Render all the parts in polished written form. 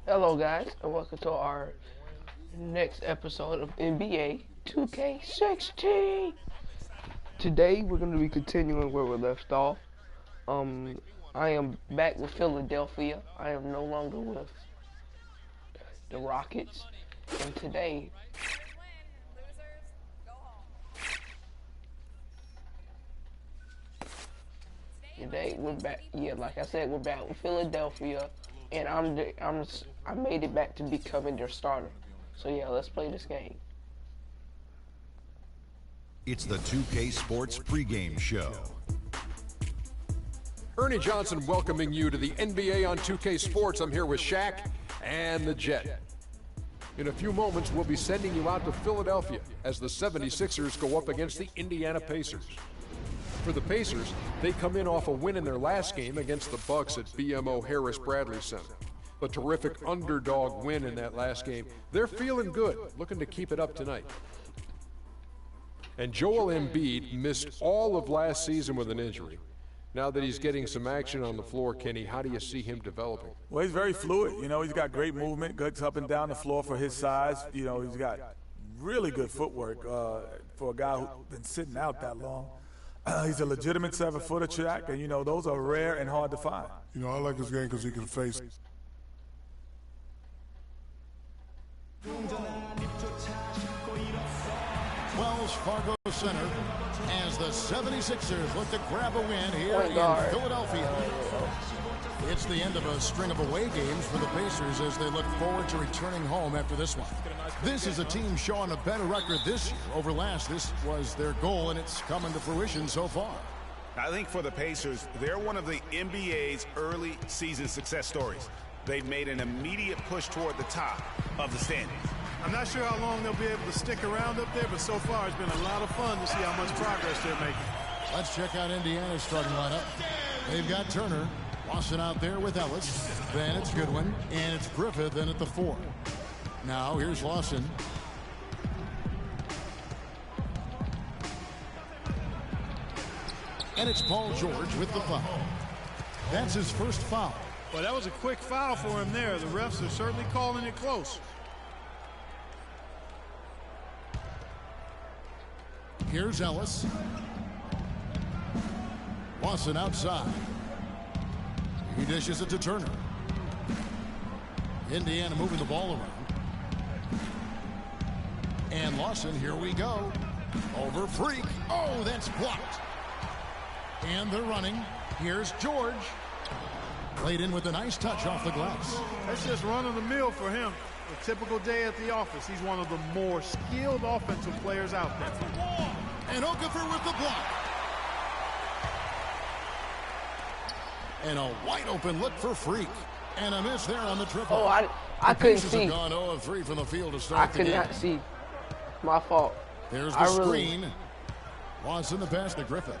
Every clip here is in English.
Hello, guys, and welcome to our next episode of NBA 2K16. Today, we're going to be continuing where we left off. I am back with Philadelphia. I am no longer with the Rockets. And today we're back. Yeah, like I said, we're back with Philadelphia, and I made it back to becoming their starter. So yeah, let's play this game. It's the 2K Sports pregame show. Ernie Johnson welcoming you to the NBA on 2K Sports. I'm here with Shaq and the Jet. In a few moments, we'll be sending you out to Philadelphia as the 76ers go up against the Indiana Pacers. For the Pacers, they come in off a win in their last game against the Bucks at BMO Harris Bradley Center. A terrific underdog win in that last game. They're feeling good, looking to keep it up tonight. And Joel Embiid missed all of last season with an injury. Now that he's getting some action on the floor, Kenny, how do you see him developing? Well, he's very fluid. You know, he's got great movement, good up and down the floor for his size. You know, he's got really good footwork for a guy who's been sitting out that long. He's a legitimate 7-footer, Shaq, and, you know, those are rare and hard to find. You know, I like this game because he can face. Wells Fargo Center as the 76ers look to grab a win here in Philadelphia. It's the end of a string of away games for the Pacers as they look forward to returning home after this one. This is a team showing a better record this year over last. This was their goal, and it's coming to fruition so far. I think for the Pacers, they're one of the NBA's early season success stories. They've made an immediate push toward the top of the standings. I'm not sure how long they'll be able to stick around up there, but so far it's been a lot of fun to see how much progress they're making. Let's check out Indiana's starting lineup. They've got Turner, Lawson out there with Ellis. Then it's Goodwin, and it's Griffith in at the 4. Now here's Lawson. And it's Paul George with the foul. That's his first foul. Well, that was a quick foul for him there. The refs are certainly calling it close. Here's Ellis. Lawson outside. He dishes it to Turner. Indiana moving the ball around. And Lawson, here we go. Over Freak. Oh, that's blocked. And they're running. Here's George. Played in with a nice touch off the glass. That's just run of the mill for him. A typical day at the office. He's one of the more skilled offensive players out there. And Okafor with the block. And a wide open look for Freak. And a miss there on the triple. Oh, I couldn't see. Have gone 0 of 3 from the field to start I could not see. My fault. There's the screen. Lawson the pass to Griffith.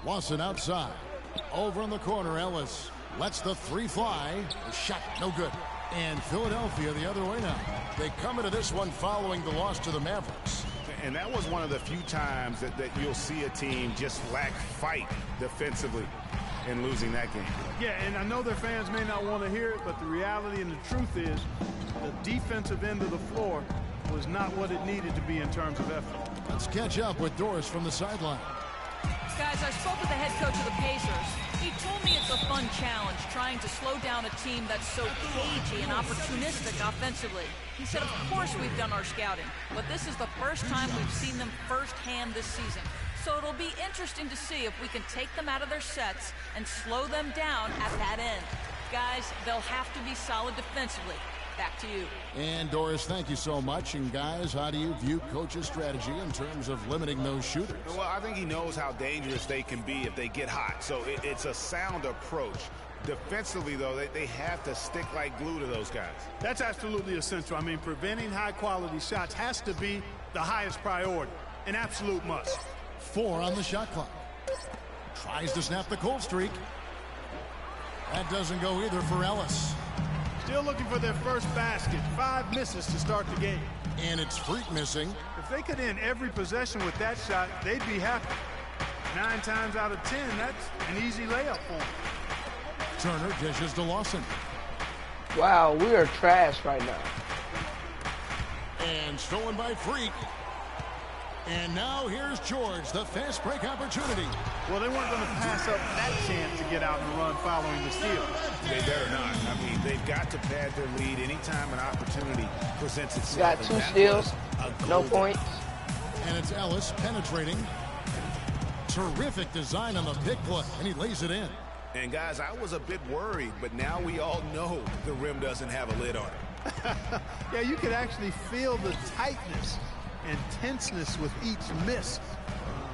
Lawson outside. Over in the corner, Ellis lets the 3 fly. The shot no good. And Philadelphia the other way now. They come into this one following the loss to the Mavericks. And that was one of the few times that you'll see a team just lack fight defensively in losing that game. Yeah, and I know their fans may not want to hear it, but the reality and the truth is the defensive end of the floor was not what it needed to be in terms of effort. Let's catch up with Doris from the sideline. Guys, I spoke with the head coach of the Pacers. He told me it's a fun challenge trying to slow down a team that's so cagey and opportunistic offensively. He said, of course we've done our scouting, but this is the first time we've seen them firsthand this season. So it'll be interesting to see if we can take them out of their sets and slow them down at that end. Guys, they'll have to be solid defensively. Back to you. And Doris, thank you so much. And guys, how do you view coach's strategy in terms of limiting those shooters? Well, I think he knows how dangerous they can be if they get hot. So it's a sound approach. Defensively, though, they have to stick like glue to those guys. That's absolutely essential. I mean, preventing high-quality shots has to be the highest priority. An absolute must. 4 on the shot clock. Tries to snap the cold streak. That doesn't go either for Ellis. Still looking for their first basket. 5 misses to start the game. And it's Freak missing. If they could end every possession with that shot, they'd be happy. 9 times out of 10, that's an easy layup for them. Turner dishes to Lawson. Wow, we are trash right now. And stolen by Freak. And now here's George, the fast break opportunity. Well, they weren't going to pass up that chance to get out and run following the steal. They better not. I mean, they've got to pad their lead anytime an opportunity presents itself. Got 2 steals, no points. And it's Ellis penetrating. Terrific design on the pick play, and he lays it in. And guys, I was a bit worried, but now we all know the rim doesn't have a lid on it. Yeah, you could actually feel the tightness and tenseness with each miss.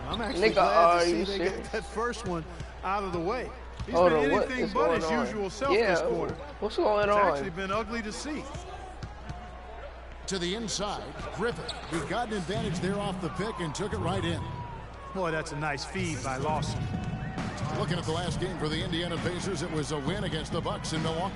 I'm actually glad to see they got that first one out of the way. He's been anything but his usual self this quarter. What's going on? It's actually been ugly to see. To the inside, Griffith. He got an advantage there off the pick and took it right in. Boy, that's a nice feed by Lawson. Looking at the last game for the Indiana Pacers, it was a win against the Bucks in Milwaukee.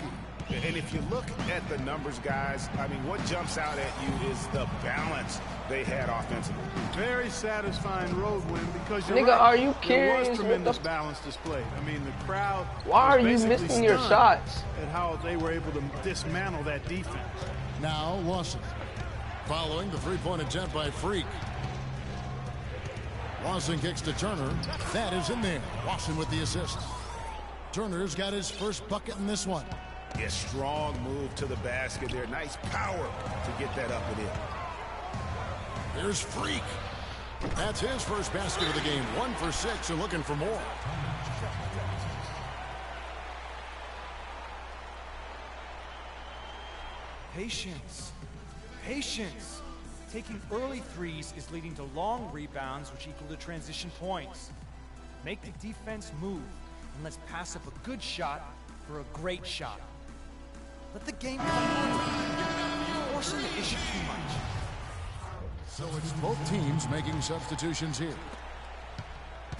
And if you look at the numbers, guys, I mean, what jumps out at you is the balance they had offensively. Very satisfying road win because you're Nigga, right. are you There curious? was tremendous balance displayed. I mean, the crowd. Why are you basically missing your stunned shots? At how they were able to dismantle that defense. Now Lawson, following the three-point attempt by Freak. Lawson kicks to Turner. That is in there. Lawson with the assist. Turner's got his first bucket in this one. Yeah, strong move to the basket there. Nice power to get that up and in. There's Freak. That's his first basket of the game. 1 for 6 and looking for more. Patience. Patience. Taking early threes is leading to long rebounds, which equal to transition points. Make the defense move, and let's pass up a good shot for a great shot. Let the game come on. Forcing the issue too much. So it's both teams making substitutions here.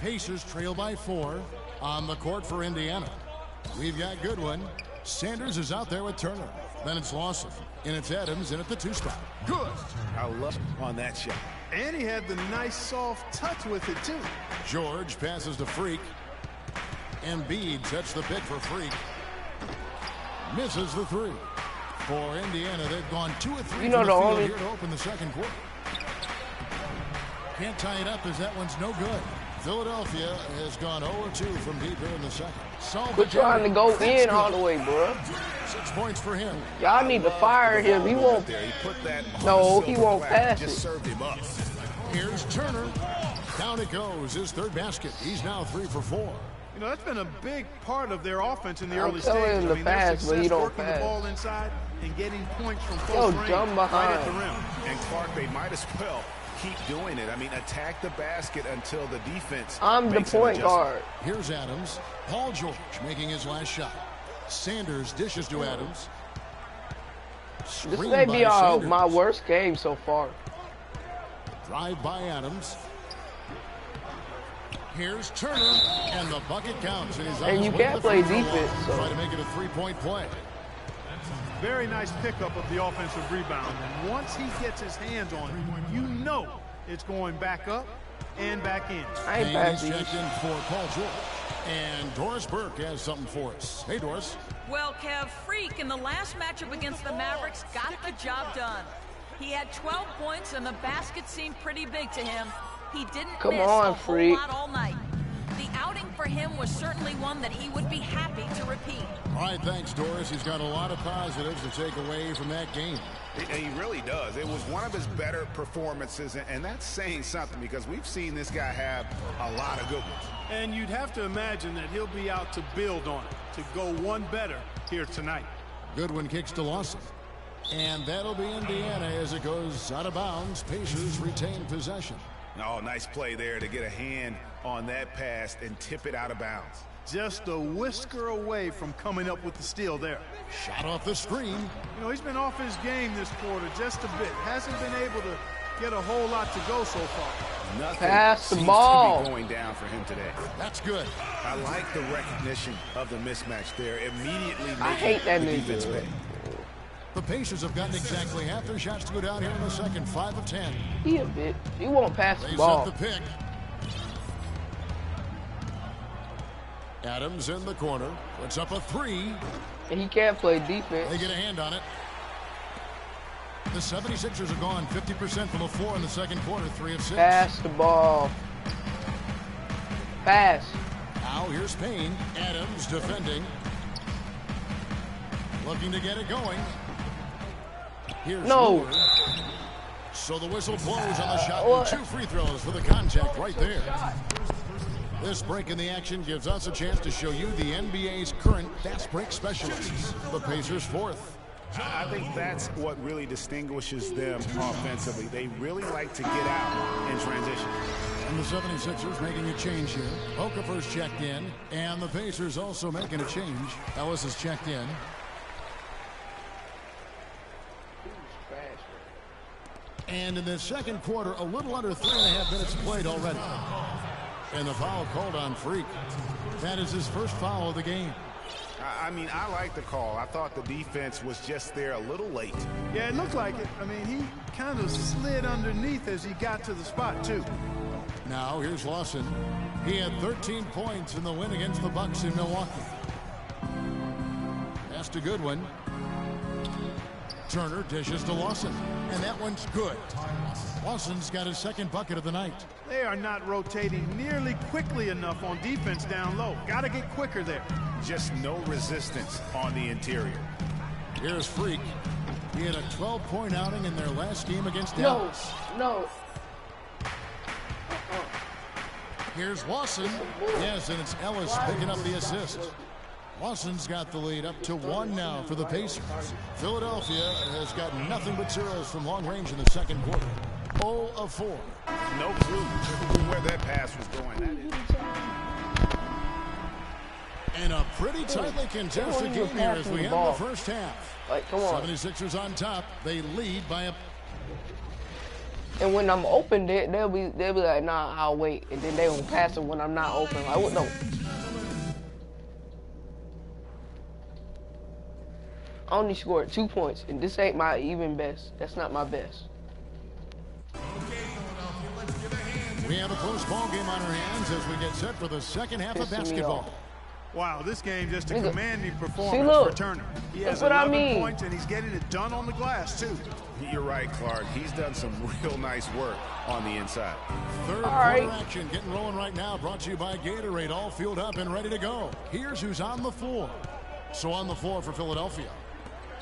Pacers trail by 4 on the court for Indiana. We've got Goodwin. Sanders is out there with Turner. Then it's Lawson. And it's Adams in at the 2 spot. Good. I love on that shot. And he had the nice soft touch with it, too. George passes to Freak. Embiid sets the pick for Freak. Misses the 3. For Indiana, they've gone 2 of 3 you know, from the the field only here to open the second quarter. Can't tie it up as that one's no good. Philadelphia has gone 0-2 from deep here in the second. Quit trying to go in all the way, bro. 6 points for him. Y'all need to fire him. He won't. No, he won't pass it. Served him up. Here's Turner. Down it goes. His third basket. He's now 3 for 4. You know, that's been a big part of their offense in the I'm early telling stages. him to pass, but he don't working pass. the ball inside and getting points from close range jump right behind. at the rim. And Clark, they might as well keep doing it. I mean, attack the basket until the defense. I'm the point guard. Here's Adams. Paul George making his last shot. Sanders dishes to Adams. This may be my worst game so far. Drive by Adams. Here's Turner, and the bucket counts. And you can't play defense. So. Try to make it a 3-point play. Very nice pickup of the offensive rebound. And once he gets his hands on it, you know it's going back up and back in. I ain't passing. Checked in for Paul George. And Doris Burke has something for us. Hey, Doris. Well, Kev, Freak in the last matchup against the Mavericks got the job done. He had 12 points, and the basket seemed pretty big to him. He didn't miss a whole lot all night. The outing for him was certainly one that he would be happy to repeat. All right, thanks, Doris. He's got a lot of positives to take away from that game. He really does. It was one of his better performances, and that's saying something because we've seen this guy have a lot of good ones. And you'd have to imagine that he'll be out to build on it, to go one better here tonight. Goodwin kicks to Lawson. And that'll be Indiana as it goes out of bounds. Pacers retain possession. Oh, nice play there to get a hand on that pass and tip it out of bounds. Just a whisker away from coming up with the steal there. Shot off the screen. You know, he's been off his game this quarter just a bit. Hasn't been able to get a whole lot to go so far. Nothing Pass the seems ball. to be going down for him today. That's good. I like the recognition of the mismatch there. Immediately I hate that the defense nigga. pay. The Pacers have gotten exactly half their shots to go down here in the second. 5 of 10. He a bit. He won't pass the They ball. set the pick. Adams in the corner. Puts up a 3. And he can't play defense. They get a hand on it. The 76ers have gone 50% from the floor in the second quarter, 3 of 6. Pass the ball. Pass. Now here's Payne. Adams defending. Looking to get it going. Here's no. Moore. So the whistle blows on the shot. And 2 free throws for the contact right there. This break in the action gives us a chance to show you the NBA's current fast break specialists. The Pacers 4th. I think that's what really distinguishes them offensively. They really like to get out in transition. And the 76ers making a change here. Okafor's checked in, and the Pacers also making a change. Ellis is checked in. And in the second quarter, a little under 3.5 minutes played already. And the foul called on Freak. That is his first foul of the game. I mean, I like the call. I thought the defense was just there a little late. Yeah, it looked like it. I mean, he kind of slid underneath as he got to the spot, too. Now, here's Lawson. He had 13 points in the win against the Bucks in Milwaukee. That's a good one. Turner dishes to Lawson, and that one's good. Lawson's got his second bucket of the night. They are not rotating nearly quickly enough on defense down low. Got to get quicker there. Just no resistance on the interior. Here's Freak. He had a 12-point outing in their last game against Dallas. No. Here's Lawson. Yes, and it's Ellis picking up the assist. Lawson's got the lead up to 1 now for the Pacers. Philadelphia has got nothing but zeros from long range in the second quarter. 0 of 4. No clue where that pass was going. And a pretty tightly contested game here as we end the first half. Like, come on. 76ers on top. They lead by a... And when I'm open, they'll be like, nah, I'll wait. And then they won't pass it when I'm not open. Like, what? No. I only scored 2 points, and this ain't my even best. That's not my best. We have a close ball game on our hands as we get set for the second half of basketball. Wow, this game just a commanding performance for Turner. He has 11 points, and he's getting it done on the glass, too. You're right, Clark. He's done some real nice work on the inside. Third quarter action getting rolling right now, brought to you by Gatorade, all fueled up and ready to go. Here's who's on the floor. So on the floor for Philadelphia.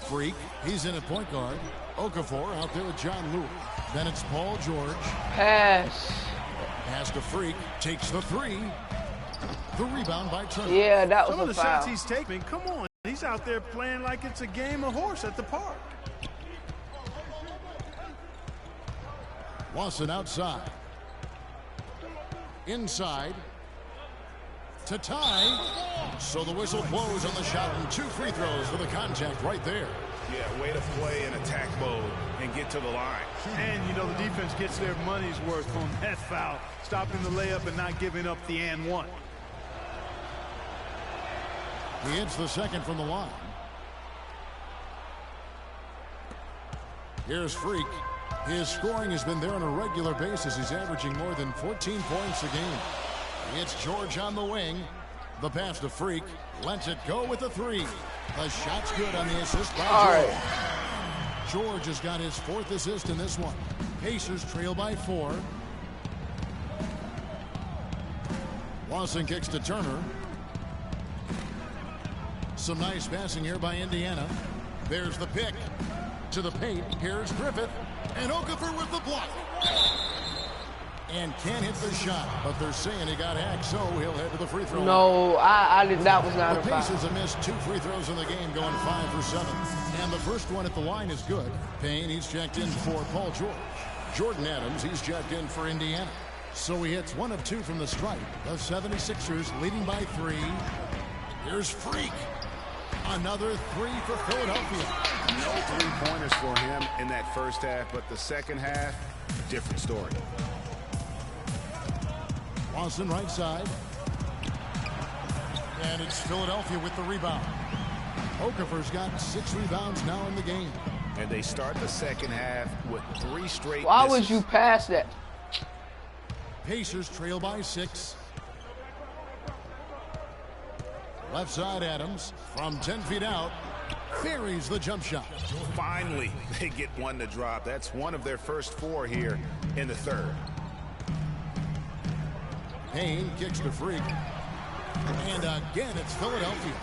Freak, he's in at point guard. Okafor out there with John Lewis. Then it's Paul George. Pass. Pass to Freak, takes the 3. The rebound by Turner. Yeah, that was some of the foul. shots he's taking. Come on, he's out there playing like it's a game of horse at the park. Lawson outside. Inside. To tie. So the whistle blows on the shot and 2 free throws for the contact right there. Yeah, way to play in attack mode and get to the line. And, you know, the defense gets their money's worth on that foul. Stopping the layup and not giving up the and one. He hits the second from the line. Here's Freak. His scoring has been there on a regular basis. He's averaging more than 14 points a game. It's George on the wing. The pass to Freak. Lets it go with the 3. The shot's good on the assist by George. George has got his 4th assist in this one. Pacers trail by 4. Lawson kicks to Turner. Some nice passing here by Indiana. There's the pick. To the paint. Here's Griffith. And Okafor with the block. And can't hit the shot, but they're saying he got hacked, so he'll head to the free throw line. No, I did. That was not a foul. The Pacers foul. have missed 2 free throws in the game, going 5 for 7. And the first one at the line is good. Payne, he's checked in for Paul George. Jordan Adams, he's checked in for Indiana. So he hits 1 of 2 from the stripe. The 76ers leading by 3. Here's Freak. Another 3 for Philadelphia. No 3-pointers for him in that first half, but the second half, different story. Lawson right side. And it's Philadelphia with the rebound. Okafor's got 6 rebounds now in the game. And they start the second half with 3 straight Why misses. would you pass that? Pacers trail by 6. Left side Adams from 10 feet out. Buries the jump shot. Finally, they get one to drop. That's one of their first 4 here in the third. Payne kicks to Freak. And again, it's Philadelphia.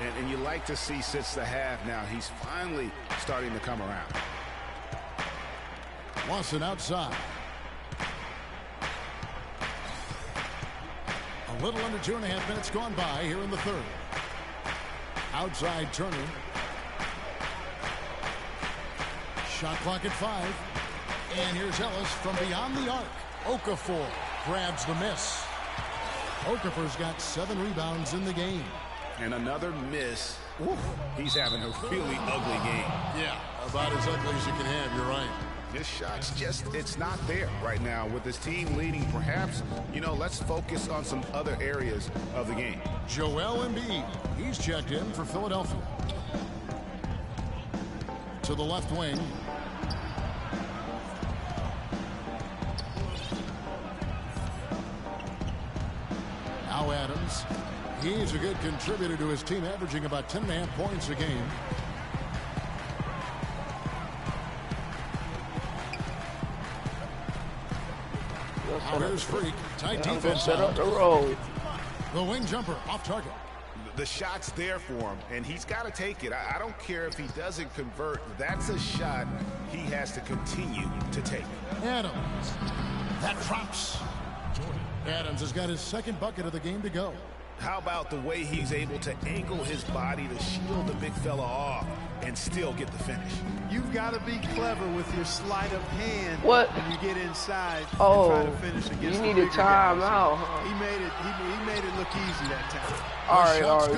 And you like to see since the half now, he's finally starting to come around. Lawson outside. A little under 2.5 minutes gone by here in the third. Outside Turner. Shot clock at 5. And here's Ellis from beyond the arc. Okafor grabs the miss. Okafor's got 7 rebounds in the game. And another miss. Oof. He's having a really ugly game. Yeah, about as ugly as you can have, you're right. His shot's just, it's not there right now with his team leading. Perhaps, let's focus on some other areas of the game. Joel Embiid, he's checked in for Philadelphia. To the left wing. Now Adams. He's a good contributor to his team, averaging about 10.5 points a game. Now here's Freak. Tight defense. Set up the road. The wing jumper off target. The shot's there for him, and he's got to take it. I don't care if he doesn't convert. That's a shot he has to continue to take. Adams. That drops. Adams has got his second bucket of the game to go. How about the way he's able to angle his body to shield the big fella off and still get the finish? You've got to be clever with your sleight of hand when you get inside and try to finish against you need a timeout. He made it look easy that time. All right,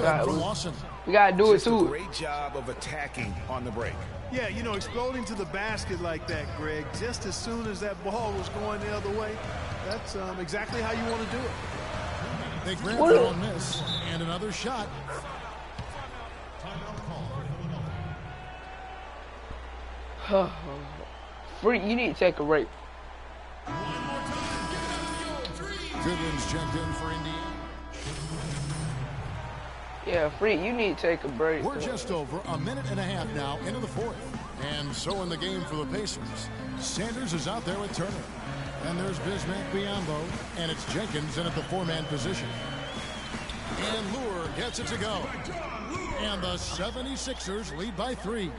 we got to do it too. A great job of attacking on the break. Yeah, exploding to the basket like that, Greg, just as soon as that ball was going the other way, that's exactly how you want to do it. They grab their own miss, and another shot. Freak, you need to take a break. Goodwin's checked in for Indiana. Yeah, Freak, you need to take a break. We're just over a minute and a half now into the fourth. And so in the game for the Pacers, Sanders is out there with Turner. And there's Bismack Biyombo, and it's Jenkins in at the 4-man position. And Lure gets it to go. And the 76ers lead by 3.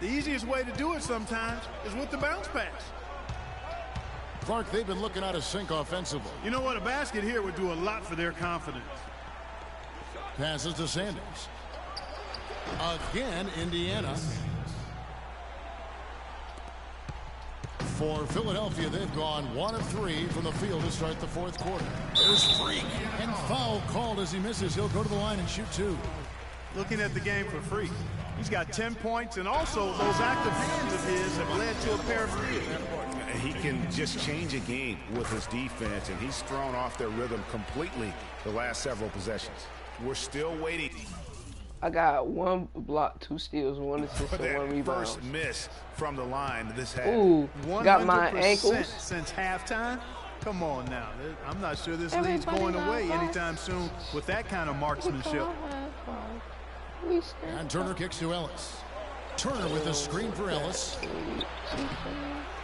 The easiest way to do it sometimes is with the bounce pass. Clark, they've been looking out of sync offensively. You know what? A basket here would do a lot for their confidence. Passes to Sanders. Again, Indiana. For Philadelphia, they've gone 1 of 3 from the field to start the fourth quarter. There's Freak. And foul called as he misses. He'll go to the line and shoot 2. Looking at the game for Freak, he's got 10 points, and also those active hands of his have led to a pair of steals. He can just change a game with his defense, and he's thrown off their rhythm completely the last several possessions. We're still waiting. I got 1 block, 2 steals, 1 assist, and 1 rebound. First miss from the line this half. Ooh, got my ankles. Since halftime. Come on now. I'm not sure this lead's going away anytime soon with that kind of marksmanship. And Turner kicks to Ellis. Turner with a screen for Ellis.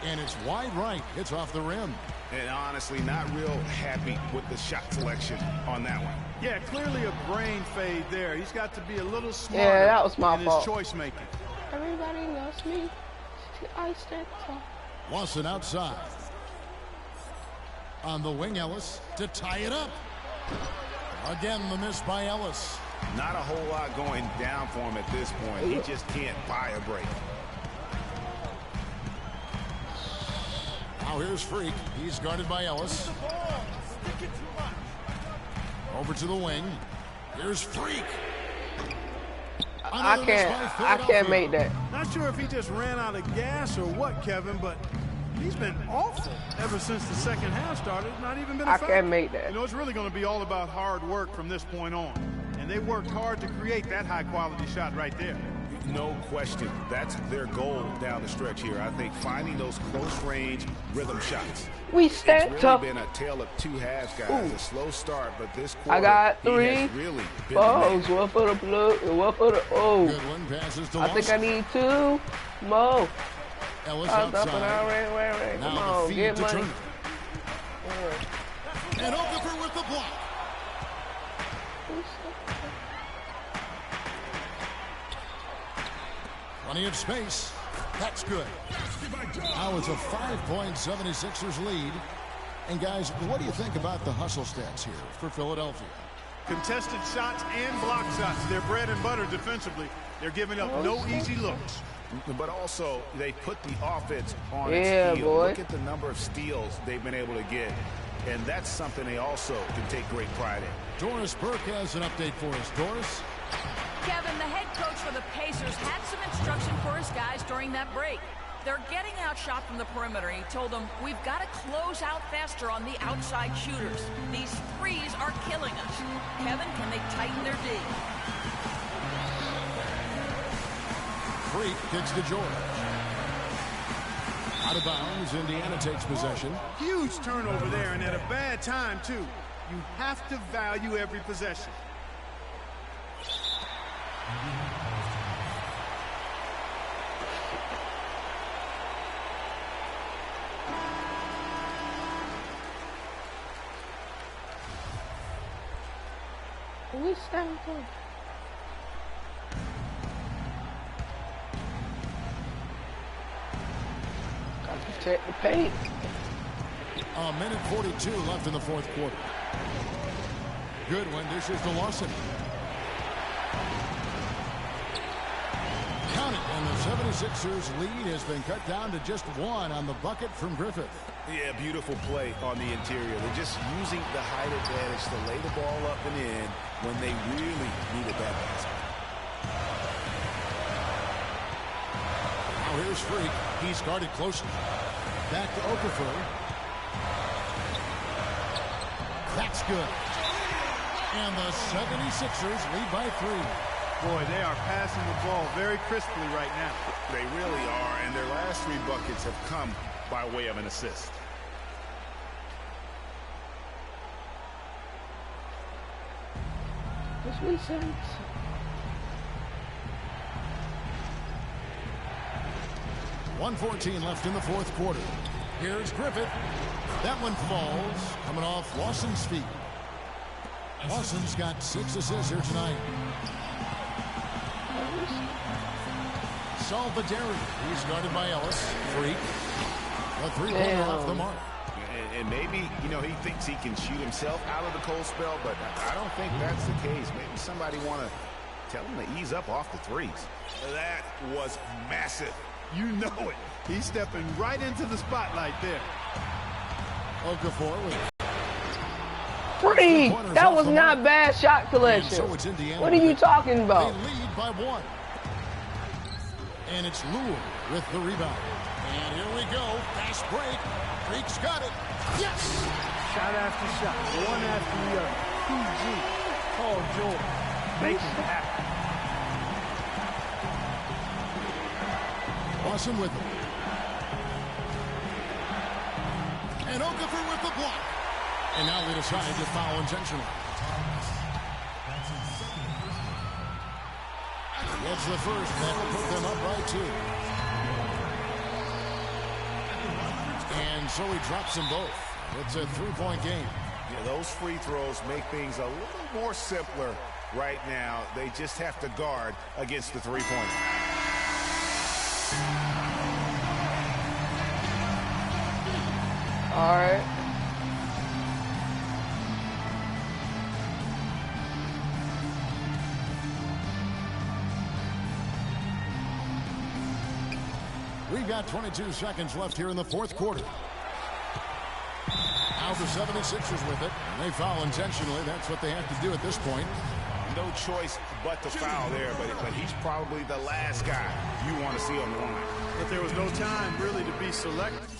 And it's wide right. It's off the rim. And honestly, not real happy with the shot selection on that one. Yeah, clearly a brain fade there. He's got to be a little smarter that was my in fault. his choice making. Everybody loves me. I stand tall. Lawson outside. On the wing, Ellis to tie it up. Again, the miss by Ellis. Not a whole lot going down for him at this point. He just can't buy a break. Now here's Freak. He's guarded by Ellis. Over to the wing. Here's Freak. I can't make that. Not sure if he just ran out of gas or what, Kevin, but he's been awful ever since the second half started. Not even been a factor. I can't make that. It's really going to be all about hard work from this point on. And they worked hard to create that high-quality shot right there. No question. That's their goal down the stretch here. I think finding those close-range rhythm shots. We stand tough. It's really been a tale of two halves, guys. A slow start, but this quarter, I got he has 3 really been balls. One for the plug, one for the oh. Good one, passes to I think I need 2 more. Ellis I'm outside. Come on, get money. And Okafor with the block. Plenty of space. That's good. Now it's a 5-point 76ers lead. And guys, what do you think about the hustle stats here for Philadelphia? Contested shots and block shots. They're bread and butter defensively. They're giving up no easy looks. But also, they put the offense on Yeah, its heel. boy. Look at the number of steals they've been able to get. And that's something they also can take great pride in. Doris Burke has an update for us. Doris? Kevin, the head coach for the Pacers had some instruction for his guys during that break. They're getting outshot from the perimeter. He told them, we've got to close out faster on the outside shooters. These threes are killing us. Kevin, can they tighten their D? Freak kicks to George. Out of bounds, Indiana takes possession. Huge turnover there, and at a bad time, too. You have to value every possession. We stand tough. Protect the paint. A minute 42 left in the fourth quarter. Goodwin dishes to Lawson. Count it, and the 76ers lead has been cut down to just 1 on the bucket from Griffith. Yeah, beautiful play on the interior. They're just using the height advantage to lay the ball up and in when they really needed that basket. Now here's Freak. He's guarded closely. Back to Okafor. That's good. And the 76ers lead by 3. Boy, they are passing the ball very crisply right now. They really are, and their last 3 buckets have come by way of an assist. What's we saying? .114 left in the fourth quarter. Here's Griffith. That one falls, coming off Lawson's feet. Lawson's got 6 assists here tonight. Salvadori. He's guarded by Ellis. Freak. A 3-pointer off the mark. And maybe, you know, he thinks he can shoot himself out of the cold spell, but I don't think that's the case. Maybe somebody want to tell him to ease up off the threes. That was massive. You know it. He's stepping right into the spotlight there. Okafor with Freak! That was not bad shot collection. So it's Indiana. What are you talking about? They lead by 1. And it's Lure with the rebound. And here we go. Fast break. Freak's got it. Yes! Shot after shot. One after the other. 2G. Paul George. Making it happen. Lawson with it. And Okafor with the block. And now they decide to foul intentional. That's the first. That will put them up by 2. And so he drops them both. It's a 3-point game. Yeah, those free throws make things a little more simpler right now. They just have to guard against the 3-pointer. All right. We've got 22 seconds left here in the fourth quarter. Now the 76ers with it. And they foul intentionally. That's what they have to do at this point. No choice but to foul there, but he's probably the last guy you want to see on the line. But there was no time really to be selective.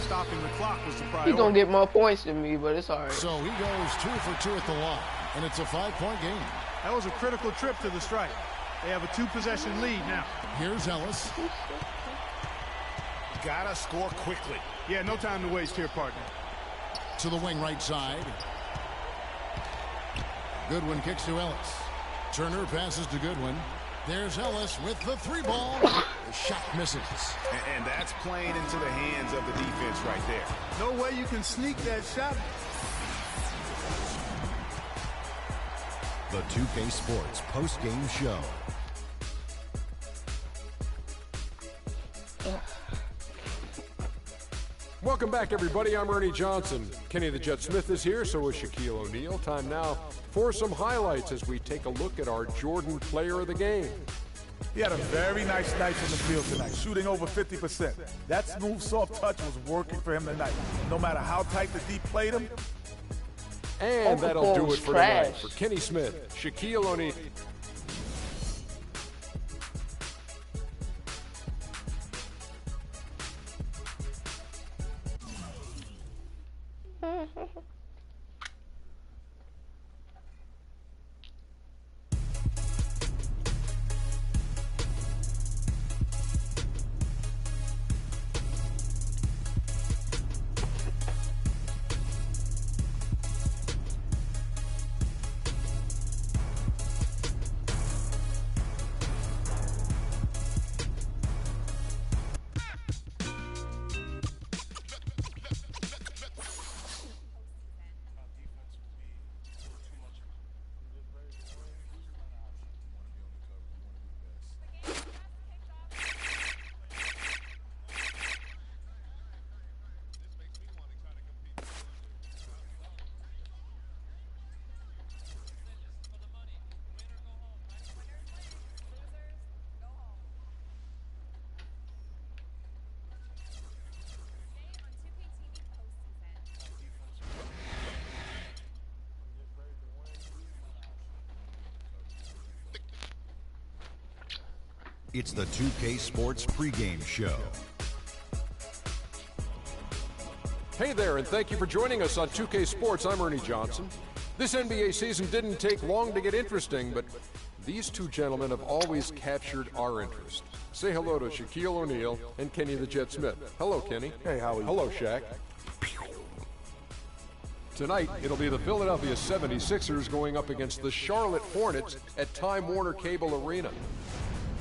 Stopping the clock was the priority. He's going to get more points than me, but it's all right. So he goes 2 for 2 at the line. and it's a 5-point game. That was a critical trip to the stripe. They have a 2-possession lead now. Here's Ellis. Gotta score quickly. Yeah, no time to waste here, partner. To the wing right side. Goodwin kicks to Ellis. Turner passes to Goodwin. There's Ellis with the 3-ball. The shot misses. And that's playing into the hands of the defense right there. No way you can sneak that shot. The 2K Sports post-game show. Welcome back, everybody. I'm Ernie Johnson. Kenny the Jet Smith is here, so is Shaquille O'Neal. Time now for some highlights as we take a look at our Jordan player of the game. He had a very nice night from the field tonight, shooting over 50%. That smooth, soft touch was working for him tonight. No matter how tight the D played him. And that'll do it for tonight. For Kenny Smith, Shaquille O'Neal. It's the 2K Sports pregame show. Hey there, and thank you for joining us on 2K Sports. I'm Ernie Johnson. This NBA season didn't take long to get interesting, but these two gentlemen have always captured our interest. Say hello to Shaquille O'Neal and Kenny the Jet Smith. Hello, Kenny. Hey, how are you? Hello, Shaq. Tonight, it'll be the Philadelphia 76ers going up against the Charlotte Hornets at Time Warner Cable Arena.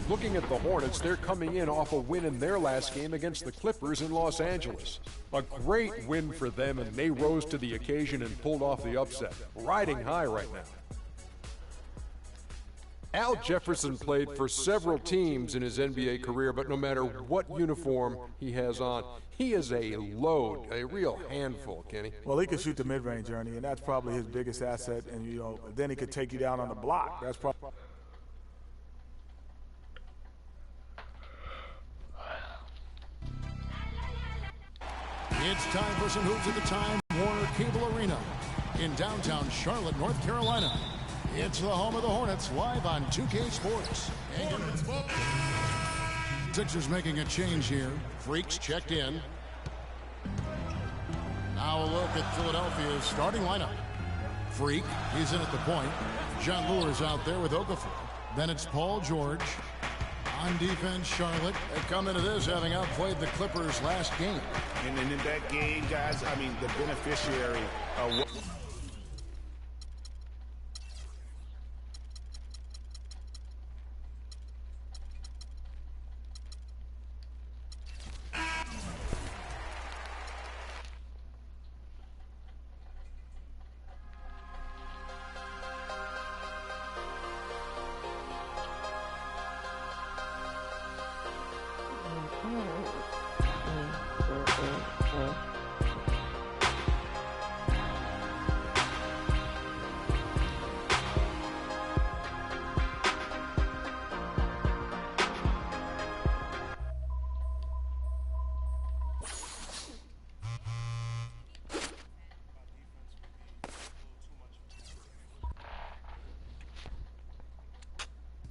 Looking at the Hornets, they're coming in off a win in their last game against the Clippers in Los Angeles. A great win for them, and they rose to the occasion and pulled off the upset. Riding high right now. Al Jefferson played for several teams in his NBA career, but no matter what uniform he has on, he is a load, a real handful, Kenny. Well, he can shoot the mid-range, Ernie, and that's probably his biggest asset, and, you know, then he could take you down on the block. That's probably... It's time for some hoops at the Time Warner Cable Arena in downtown Charlotte, North Carolina. It's the home of the Hornets, live on 2K Sports. Sixers making a change here. Freaks checked in. Now a look at Philadelphia's starting lineup. Freak, he's in at the point. John Lure's out there with Okafor. Then it's Paul George. On defense, Charlotte come into this having outplayed the Clippers last game. And in that game, guys, I mean, the beneficiary of what...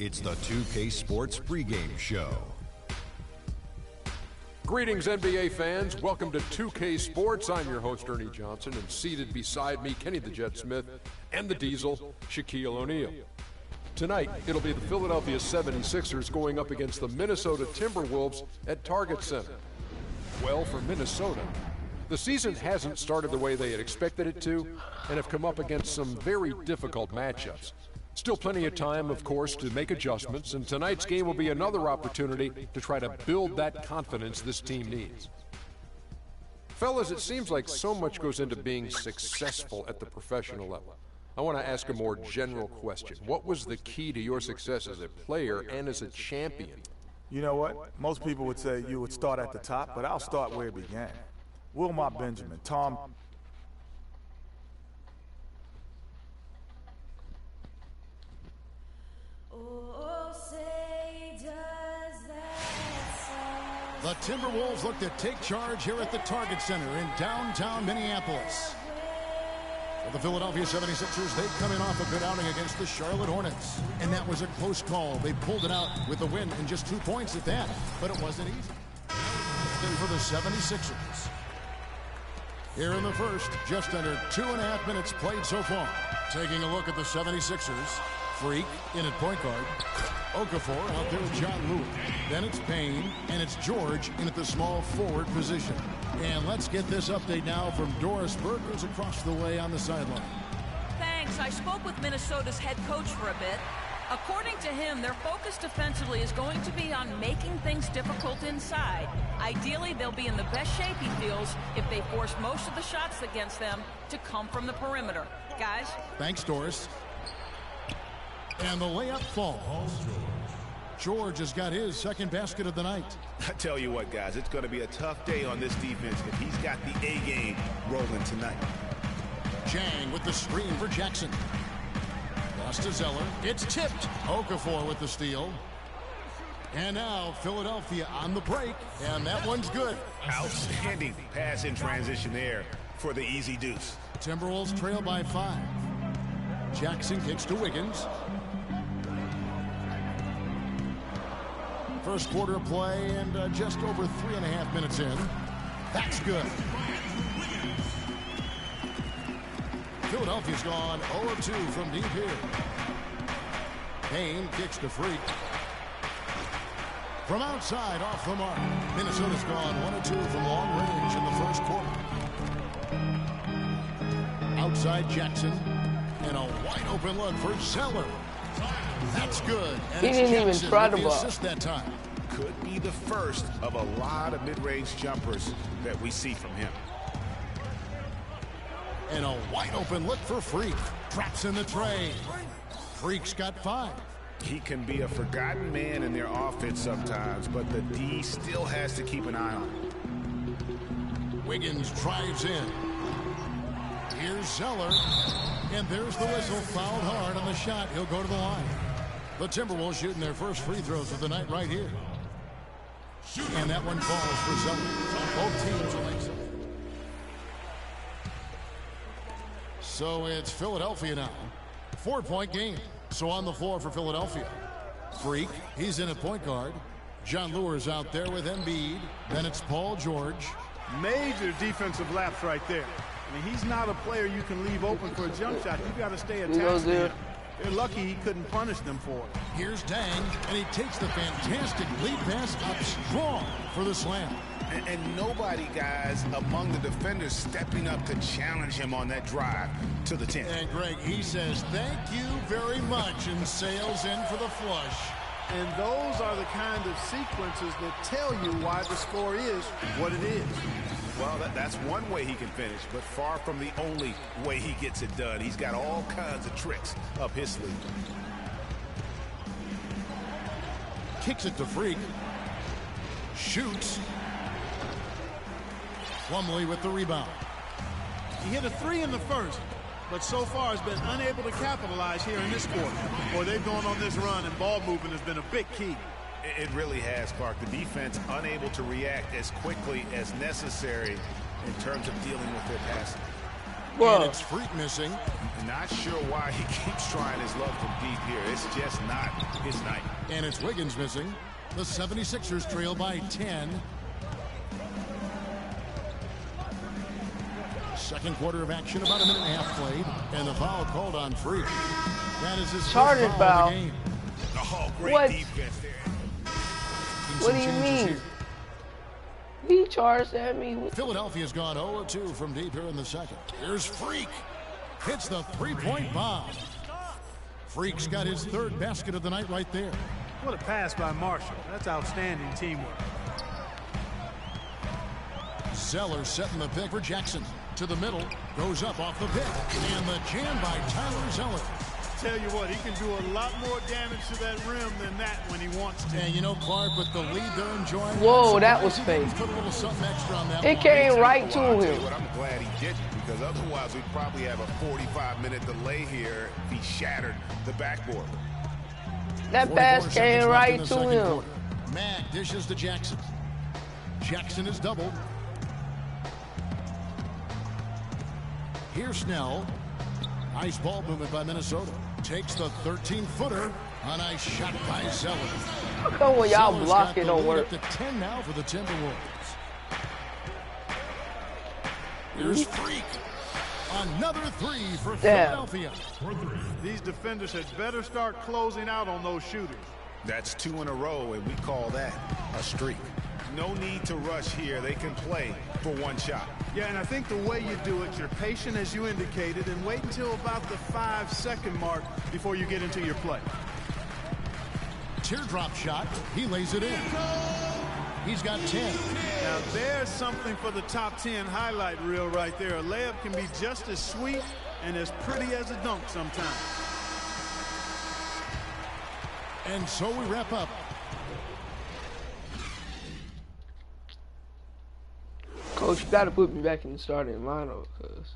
It's the 2K Sports pregame show. Greetings, NBA fans. Welcome to 2K Sports. I'm your host, Ernie Johnson, and seated beside me, Kenny the Jet Smith and the Diesel, Shaquille O'Neal. Tonight, it'll be the Philadelphia 76ers going up against the Minnesota Timberwolves at Target Center. Well, for Minnesota, the season hasn't started the way they had expected it to, and have come up against some very difficult matchups. Still plenty of time, of course, to make adjustments, and tonight's game will be another opportunity to try to build that confidence this team needs. Fellas, it seems like so much goes into being successful at the professional level. I want to ask a more general question. What was the key to your success as a player and as a champion? You know what? Most people would say you would start at the top, but I'll start where it began. Wilmot Benjamin, Tom. The Timberwolves look to take charge here at the Target Center in downtown Minneapolis. For the Philadelphia 76ers, they come in off a good outing against the Charlotte Hornets. And that was a close call. They pulled it out with the win and just 2 points at that. But it wasn't easy. And for the 76ers. Here in the first, just under 2.5 minutes played so far. Taking a look at the 76ers. Freak in at point guard. Okafor out there with John Lewis. Then it's Payne, and it's George in at the small forward position. And let's get this update now from Doris Burke, who's across the way on the sideline. Thanks. I spoke with Minnesota's head coach for a bit. According to him, their focus defensively is going to be on making things difficult inside. Ideally, they'll be in the best shape, he feels, if they force most of the shots against them to come from the perimeter. Guys? Thanks, Doris. And the layup falls. George has got his second basket of the night. I tell you what, guys, it's going to be a tough day on this defense if he's got the A game rolling tonight. Chang with the screen for Jackson. Lost to Zeller. It's tipped. Okafor with the steal. And now Philadelphia on the break, and that one's good. Outstanding pass in transition there for the easy deuce. Timberwolves trail by 5. Jackson kicks to Wiggins. First quarter of play and just over 3.5 minutes in. That's good. Philadelphia's gone 0-2 from deep here. Payne kicks to Freak. From outside, off the mark. Minnesota's gone 1-2 from long range in the first quarter. Outside Jackson. And a wide open look for Zeller. That's good. And he didn't even try to block that time. Could be the first of a lot of mid-range jumpers that we see from him. And a wide open look for Freak. Traps in the tray. Freak's got 5. He can be a forgotten man in their offense sometimes, but the D still has to keep an eye on him. Wiggins drives in. Here's Zeller. And there's the whistle. Fouled hard on the shot. He'll go to the line. The Timberwolves shooting their first free throws of the night right here. And that one falls for Zeller. Both teams will make some. So it's Philadelphia now. 4-point game. So on the floor for Philadelphia. Freak, he's in at point guard. John Lewis out there with Embiid. Then it's Paul George. Major defensive lapse right there. I mean, he's not a player you can leave open for a jump shot. You got to stay attached to him. They're lucky he couldn't punish them for it. Here's Dang, and he takes the fantastic lead pass up strong for the slam. And nobody, guys, among the defenders stepping up to challenge him on that drive to the 10. And Greg, he says, thank you very much, and sails in for the flush. And those are the kind of sequences that tell you why the score is what it is. Well, that's one way he can finish, but far from the only way he gets it done. He's got all kinds of tricks up his sleeve. Kicks it to Freak. Shoots. Plumlee with the rebound. He hit a 3 in the first, but so far has been unable to capitalize here in this quarter. Boy, they've gone on this run, and ball movement has been a big key. It really has, Clark. The defense unable to react as quickly as necessary in terms of dealing with their passing. Whoa. And it's Freak missing. Not sure why he keeps trying his luck from deep here. It's just not his night. And it's Wiggins missing. The 76ers trail by 10. Second quarter of action, about a minute and a half played, and the foul called on Freak. That is his charging first foul. foul of the game. Oh, great What? defense there. What do you mean? He charged at me. Philadelphia's gone 0-2 from deep here in the second. Here's Freak. Hits the three-point bomb. Freak's got his third basket of the night right there. What a pass by Marshall. That's outstanding teamwork. Zeller setting the pick for Jackson. To the middle, goes up off the pick. And the jam by Tyler Zeller. Tell you what, he can do a lot more damage to that rim than that when he wants to. And you know, Clark, with the lead they're enjoying. Whoa, that was fake. Put a little something extra on that. It came right to Well, I'll tell him. you what, I'm glad he didn't, because otherwise we'd probably have a 45-minute delay here if he shattered the backboard. That pass came right to him. Quarter. Mack dishes to Jackson. Jackson is doubled. Here's Snell. Nice ball movement by Minnesota. Takes the 13-footer. A nice shot by Zeller. How come when y'all block it don't work? Up to 10 now for the Timberwolves. Here's Freak. Another three for Philadelphia. These defenders had better start closing out on those shooters. That's 2 in a row, and we call that a streak. No need to rush here. They can play for one shot. Yeah, and I think the way you do it, you're patient as you indicated, and wait until about the 5-second mark before you get into your play. Teardrop shot. He lays it in. He's got 10. Now there's something for the top 10 highlight reel right there. A layup can be just as sweet and as pretty as a dunk sometimes. And so we wrap up. Coach, you got to put me back in the starting lineup, cause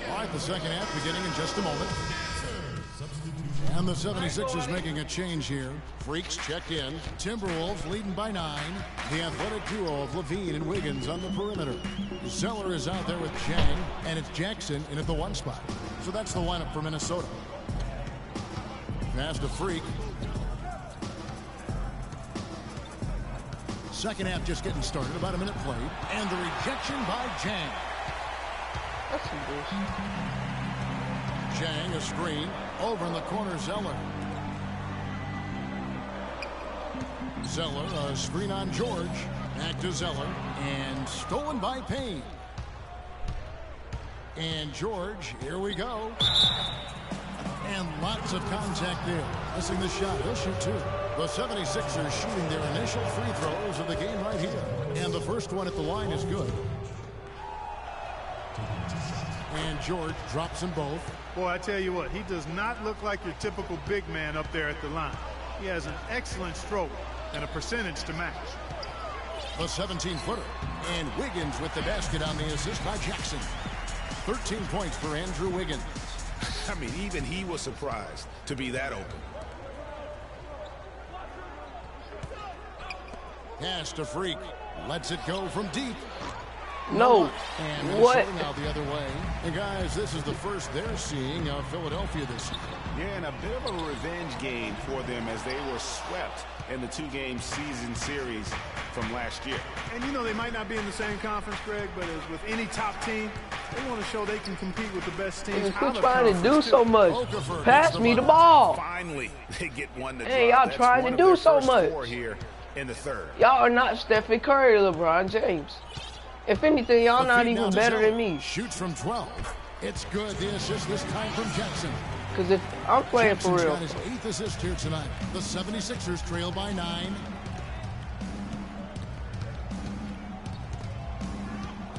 All right, the second half beginning in just a moment. And the 76ers making a change here. Freaks check in. Timberwolves leading by 9. The athletic duo of Levine and Wiggins on the perimeter. Zeller is out there with Chang, and it's Jackson in at the 1 spot. So that's the lineup for Minnesota. Pass to Freak. Second half just getting started. About a minute played. And the rejection by Chang. that's some bullshit. Chang, a screen. Over in the corner, Zeller. Zeller, a screen on George. Back to Zeller. And stolen by Payne. And George, here we go. And lots of contact there. Missing the shot. He'll shoot 2. The 76ers shooting their initial free throws of the game right here. And the first one at the line is good. And George drops them both. Boy, I tell you what, he does not look like your typical big man up there at the line. He has an excellent stroke and a percentage to match. The 17-footer. And Wiggins with the basket on the assist by Jackson. 13 points for Andrew Wiggins. I mean, even he was surprised to be that open. Pass to Freak. Lets it go from deep. No. And What? now the other way. And guys, this is the first they're seeing of Philadelphia this year. Yeah, and a bit of a revenge game for them as they were swept in the 2-game season series from last year. And you know they might not be in the same conference, Greg, but as with any top team, they want to show they can compete with the best teams. Quit trying to do so much. Pass me the ball. Finally, they get one to Hey, drop. y'all That's trying one to of do their so first much. 4 here in the third. Y'all are not Stephen Curry or LeBron James. If anything, y'all not even better than me. Shoots from 12. It's good. The assist this time from Jackson. Because if I'm playing for real. Got his 8th assist here tonight. The 76ers trail by 9.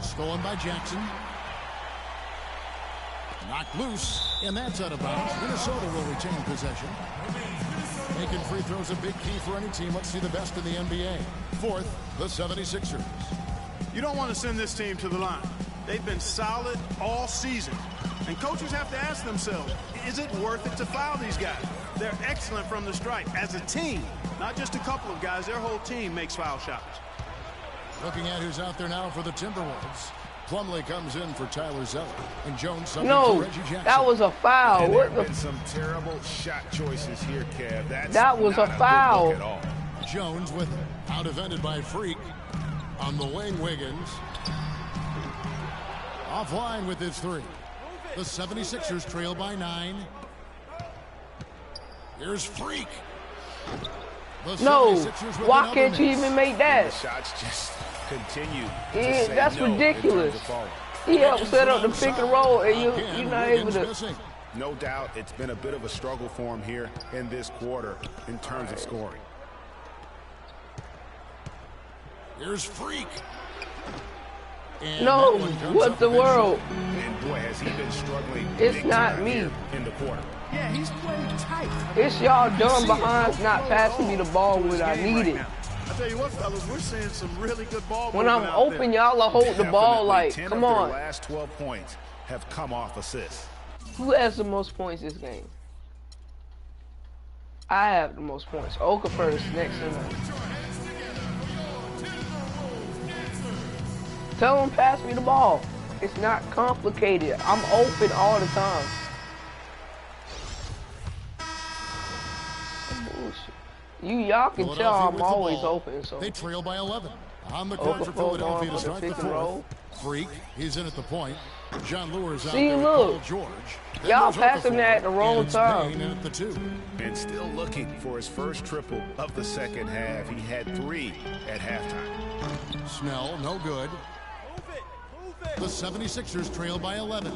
Stolen by Jackson. Knocked loose, and that's out of bounds. Minnesota will retain possession. Making free throws a big key for any team. Let's see the best in the NBA. 4th, the 76ers. You don't want to send this team to the line. They've been solid all season. And coaches have to ask themselves, is it worth it to foul these guys? They're excellent from the stripe as a team. Not just a couple of guys. Their whole team makes foul shots. Looking at who's out there now for the Timberwolves. Plumlee comes in for Tyler Zeller. And Jones subbing No, for Reggie Jackson. that was a foul. And What there the? have been some terrible shot choices here, Kev. That was not a foul. good look at all. Jones with it. Out defended by Freak. On the wing, Wiggins. Offline with his three. The 76ers trail by 9. Here's Freak. No, why can't you even make that? The shots just continue. Yeah, that's ridiculous. He helped set up the pick and roll, and you're not able to. No doubt, it's been a bit of a struggle for him here in this quarter in terms of scoring. Here's Freak. No, what the world? And boy, has he been struggling. It's not me. In the quarter. Yeah, he's playing tight. It's y'all dumb behinds not passing me the ball when I need it. I tell you what, fellas, we're seeing some really good ball. When I'm open, y'all will hold the ball like, 10 come of their on. last 12 points have come off assists. Who has the most points this game? I have the most points. Okafor is next in line. Tell him pass me the ball. It's not complicated. I'm open all the time. Y'all can tell I'm always open. So they trail by 11. On the court for Philadelphia to start the fourth. Freak, he's in at the point. John Lewis out there with Paul George. Y'all passing that at the wrong time. At the 2. And still looking for his first triple of the second half. He had 3 at halftime. Snell, no good. The 76ers trail by 11.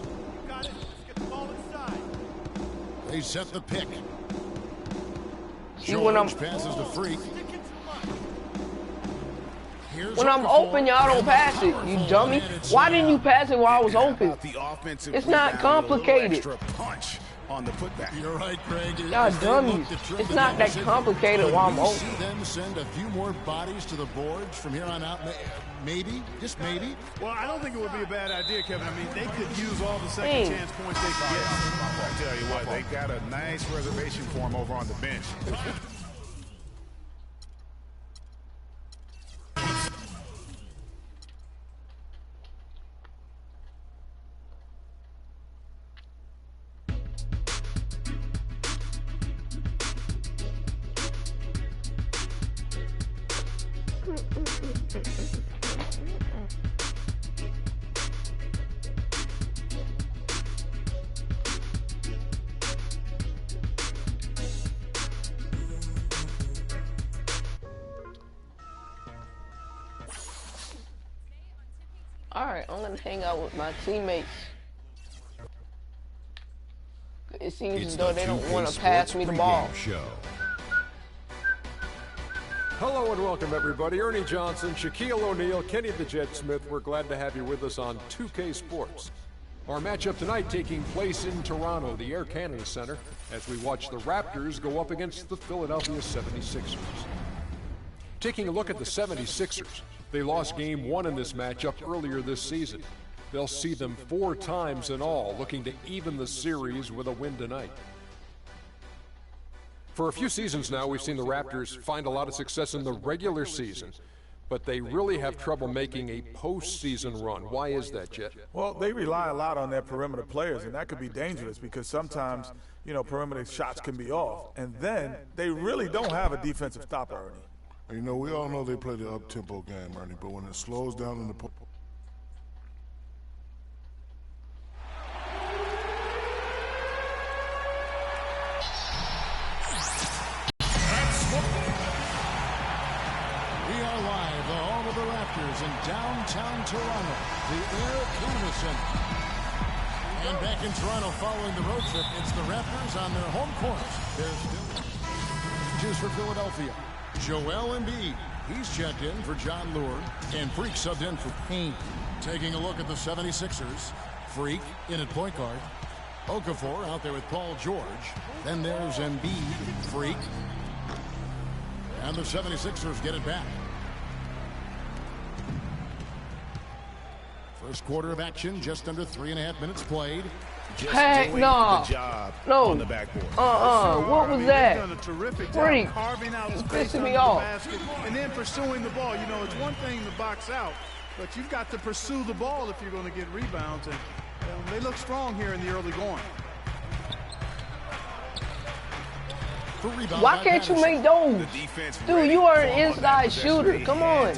They set the pick. George passes to Freak. When I'm open, y'all don't pass it, you dummy. Why didn't you pass it while I was open? It's not complicated. Punch on the putback. You're right, Craig. Y'all dummies. It's not that complicated while I'm open. See them send a few more bodies to the boards from here on out. Maybe, just maybe. Well, I don't think it would be a bad idea, Kevin. I mean, they could use all the second chance points they could get. I tell you what, they got a nice reservation for him over on the bench. Alright, I'm gonna hang out with my teammates. It seems as though they don't want to pass me the ball. Hello and welcome everybody. Ernie Johnson, Shaquille O'Neal, Kenny the Jet Smith. We're glad to have you with us on 2K Sports. Our matchup tonight taking place in Toronto, the Air Canada Center, as we watch the Raptors go up against the Philadelphia 76ers. Taking a look at the 76ers, they lost game 1 in this matchup earlier this season. They'll see them 4 times in all, looking to even the series with a win tonight. For a few seasons now, we've seen the Raptors find a lot of success in the regular season, but they really have trouble making a postseason run. Why is that, Jet? Well, they rely a lot on their perimeter players, and that could be dangerous because sometimes, you know, perimeter shots can be off. And then they really don't have a defensive stopper, Ernie. You know, we all know they play the up-tempo game, Ernie, but when it slows down in the in downtown Toronto, the Air Canada Center. And back in Toronto following the road trip, it's the Raptors on their home court. There's still changes for Philadelphia. Joel Embiid, he's checked in for John Lure, and Freak subbed in for Payne. Taking a look at the 76ers, Freak in at point guard. Okafor out there with Paul George. Then there's Embiid, Freak. And the 76ers get it back. First quarter of action, just under 3.5 minutes played. Heck no. No. On the backboard. What was that? Done a terrific Freak. job carving out He's space pissing me under the off. basket and then pursuing the ball. You know, it's one thing to box out, but you've got to pursue the ball if you're going to get rebounds, and they look strong here in the early going. Why can't you make those? Dude, you are an inside shooter. Come on.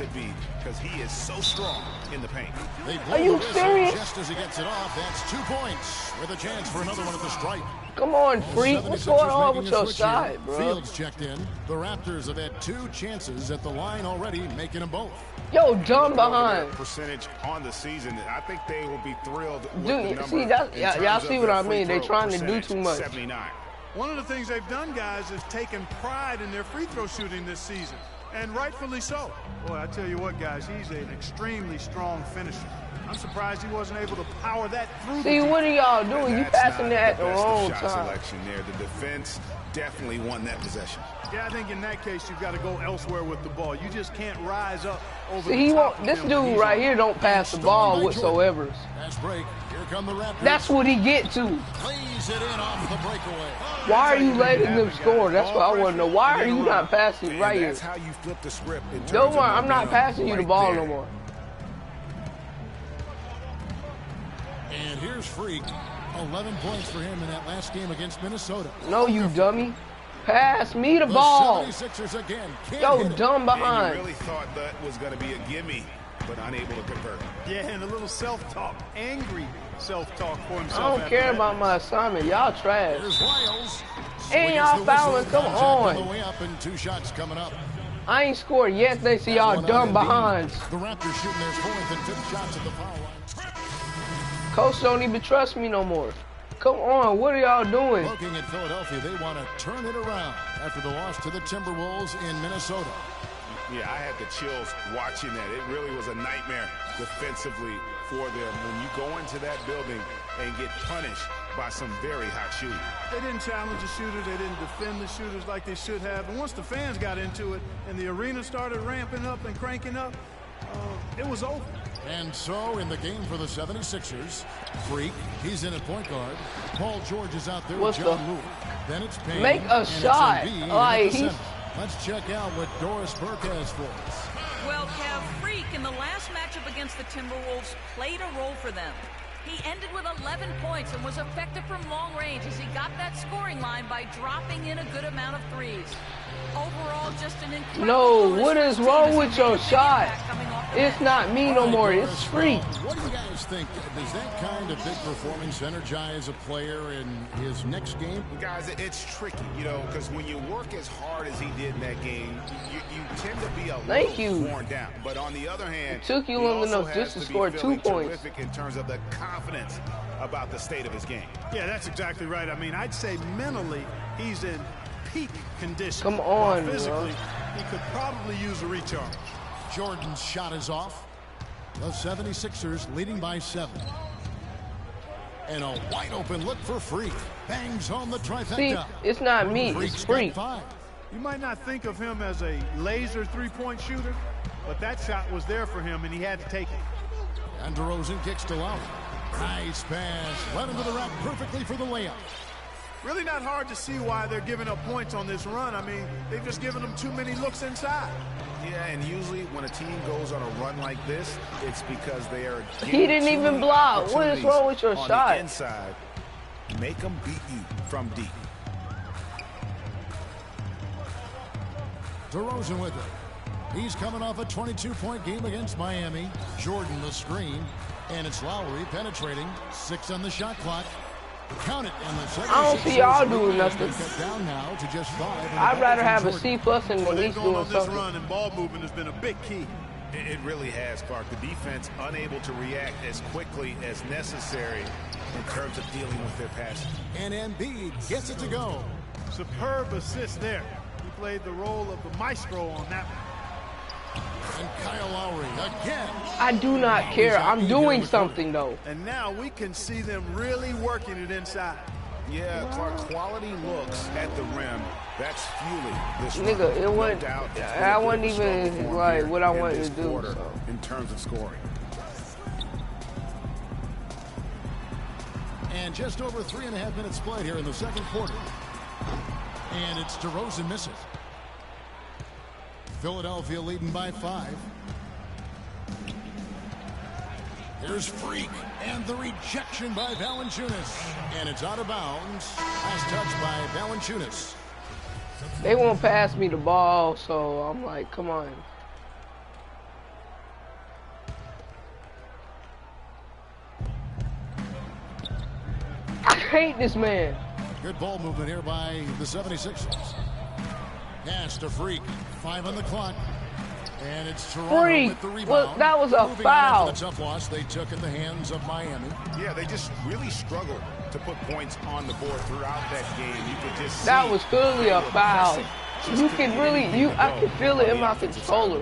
Because he is so strong in the paint. Are you serious? Just as he gets it off, that's 2 points with a chance for another one at the stripe. Come on, freak. What's going on with your side, bro? Fields checked in. The Raptors have had 2 chances at the line already, making them both. Yo, dumb behind. Percentage on the season. I think they will be thrilled with Dude, the number. see, that's, y'all see what I mean? They're trying to do too much. 79. One of the things they've done, guys, is taken pride in their free throw shooting this season, and rightfully so. Boy, I tell you what, guys, he's an extremely strong finisher. I'm surprised he wasn't able to power that through. See, what are y'all doing? You passing that at the wrong time. Selection there. The defense definitely won that possession. Yeah, I think in that case you've got to go elsewhere with the ball. You just can't rise up over. See, he won't. This dude right here don't pass the ball whatsoever. Fast break. Here come the Raptors. That's what he get to. Plays it in off the breakaway. Why are you letting them score? That's what I want to know. Why are you not passing right here? That's how you flip the script. Don't worry, I'm not passing you the ball no more. And here's Freak. 11 points for him in that last game against Minnesota. No, you dummy. Pass me the ball. 76ers again. Yo, dumb behind. And you really thought that was going to be a gimme, but unable to convert. Yeah, and a little self-talk, angry self-talk for himself. I don't care about my assignment. Y'all trash. Here's Wiles. And y'all fouling. Come on. The way up and 2 shots coming up. I ain't scored yet. They see y'all dumb behinds. The Raptors shooting their 4th and 5th shots at the foul line. Coach don't even trust me no more. Come on, what are y'all doing? Looking at Philadelphia, they want to turn it around after the loss to the Timberwolves in Minnesota. Yeah, I had the chills watching that. It really was a nightmare defensively for them when you go into that building and get punished by some very hot shooting. They didn't challenge the shooter. They didn't defend the shooters like they should have. And once the fans got into it and the arena started ramping up and cranking up, it was over. And so in the game for the 76ers, Freak, he's in at point guard. Paul George is out there with John Lewis. Then it's Payne. Make a shot. Like, let's check out what Doris Burke has for us. Well, Kev, Freak in the last matchup against the Timberwolves played a role for them. He ended with 11 points and was effective from long range as he got that scoring line by dropping in a good amount of threes. Overall, just an incredible. No, what is wrong with your shot? It's not me no more. It's Freak. What do you guys think? Does that kind of big performance energize a player in his next game? Guys, it's tricky, you know, because when you work as hard as he did in that game, you tend to be a little worn down. But on the other hand, it took you long enough just to score 2 points. In terms of the confidence about the state of his game. Yeah, that's exactly right. I mean, I'd say mentally he's in peak condition. Come on, physically, he could probably use a recharge. Jordan's shot is off. The 76ers leading by 7. And a wide open look for Freak. Bangs home the trifecta. See, it's not me, it's Freak. You might not think of him as a laser three-point shooter, but that shot was there for him, and he had to take it. And DeRozan kicks to Lowry. Nice pass. Led him to the rack perfectly for the layup. Really not hard to see why they're giving up points on this run. I mean, they've just given them too many looks inside. Yeah, and usually when a team goes on a run like this, it's because they are. He didn't even block. What is wrong with your shot? The inside, make them beat you from deep. DeRozan with it. He's coming off a 22-point game against Miami. Jordan the screen. And it's Lowry penetrating. 6 on the shot clock. Count it. And the I don't see y'all doing nothing. Down now to just 5. I'd rather have a C+ and at least doing something. This run and ball movement has been a big key. It really has, Clark. The defense unable to react as quickly as necessary in terms of dealing with their passes. And Embiid gets it to go. Superb assist there. He played the role of the maestro on that one. And Kyle Lowry again. I do not care. I'm doing something, though. And now we can see them really working it inside. Yeah, Clark, quality looks at the rim. That's fueling this nigga, it wasn't, I wasn't even like what I wanted to do. So. In terms of scoring. And just over 3.5 minutes played here in the second quarter. And it's DeRozan misses. Philadelphia leading by 5. Here's Freak, and the rejection by Valanciunas. And it's out of bounds. Last touch by Valanciunas. They won't pass me the ball, so I'm like, come on. I hate this man. Good ball movement here by the 76ers. Pass to Freak. 5 on the clock. And it's Toronto with the rebound. Well, that was a foul. The tough loss they took in the hands of Miami. Yeah, they just really struggled to put points on the board throughout that game. You could just see that was clearly a foul. You can really, I can feel it in my controller.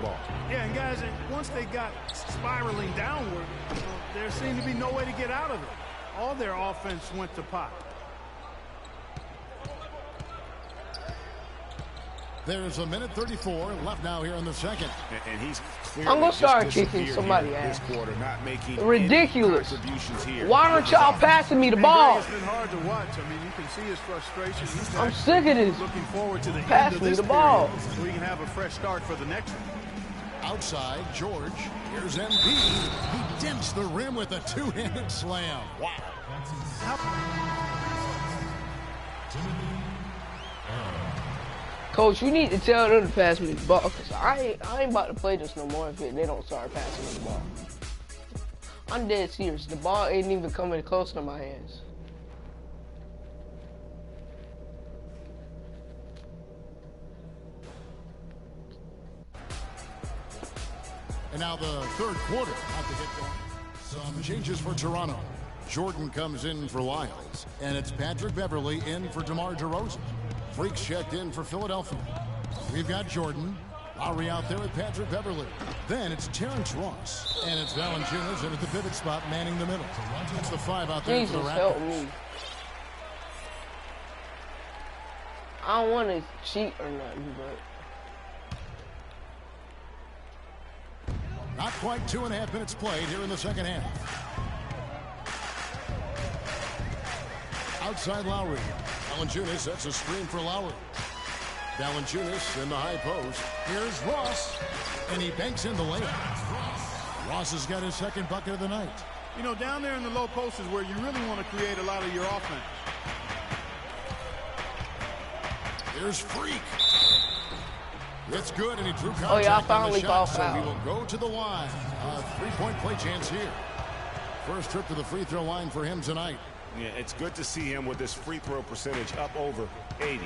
Yeah, and guys, once they got spiraling downward, there seemed to be no way to get out of it. All their offense went to pot. There's a minute 34 left now here in the second. And he's clearly I'm going to start kicking somebody ass. This quarter, not making ridiculous. Here. Why aren't y'all passing me the ball? It's been hard to watch. I mean, you can see his frustration. I'm sick of this. Looking forward to the Pass end of me this the ball. so we can have a fresh start for the next one. Outside, George. Here's Embiid. He dents the rim with a two-handed slam. Wow. Coach, you need to tell them to pass me the ball, because I ain't about to play this no more if they don't start passing me the ball. I'm dead serious. The ball ain't even coming close to my hands. And now the third quarter at the hit point. Some changes for Toronto. Jordan comes in for Lyles, and it's Patrick Beverley in for DeMar DeRozan. Freaks checked in for Philadelphia. We've got Jordan. Lowry out there with Patrick Beverley. Then it's Terrence Ross, and it's Valanciunas in at the pivot spot, manning the middle. It's the 5 out there for the Raptors. Help me. I don't want to cheat or nothing, but not quite 2.5 minutes played here in the second half. Outside Lowry. Valanciunas sets a screen for Lowry. Valanciunas in the high post. Here's Ross. And he banks in the layup. Ross has got his second bucket of the night. You know, down there in the low post is where you really want to create a lot of your offense. Here's Freak. It's good, and he drew contact. Oh, yeah, I finally on the shot, ball so foul. he will go to the line. A three-point play chance here. First trip to the free throw line for him tonight. Yeah, it's good to see him with this free throw percentage up over 80.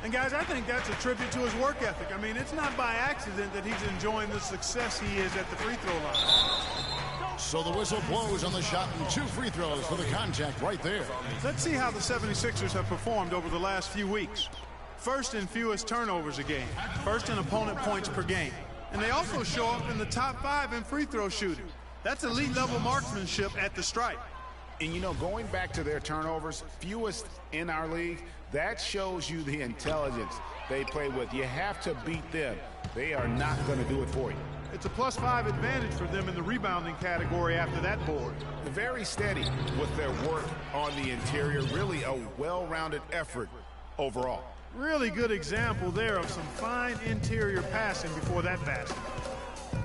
And guys, I think that's a tribute to his work ethic. I mean, it's not by accident that he's enjoying the success he is at the free throw line. So the whistle blows on the shot, and 2 free throws for the contact right there. Let's see how the 76ers have performed over the last few weeks. First in fewest turnovers a game. First in opponent points per game. And they also show up in the top 5 in free throw shooting. That's elite level marksmanship at the stripe. And, you know, going back to their turnovers, fewest in our league, that shows you the intelligence they play with. You have to beat them. They are not going to do it for you. It's a +5 advantage for them in the rebounding category after that board. Very steady with their work on the interior. Really a well-rounded effort overall. Really good example there of some fine interior passing before that basket.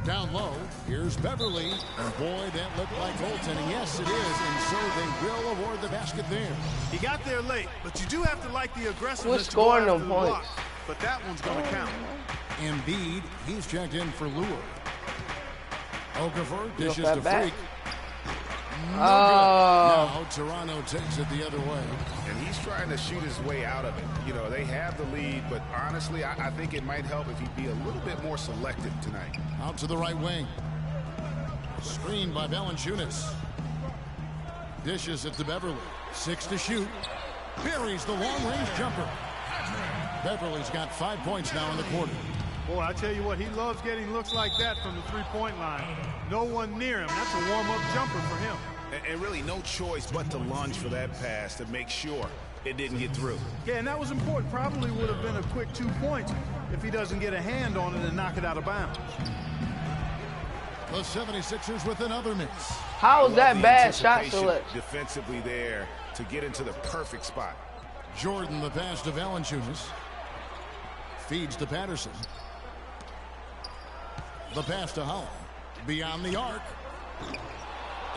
Down low, here's Beverley. And boy, that looked like goaltending. Yes, it is. And so they will award the basket there. He got there late, but you do have to like the aggressiveness. Who's scoring them points? Block, but that one's going to count. Embiid, he's checked in for Lure. Okafor dishes to back. Freak. Now Toronto takes it the other way. And he's trying to shoot his way out of it. You know, they have the lead, but honestly, I think it might help if he'd be a little bit more selective tonight. Out to the right wing. Screened by Valanciunas. Dishes it to Beverley. 6 to shoot. Buries the long-range jumper. Beverley's got 5 points now in the quarter. Boy, I tell you what, he loves getting looks like that from the three-point line. No one near him. That's a warm-up jumper for him. And really no choice but to lunge for that pass to make sure it didn't get through. Yeah, and that was important. Probably would have been a quick 2 points if he doesn't get a hand on it and knock it out of bounds. The 76ers with another miss. How is that bad shot selection? Defensively there to get into the perfect spot. Jordan, the pass to Valanciunas. Feeds to Patterson. The pass to Holland. Beyond the arc.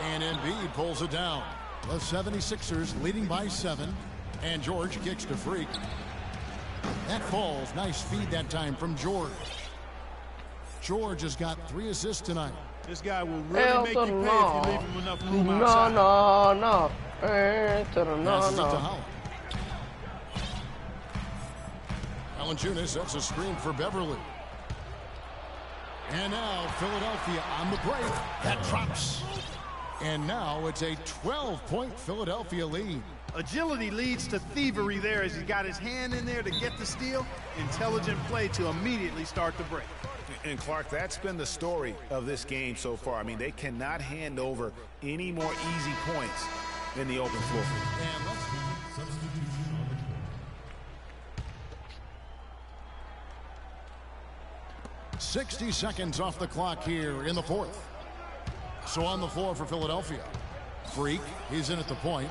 And Embiid pulls it down. The 76ers leading by 7. And George kicks to Freak. That falls. Nice feed that time from George. George has got 3 assists tonight. This guy will really make you pay if you leave him enough room outside. No. Passes it to Holland. Valanciunas sets a screen for Beverly. And now Philadelphia on the break. That drops. And now it's a 12-point Philadelphia lead. Agility leads to thievery there as he got his hand in there to get the steal. Intelligent play to immediately start the break. And Clark, that's been the story of this game so far. I mean, they cannot hand over any more easy points in the open floor. 60 seconds off the clock here in the 4th. So on the floor for Philadelphia. Freak, he's in at the point.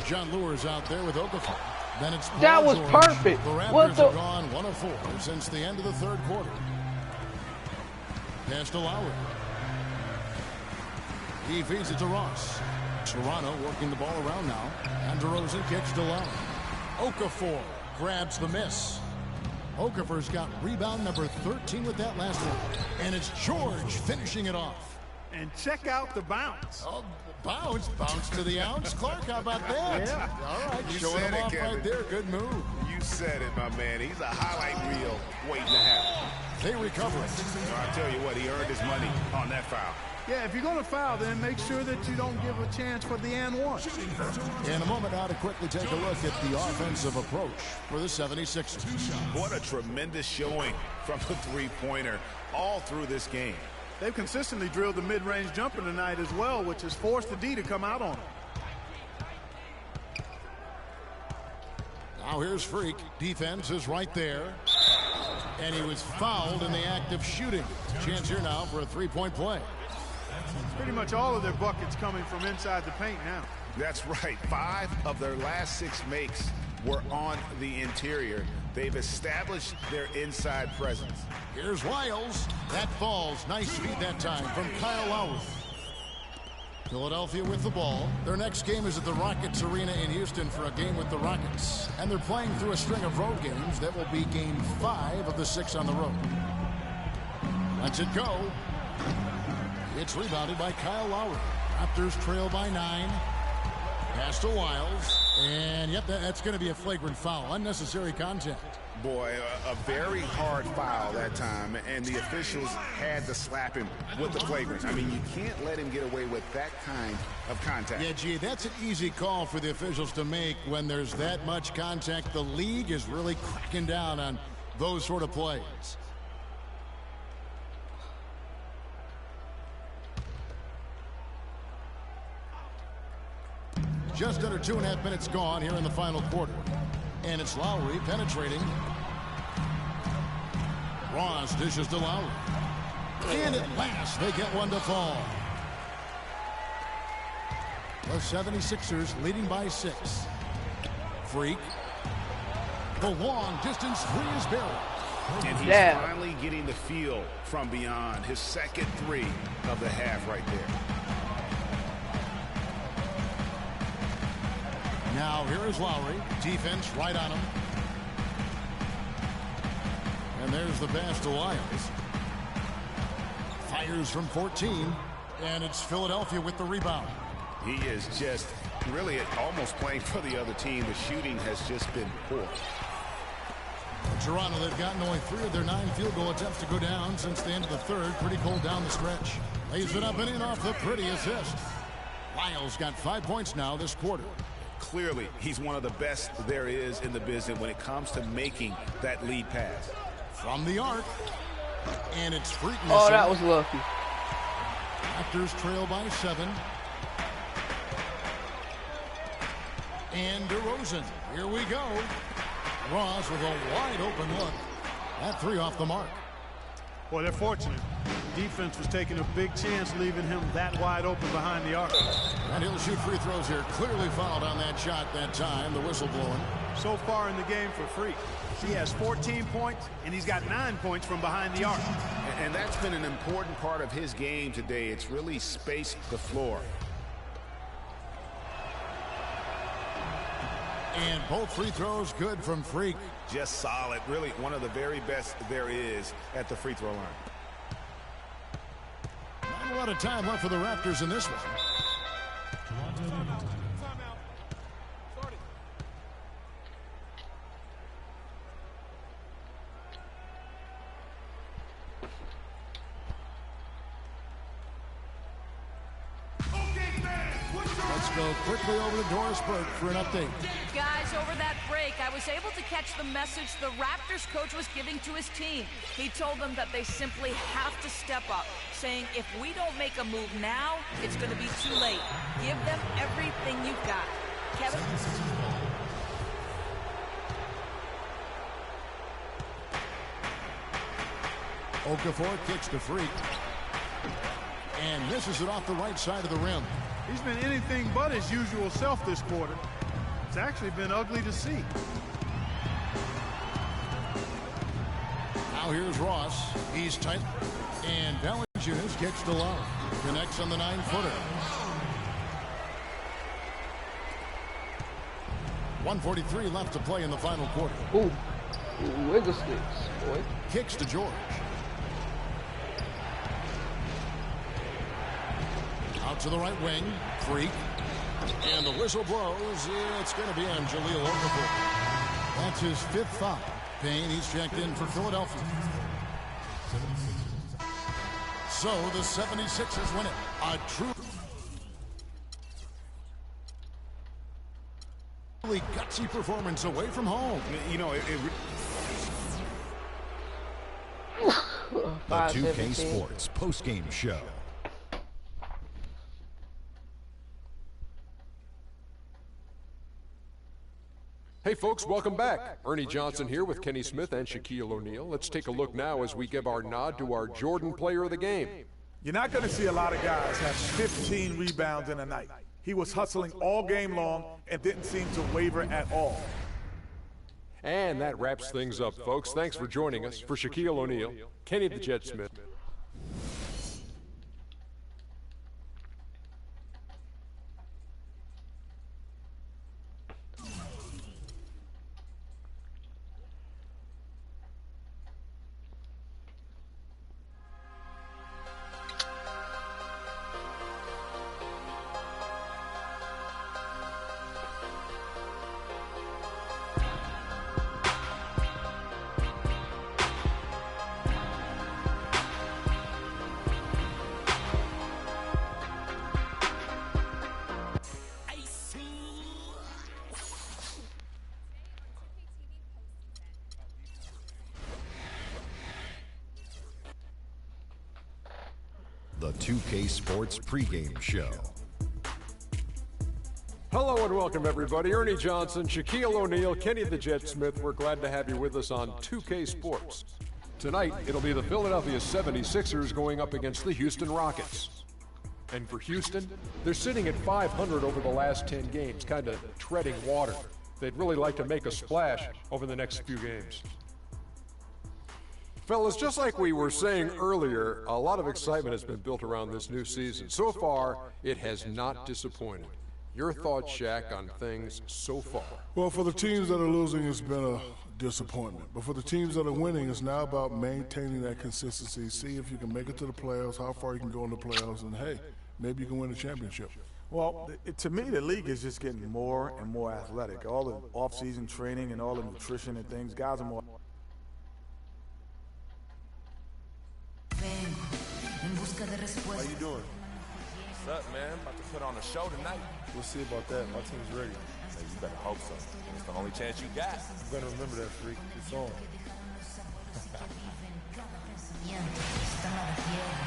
John Lure's out there with Okafor. Then it's Paul that was George. perfect. The Raptors have gone 1 of 4 since the end of the 3rd quarter. Pass to Lowry. He feeds it to Ross. Toronto working the ball around now. And DeRozan kicks to Lowry. Okafor grabs the miss. Okafor's got rebound number 13 with that last one. And it's George finishing it off. And check out the bounce. Oh, bounce to the ounce. Clark, how about that? Yeah. All right, You showing said him it, off Kevin. right there. Good move. You said it, my man. He's a highlight reel waiting to happen. They recover it. I tell you what, he earned his money on that foul. Yeah, if you're going to foul, then make sure that you don't give a chance for the and one. In a moment now to quickly take a look at the offensive approach for the 76ers. What a tremendous showing from the three-pointer all through this game. They've consistently drilled the mid-range jumper tonight as well, which has forced the D to come out on them. Now here's Freak. Defense is right there. And he was fouled in the act of shooting. Chance here now for a three-point play. Pretty much all of their buckets coming from inside the paint now. That's right. 5 of their last 6 makes were on the interior. They've established their inside presence. Here's Wiles. That falls. Nice feed that time from Kyle Lowry. Philadelphia with the ball. Their next game is at the Rockets Arena in Houston for a game with the Rockets. And they're playing through a string of road games. That will be game 5 of the 6 on the road. Lets it go. It's rebounded by Kyle Lowry. Raptors trail by 9. Pass to Wiles. And yep, that's going to be a flagrant foul. Unnecessary contact. Boy, a very hard foul that time, and the officials had to slap him with the flagrant. I mean, you can't let him get away with that kind of contact. Yeah, gee, that's an easy call for the officials to make when there's that much contact. The league is really cracking down on those sort of plays. Just under 2.5 minutes gone here in the final quarter. And it's Lowry penetrating. Ross dishes to Lowry. And at last, they get one to fall. The 76ers leading by 6. Freak. The long distance 3 is buried. And he's finally getting the feel from beyond. His second 3 of the half right there. Now here is Lowry. Defense right on him. And there's the pass to Wiles. Fires from 14. And it's Philadelphia with the rebound. He is just really almost playing for the other team. The shooting has just been poor. Toronto, they've gotten only 3 of their 9 field goal attempts to go down since the end of the 3rd. Pretty cold down the stretch. Lays it up and in off the pretty assist. Wiles got 5 points now this quarter. Clearly, he's one of the best there is in the business when it comes to making that lead pass. From the arc. And it's Freak. Oh, that was lucky. Raptors trail by 7. And DeRozan. Here we go. Ross with a wide open look. That 3 off the mark. Boy, they're fortunate. Defense was taking a big chance leaving him that wide open behind the arc. And he'll shoot free throws here. Clearly fouled on that shot that time. The whistle blowing. So far in the game for Freak, he has 14 points, and he's got 9 points from behind the arc. And that's been an important part of his game today. It's really spaced the floor. And both free throws good from Freak. Just solid. Really one of the very best there is at the free throw line. Not a lot of time left for the Raptors in this one. Let's go quickly over to Doris Burke for an update. Guys, over that break, I was able to catch the message the Raptors coach was giving to his team. He told them that they simply have to step up, saying if we don't make a move now, it's going to be too late. Give them everything you've got. Kevin? Okafor kicks to Freak. And misses it off the right side of the rim. He's been anything but his usual self this quarter. It's actually been ugly to see. Now here's Ross. He's tight. And Valanciunas gets to Love. Connects on the 9-footer. 1:43 left to play in the final quarter. Ooh. Wiggle sticks, boy. Kicks to George. Out to the right wing. Freak. And the whistle blows. It's going to be on Jahlil Okafor. That's his 5th foul. Payne, he's checked in for Philadelphia. So the 76ers win it. A truly gutsy performance away from home. You know, The 2K Sports post-game show. Hey folks, welcome back. Ernie Johnson here with Kenny Smith and Shaquille O'Neal. Let's take a look now as we give our nod to our Jordan Player of the Game. You're not going to see a lot of guys have 15 rebounds in a night. He was hustling all game long and didn't seem to waver at all. And that wraps things up, folks. Thanks for joining us. For Shaquille O'Neal, Kenny the Jet Smith. The 2K Sports pregame show. Hello and welcome everybody. Ernie Johnson, Shaquille O'Neal, Kenny the Jet Smith. We're glad to have you with us on 2K Sports. Tonight, it'll be the Philadelphia 76ers going up against the Houston Rockets. And for Houston, they're sitting at 500 over the last 10 games, kind of treading water. They'd really like to make a splash over the next few games. Fellas, just like we were saying earlier, a lot of excitement has been built around this new season. So far, it has not disappointed. Your thoughts, Shaq, on things so far? Well, for the teams that are losing, it's been a disappointment. But for the teams that are winning, it's now about maintaining that consistency. See if you can make it to the playoffs, how far you can go in the playoffs, and hey, maybe you can win a championship. Well, to me, the league is just getting more and more athletic. All the off-season training and all the nutrition and things, guys are more. How you doing? What's up, man? About to put on a show tonight. We'll see about that. My team's ready. Hey, you better hope so. It's the only chance you got. You better remember that, freak. It's on.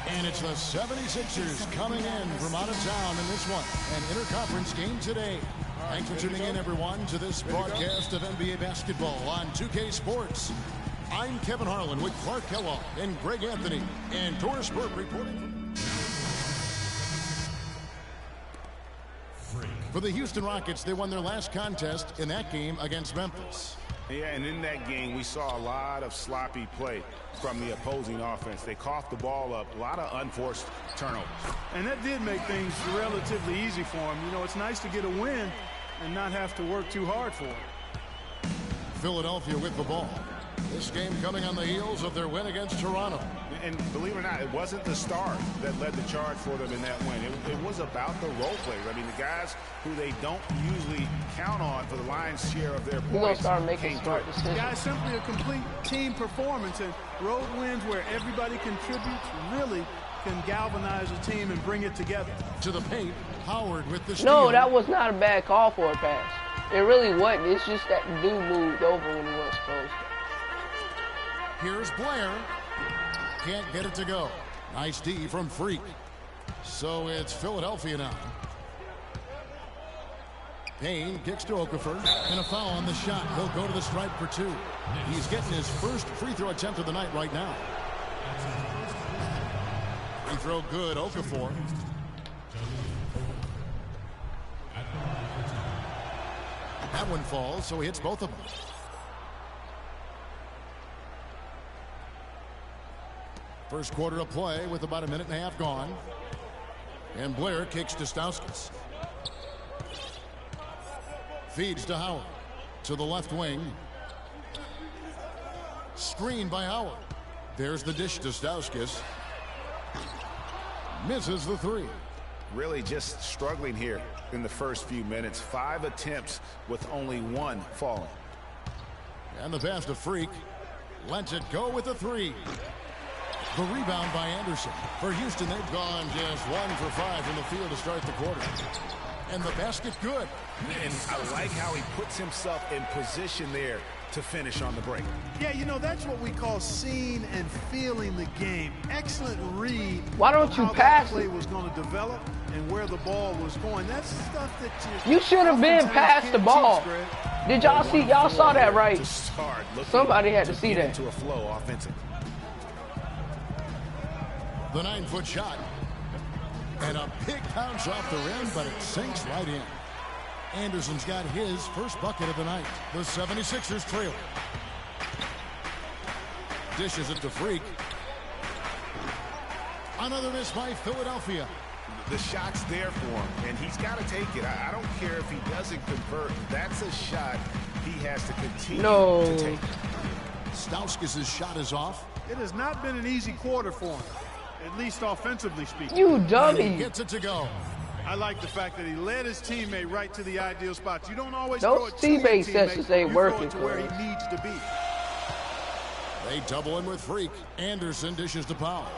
And it's the 76ers coming in from out of town in this one. An interconference game today. Thanks for tuning in, everyone, to this broadcast of NBA basketball on 2K Sports. I'm Kevin Harlan with Clark Kellogg and Greg Anthony and Doris Burke reporting. For the Houston Rockets, they won their last contest in that game against Memphis. Yeah, and in that game, we saw a lot of sloppy play from the opposing offense. They coughed the ball up, a lot of unforced turnovers. And that did make things relatively easy for them. You know, it's nice to get a win, and not have to work too hard for it. Philadelphia with the ball. This game coming on the heels of their win against Toronto. And believe it or not, it wasn't the stars that led the charge for them in that win. It was about the role players. I mean, the guys who they don't usually count on for the lion's share of their points. We're going to start making smart decisions. Guys, simply a complete team performance, and road wins where everybody contributes really can galvanize a team and bring it together. To the paint, Howard with the steal. No, that was not a bad call for a pass. It really wasn't. It's just that dude moved over when he wasn't supposed to. Here's Blair. Can't get it to go. Nice D from Freak. So it's Philadelphia now. Payne kicks to Okafor, and a foul on the shot. He'll go to the stripe for 2. He's getting his first free throw attempt of the night right now. Free throw good, Okafor. That one falls, so he hits both of them. First quarter of play with about a minute and a half gone. And Blair kicks to Stauskas. Feeds to Howard. To the left wing. Screen by Howard. There's the dish to Stauskas. Misses the 3. Really just struggling here in the first few minutes. 5 attempts with only 1 falling. And the pass to Freak. Lets it go with the 3. The rebound by Anderson. For Houston, they've gone just 1 for 5 from the field to start the quarter. And the basket good. And I like how he puts himself in position there to finish on the break. Yeah, you know, that's what we call seeing and feeling the game. Excellent read. Why don't you how pass that play it? Was going to develop and where the ball was going. That's stuff that you should have been past the ball. Did y'all see? Y'all saw that, right? Somebody had to see that. To a flow offensive. The 9-foot shot. And a big bounce off the rim, but it sinks right in. Anderson's got his first bucket of the night. The 76ers trail. Dishes it to Freak. Another miss by Philadelphia. The shot's there for him, and he's got to take it. I don't care if he doesn't convert. That's a shot he has to continue to take. Stauskas' shot is off. It has not been an easy quarter for him, at least offensively speaking. You dummy. And he gets it to go. I like the fact that he led his teammate right to the ideal spots. You don't always those teammate sessions ain't working to where he needs to be. They double in with Freak. Anderson dishes to Powell.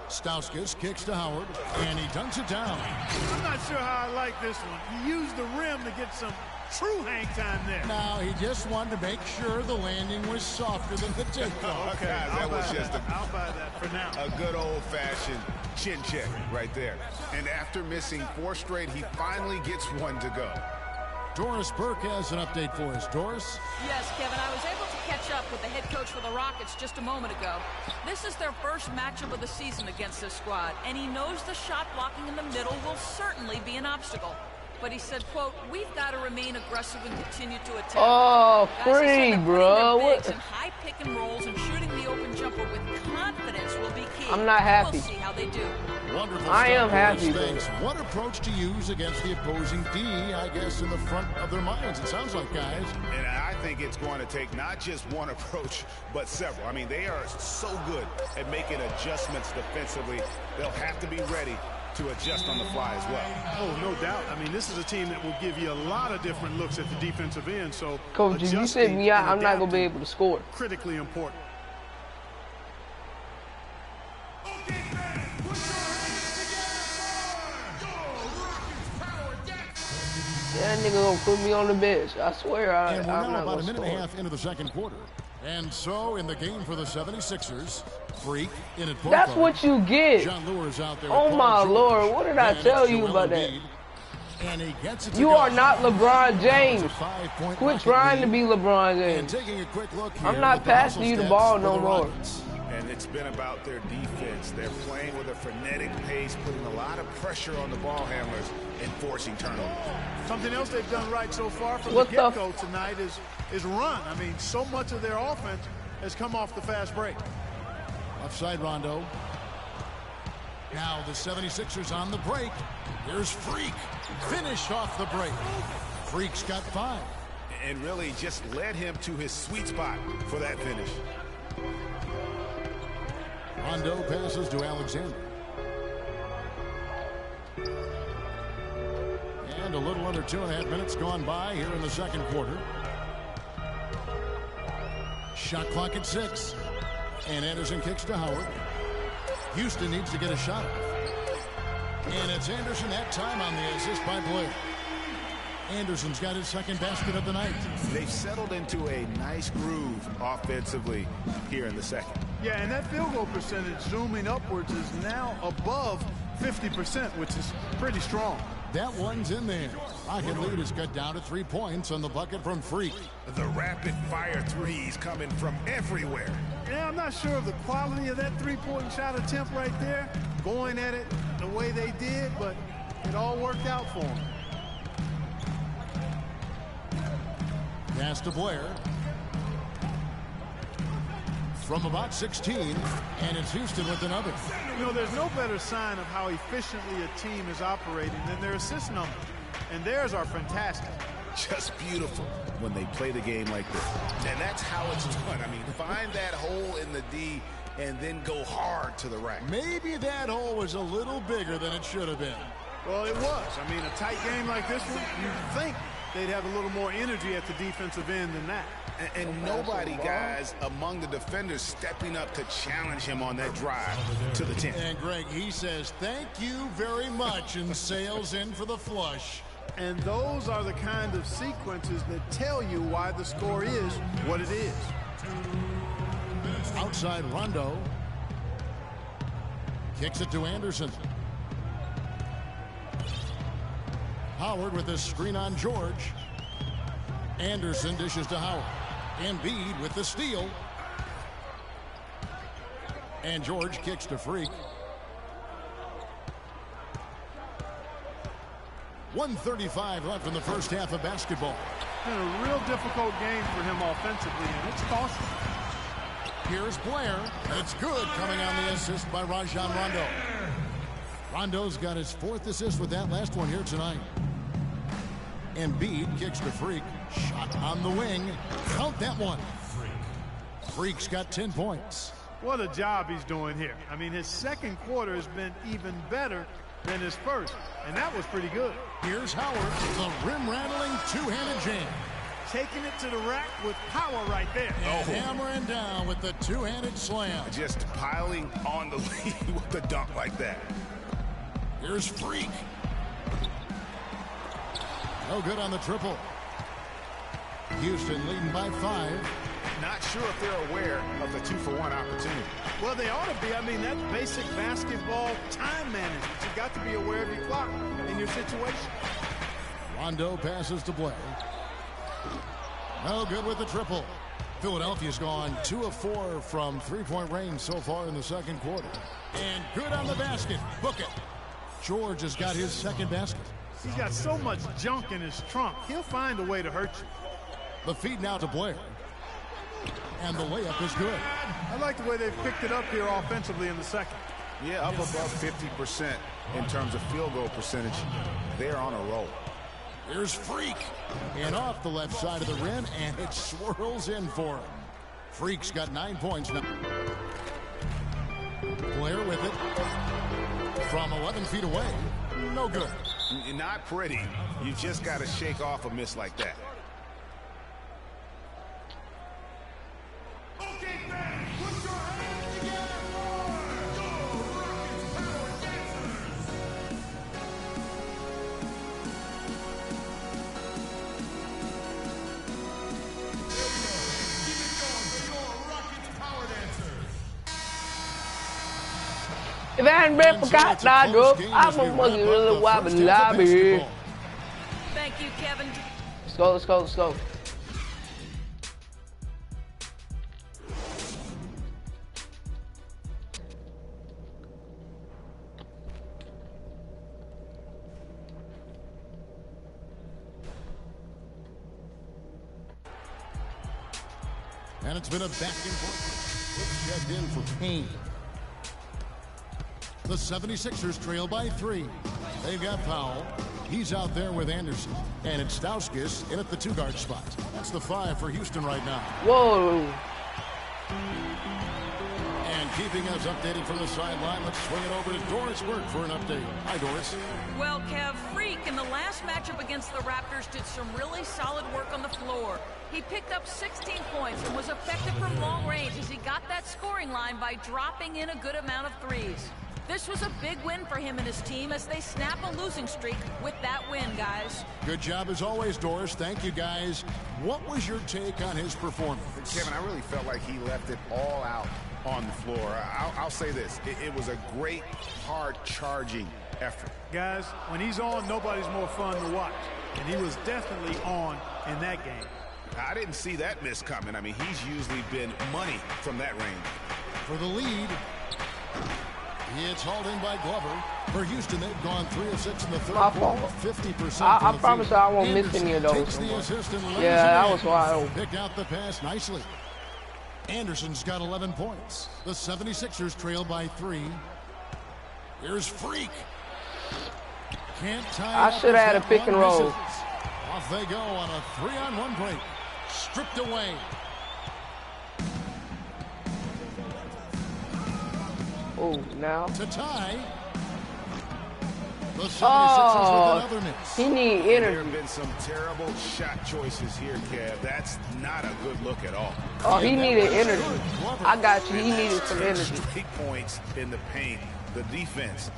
Stauskas kicks to Howard, and he dunks it down. I'm not sure how I like this one. He used the rim to get some true hang time there. Now, he just wanted to make sure the landing was softer than the takeoff. Okay, that was just I'll buy that for now. A good old-fashioned chin check right there. And after missing 4 straight, he finally gets 1 to go. Doris Burke has an update for us. Doris? Yes, Kevin, I was able to catch up with the head coach for the Rockets just a moment ago. This is their first matchup of the season against this squad, and he knows the shot blocking in the middle will certainly be an obstacle. But he said, quote, we've got to remain aggressive and continue to attack. Oh, free, bro. What? And high pick and rolls and shooting the open jumper with confidence will be key. I'm not happy. We'll see how they do. Wonderful. I am happy. What approach to use against the opposing D, I guess, in the front of their minds, it sounds like, guys. And I think it's going to take not just one approach, but several. I mean, they are so good at making adjustments defensively. They'll have to be ready to adjust on the fly as well. Oh, no doubt. I mean, this is a team that will give you a lot of different looks at the defensive end. So, Coach, if you send me out, I'm not going to be able to score. Critically important. That nigga gonna put me on the bench. I swear And we're I'm now not about gonna a minute score. and a half into the second quarter. And so in the game for the 76ers, Freak in at point That's guard. what you get. John Lewis out there. Oh with my Paul George. Lord, what did I And tell it's you Joel about that? Embiid. And he gets it to You go. are not LeBron James. It's a 5-point Quit rocket trying to lead. be LeBron And James. taking a quick look here I'm not at the passing hustle you the stats ball for no the more. Rockets. And it's been about their defense. They're playing with a frenetic pace, putting a lot of pressure on the ball handlers and forcing turnovers. Something else they've done right so far from What the the get-go tonight is run. I mean, so much of their offense has come off the fast break. Offside Rondo. Now the 76ers on the break. Here's Freak. Finish off the break. Freak's got 5. And really just led him to his sweet spot for that finish. Rondo passes to Alexander. And a little under 2.5 minutes gone by here in the second quarter. Shot clock at 6. And Anderson kicks to Howard. Houston needs to get a shot. And it's Anderson that time on the assist by Blair. Anderson's got his second basket of the night. They've settled into a nice groove offensively here in the second. Yeah, and that field goal percentage zooming upwards is now above 50%, which is pretty strong. That one's in there. Rocket lead is cut down to 3 points on the bucket from Freak. The rapid-fire threes coming from everywhere. Yeah, I'm not sure of the quality of that three-point shot attempt right there, going at it the way they did, but it all worked out for them. Pass to Blair. From about 16, and it's Houston with another. You know, there's no better sign of how efficiently a team is operating than their assist numbers. And theirs are fantastic. Just beautiful when they play the game like this. And that's how it's done. I mean, find that hole in the D and then go hard to the rack. Maybe that hole was a little bigger than it should have been. Well, it was. I mean, a tight game like this one, you'd think they'd have a little more energy at the defensive end than that. And nobody, guys, among the defenders stepping up to challenge him on that drive to the 10. And Greg, he says, thank you very much, and sails in for the flush. And those are the kind of sequences that tell you why the score is what it is. Outside Rondo. Kicks it to Anderson. Howard with a screen on George. Anderson dishes to Howard. Embiid with the steal. And George kicks to Freak. 1:35 left in the first half of basketball. Been a real difficult game for him offensively, and it's costly. Here's Blair. It's good, coming on the assist by Rajon Rondo. Rondo's got his 4th assist with that last one here tonight. Embiid kicks to Freak. Shot on the wing. Count that one. Freak's got 10 points. What a job he's doing here. I mean, his second quarter has been even better than his first, and that was pretty good. Here's Howard, the rim-rattling two-handed jam. Taking it to the rack with power right there. And hammering down with the two-handed slam. Just piling on the lead with a dunk like that. Here's Freak. No good on the triple. Houston leading by 5. Not sure if they're aware of the 2-for-1 opportunity. Well, they ought to be. I mean, that's basic basketball time management. You've got to be aware of your clock in your situation. Rondo passes to Blair. No good with the triple. Philadelphia's gone 2 of 4 from three-point range so far in the second quarter. And good on the basket. Book it. George has got his second basket. He's got so much junk in his trunk. He'll find a way to hurt you. The feed now to Blair. And the layup is good. I like the way they've picked it up here offensively in the second. Yeah, up above 50% in terms of field goal percentage. They're on a roll. Here's Freak. And off the left side of the rim, and it swirls in for him. Freak's got 9 points now. Blair with it. From 11 feet away. No good. Not pretty. You just got to shake off a miss like that. If I hadn't been forgot that, I'm a fucking really wobbly lobby. Thank you, Kevin. Let's go, let's go, let's go. And it's been a back and forth. It's checked in for Payne. The 76ers trail by 3. They've got Powell. He's out there with Anderson. And it's Stauskas in at the 2-guard spot. That's the 5 for Houston right now. Whoa. And keeping us updated from the sideline, let's swing it over to Doris Burke for an update. Hi, Doris. Well, Kev, Freak in the last matchup against the Raptors did some really solid work on the floor. He picked up 16 points and was effective from long range as he got that scoring line by dropping in a good amount of threes. This was a big win for him and his team as they snap a losing streak with that win, guys. Good job as always, Doris. Thank you, guys. What was your take on his performance? Kevin, I really felt like he left it all out on the floor. I'll say this. It was a great, hard-charging effort. Guys, when he's on, nobody's more fun to watch. And he was definitely on in that game. I didn't see that miss coming. I mean, he's usually been money from that range. For the lead, it's hauled in by Glover. For Houston, they've gone 3 of 6 in the third quarter, 50%. I promise I won't miss any of those. Yeah, that was wild. Picked out the pass nicely. Anderson's got 11 points. The 76ers trail by 3. Here's Freak. Can't tie. I should have had a pick and roll. Off they go on a 3-on-1 break. Stripped away. Oh, now. To tie. The 76ers with another miss. He need energy. There have been some terrible shot choices here, Kev. That's not a good look at all. Oh, he needed energy. I got you. He needed some energy. Straight points in the paint. The defense,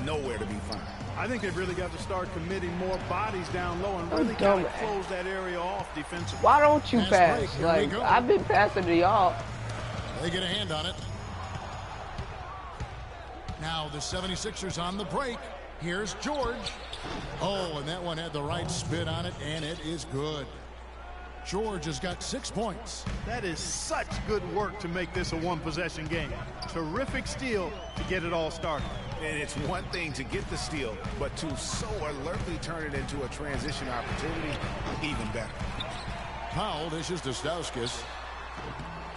nowhere to be found. I think they've really got to start committing more bodies down low and really got to close that area off defensively. Why don't you pass? Like, I've been passing to y'all. They get a hand on it. Now the 76ers on the break. Here's George. Oh, and that one had the right spin on it, and it is good. George has got 6 points. That is such good work to make this a one-possession game. Terrific steal to get it all started. And it's one thing to get the steal, but to so alertly turn it into a transition opportunity, even better. Powell dishes to Stauskas.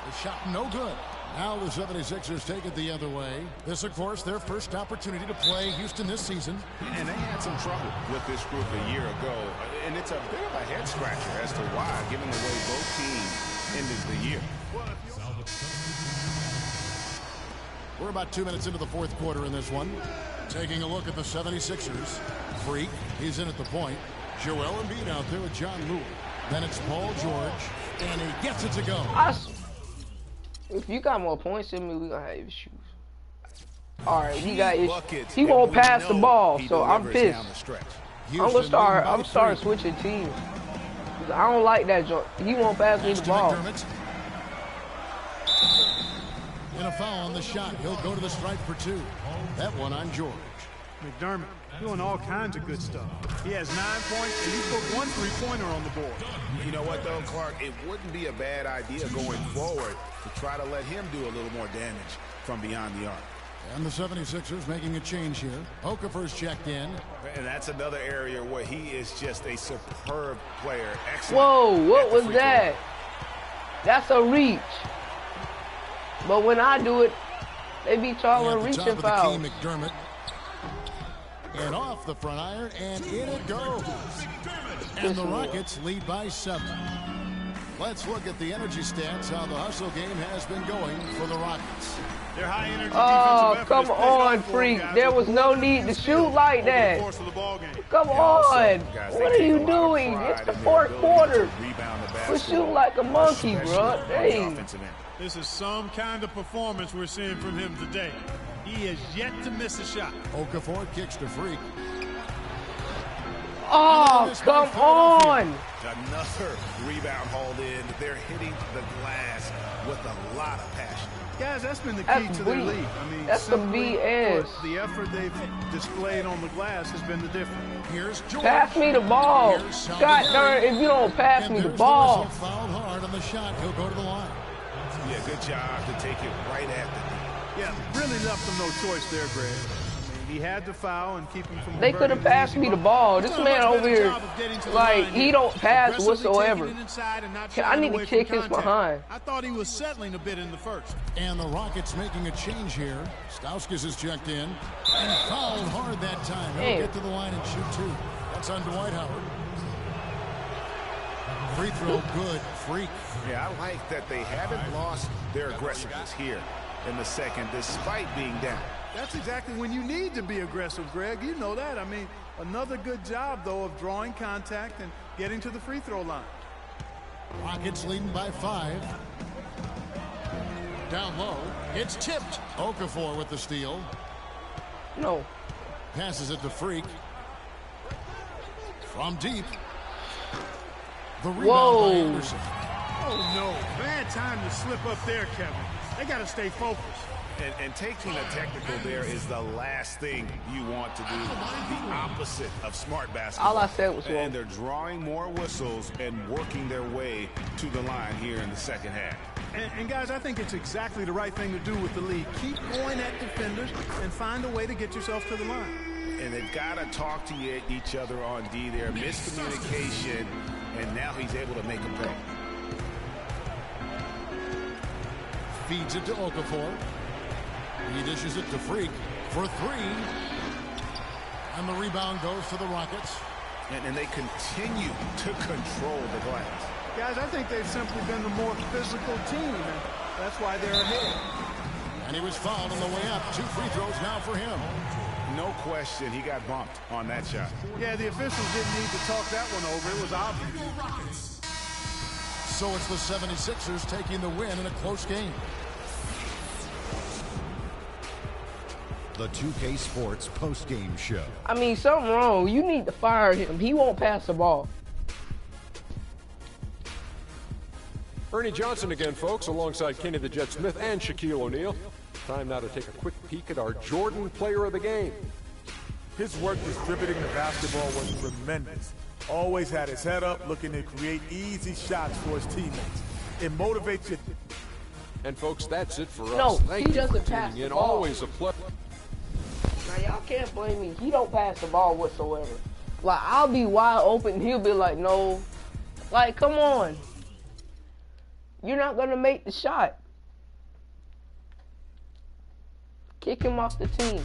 The shot no good. Now the 76ers take it the other way. This, of course, their first opportunity to play Houston this season. And they had some trouble with this group a year ago. And it's a bit of a head-scratcher as to why, given the way both teams ended the year. We're about 2 minutes into the fourth quarter in this one. Taking a look at the 76ers. Freak, he's in at the point. Joel Embiid out there with John Lewis. Then it's Paul George, and he gets it to go. If you got more points than me, we gonna have issues. All right, he got issues. He won't pass the ball, so I'm pissed. I'm starting switching teams. I don't like that joint. He won't pass me the ball. In a foul on the shot, he'll go to the stripe for 2. That one on George. McDermott doing all kinds of good stuff. He has 9 points, and he put 1 3-pointer on the board. You know what, though, Clark? It wouldn't be a bad idea going forward to try to let him do a little more damage from beyond the arc. And the 76ers making a change here. Okafor's checked in. And that's another area where he is just a superb player. Excellent. Whoa, what was that? That's a reach. But when I do it, they be calling reaching fouls. McDermott. And off the front iron, and in it goes. And the Rockets lead by 7. Let's look at the energy stats, how the hustle game has been going for the Rockets. Their high energy oh, come on, Freak. There was no need to shoot like that. Come on. What are you doing? It's the fourth quarter. We're shooting like a monkey, bro. Dang. This is some kind of performance we're seeing from him today. He has yet to miss a shot. Okafor kicks to Freak. Oh, come on. Another rebound hauled in. They're hitting the glass with a lot of passion. Guys, that's been the key to their lead. I mean, that's the BS. The effort they've displayed on the glass has been the difference. Here's George. Pass me the ball. God darn, if you don't pass me the ball. Fouled hard on the shot. He'll go to the line. Yeah, good job to take it right at the knee. Yeah, really left them no choice there, Greg. I mean, He had to foul and keep him from. They could have passed me the ball. This man over here, like, he don't pass whatsoever. I need to kick his behind. I thought he was settling a bit in the first. And the Rockets making a change here. Stauskas is checked in and fouled hard that time. He'll get to the line and shoot two. That's on Dwight Howard. Free throw good. Freak. Yeah, I like that they haven't lost their aggressiveness here in the second despite being down. That's exactly when you need to be aggressive, Greg. You know that. I mean, another good job, though, of drawing contact and getting to the free throw line. Rockets leading by 5. Down low. It's tipped. Okafor with the steal. No. Passes it to Freak. From deep. The rebound by Anderson. Oh, no. Bad time to slip up there, Kevin. They got to stay focused. And taking a technical there is the last thing you want to do. The opposite of smart basketball. All I said was wrong. And they're drawing more whistles and working their way to the line here in the second half. And guys, I think it's exactly the right thing to do with the lead. Keep going at defenders and find a way to get yourself to the line. And they've got to talk to each other on D there. Miscommunication, and now he's able to make a pay. Feeds it to Okafor. He dishes it to Freak for 3. And the rebound goes to the Rockets. And they continue to control the glass. Guys, I think they've simply been the more physical team, and that's why they're ahead. And he was fouled on the way up. 2 free throws now for him. No question, he got bumped on that shot. Yeah, the officials didn't need to talk that one over. It was obvious. So it's the 76ers taking the win in a close game. The 2K Sports post-game show. I mean, something wrong. You need to fire him. He won't pass the ball. Ernie Johnson again, folks, alongside Kenny the Jet Smith and Shaquille O'Neal. Time now to take a quick peek at our Jordan Player of the Game. His work distributing the basketball was tremendous. Always had his head up, looking to create easy shots for his teammates. It motivates you. And folks, that's it for us. No, Thank he you doesn't for pass tuning the in. ball. Always a pleasure. Now, y'all can't blame me. He don't pass the ball whatsoever. Like, I'll be wide open, and he'll be like, no. Like, come on. You're not going to make the shot. Kick him off the team.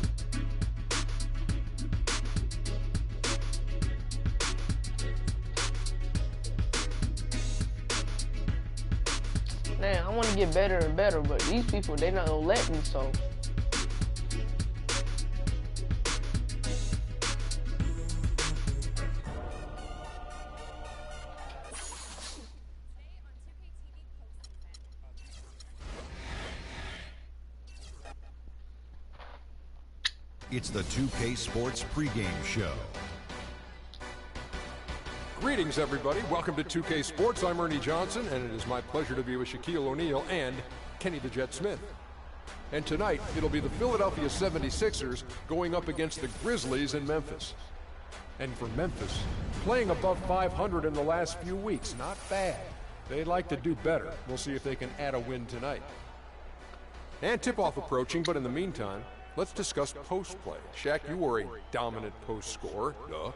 Man, I want to get better and better, but these people, they're not going to let me, so. It's the 2K Sports pregame show. Greetings, everybody. Welcome to 2K Sports. I'm Ernie Johnson, and it is my pleasure to be with Shaquille O'Neal and Kenny the Jet Smith. And tonight, it'll be the Philadelphia 76ers going up against the Grizzlies in Memphis. And for Memphis, playing above 500 in the last few weeks, not bad. They'd like to do better. We'll see if they can add a win tonight. And tip-off approaching, but in the meantime, let's discuss post play. Shaq, you were a dominant post scorer. Duh.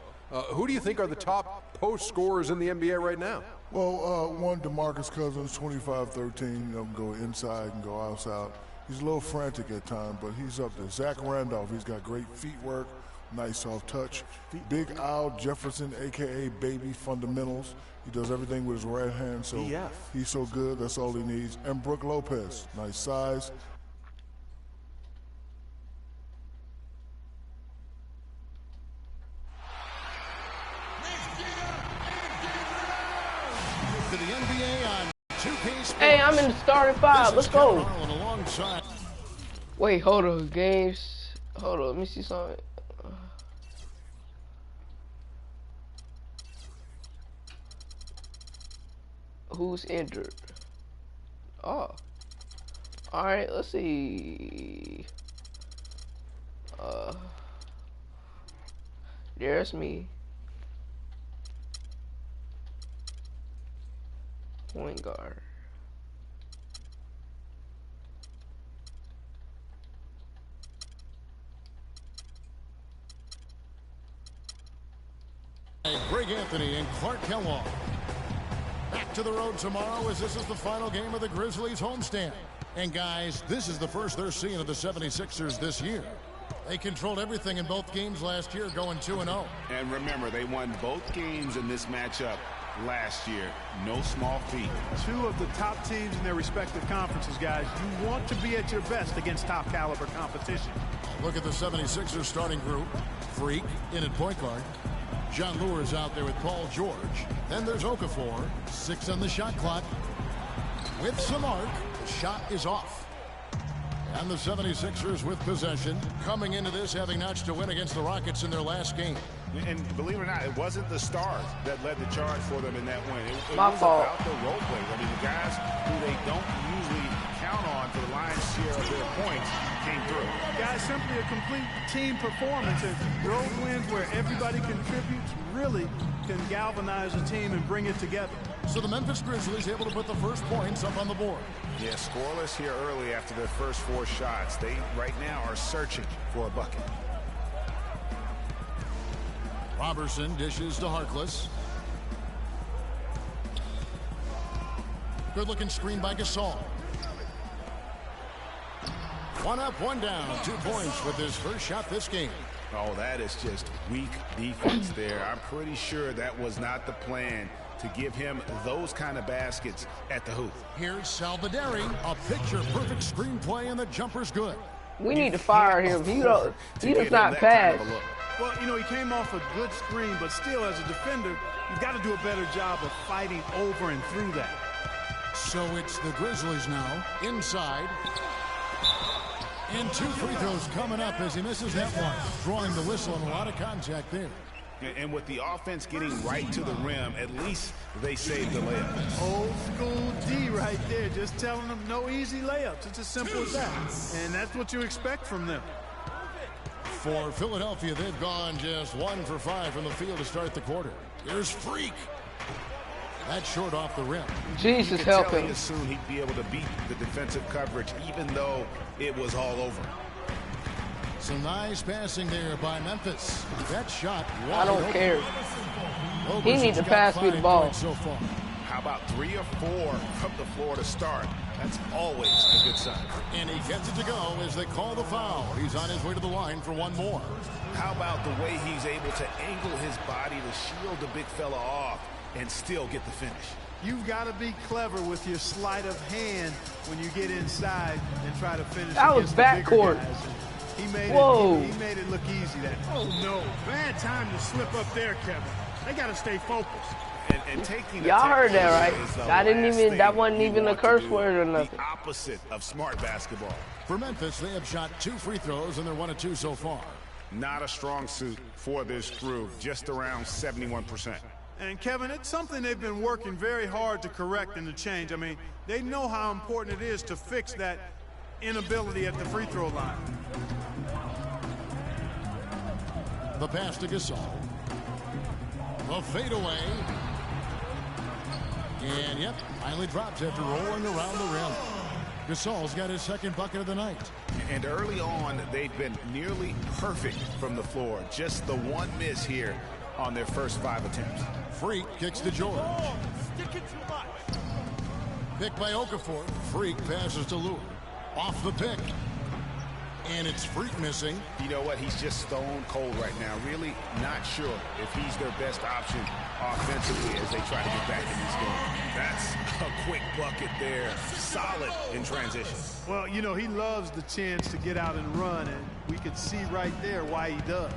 Who do you think are the top post scorers in the NBA right now? Well, one, DeMarcus Cousins, 25-13, you know, go inside and go outside. He's a little frantic at times, but he's up there. Zach Randolph, he's got great feet work, nice soft touch. Big Al Jefferson, a.k.a. Baby Fundamentals. He does everything with his right hand, so he's so good, that's all he needs. And Brook Lopez, nice size. To the NBA on 2K Sports. Hey, I'm in the starting 5. Let's go. Alongside. Wait, hold on. Games. Hold on. Let me see something. Who's injured? Oh. Alright, let's see. There's me. Point guard. Greg Anthony and Clark Kellogg. Back to the road tomorrow as this is the final game of the Grizzlies homestand. And guys, this is the first they're seeing of the 76ers this year. They controlled everything in both games last year, going 2-0. And remember, they won both games in this matchup last year. No small feat. Two of the top teams in their respective conferences, guys. You want to be at your best against top caliber competition. Look at the 76ers starting group. Freak in at point guard. John Lewis out there with Paul George. Then there's Okafor. 6 on the shot clock. With some arc, the shot is off. And the 76ers with possession, coming into this having notched a win against the Rockets in their last game. And believe it or not, it wasn't the stars that led the charge for them in that win. It My was fault. about the role players. I mean, the guys who they don't usually count on for the lion's share of their points came through. Guys, simply a complete team performance. And road wins where everybody contributes really can galvanize a team and bring it together. So the Memphis Grizzlies able to put the first points up on the board. Yeah, scoreless here early after their first 4 shots. They right now are searching for a bucket. Robertson dishes to Harkless. Good looking screen by Gasol. 1 up, 1 down. 2 points with his first shot this game. Oh, that is just weak defense there. I'm pretty sure that was not the plan to give him those kind of baskets at the hoop. Here's Salvadori, a picture-perfect screenplay, and the jumper's good. We need to fire him. He does not pass. Well, you know, he came off a good screen, but still, as a defender, you've got to do a better job of fighting over and through that. So it's the Grizzlies now, inside. And 2 free throws coming up as he misses that one. Drawing the whistle and a lot of contact there. And with the offense getting right to the rim, at least they saved the layup. Old school D right there, just telling them no easy layups. It's as simple as that. And that's what you expect from them. For Philadelphia, they've gone just 1 for 5 from the field to start the quarter. Here's Freak. That's short off the rim. Jesus help him. He assumed he'd be able to beat the defensive coverage, even though it was all over. Some nice passing there by Memphis. That shot. I don't care. He needs to pass me the ball. So far. How about 3 or 4 from the floor to start? That's always a good sign. And he gets it to go as they call the foul. He's on his way to the line for 1 more. How about the way he's able to angle his body to shield the big fella off and still get the finish? You've got to be clever with your sleight of hand when you get inside and try to finish. That was backcourt. He made it look easy. Oh no, bad time to slip up there, Kevin. They got to stay focused. And taking y'all heard that, right? That wasn't even a curse word or nothing. The opposite of smart basketball. For Memphis, they have shot 2 free throws and they're 1 of 2 so far. Not a strong suit for this group, just around 71%. And Kevin, it's something they've been working very hard to correct and to change. I mean, they know how important it is to fix that inability at the free throw line. The pass to Gasol. The fadeaway. And yep, finally drops after rolling around the rim. Gasol's got his 2nd bucket of the night. And early on, they've been nearly perfect from the floor. Just the 1 miss here on their first 5 attempts. Freak kicks to George. Pick by Okafor. Freak passes to Lewis. Off the pick. And it's Freak missing. You know what? He's just stone cold right now. Really not sure if he's their best option offensively as they try to get back in this game. That's a quick bucket there. Solid in transition. Well, you know, he loves the chance to get out and run, and we could see right there why he does.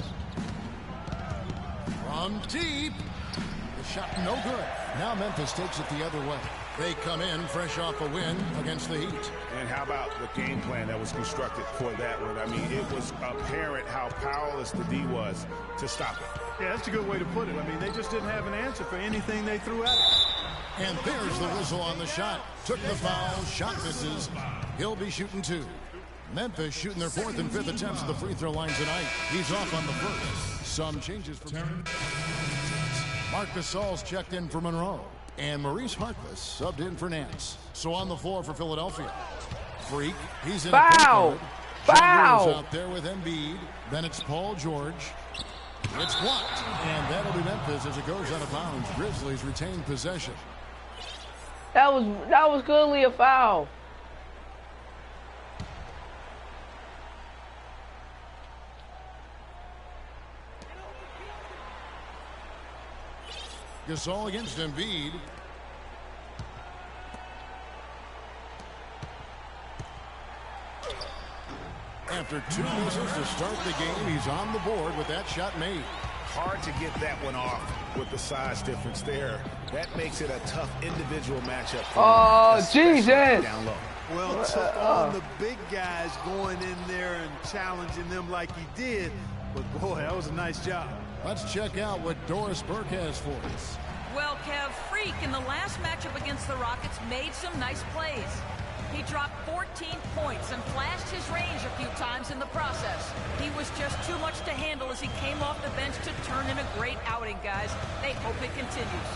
From deep. The shot no good. Now Memphis takes it the other way. They come in fresh off a win against the Heat. And how about the game plan that was constructed for that one? I mean, it was apparent how powerless the D was to stop it. Yeah, that's a good way to put it. I mean, they just didn't have an answer for anything they threw at it. And there's the whistle on the shot. Took the foul, shot misses. He'll be shooting 2. Memphis shooting their 4th and 5th attempts at the free throw line tonight. He's off on the 1st. Some changes for Marc Gasol's checked in for Monroe. And Maurice Harkless subbed in for Nance. So on the floor for Philadelphia. Freak, he's in foul. Foul! Out there with Embiid. Then it's Paul George. It's blocked, and that'll be Memphis as it goes out of bounds. Grizzlies retain possession. That was clearly a foul. Gasol against Embiid. After 2 misses to start the game, he's on the board with that shot made. Hard to get that one off with the size difference there. That makes it a tough individual matchup. Oh, Jesus! Down low. Well, took on the big guys going in there and challenging them like he did. But, boy, that was a nice job. Let's check out what Doris Burke has for us. Well, Kev, Freak in the last matchup against the Rockets made some nice plays. He dropped 14 points and flashed his range a few times in the process. He was just too much to handle as he came off the bench to turn in a great outing, guys. They hope it continues.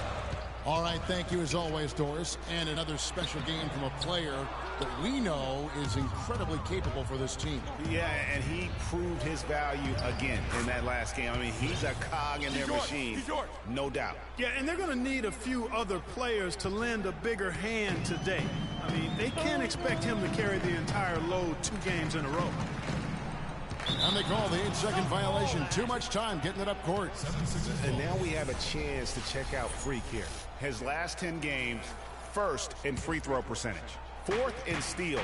All right, thank you as always, Doris. And another special game from a player that we know is incredibly capable for this team. Yeah, and he proved his value again in that last game. I mean, he's a cog in their machine, no doubt. Yeah, and they're going to need a few other players to lend a bigger hand today. I mean, they can't expect him to carry the entire load 2 games in a row. And they call the 8-second violation. Too much time getting it up court. And now we have a chance to check out Freak here. His last 10 games, first in free throw percentage, 4th in steals,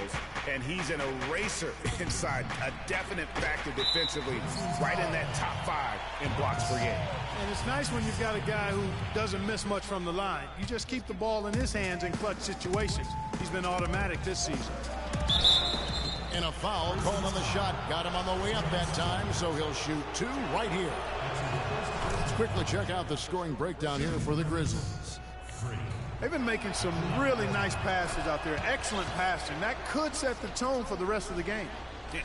and he's an eraser inside, a definite factor defensively, right in that top 5 in blocks per game. And it's nice when you've got a guy who doesn't miss much from the line. You just keep the ball in his hands in clutch situations. He's been automatic this season. And a foul called on the shot. Got him on the way up that time, so he'll shoot 2 right here. Let's quickly check out the scoring breakdown here for the Grizzlies. They've been making some really nice passes out there. Excellent passing. That could set the tone for the rest of the game.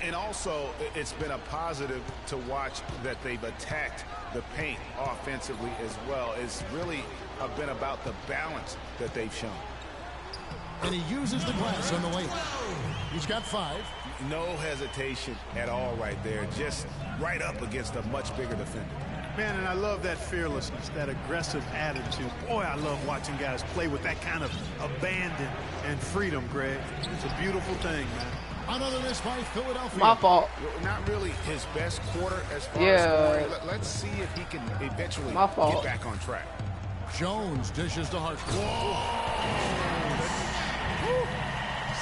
And also, it's been a positive to watch that they've attacked the paint offensively as well. It's really been about the balance that they've shown. And he uses the glass on the way. He's got 5. No hesitation at all right there. Just right up against a much bigger defender. Man, and I love that fearlessness, that aggressive attitude. Boy, I love watching guys play with that kind of abandon and freedom, Greg. It's a beautiful thing, man. Another miss by Philadelphia. My fault. Not really his best quarter as far as scoring. Let's see if he can eventually get back on track. Jones dishes to Harkless.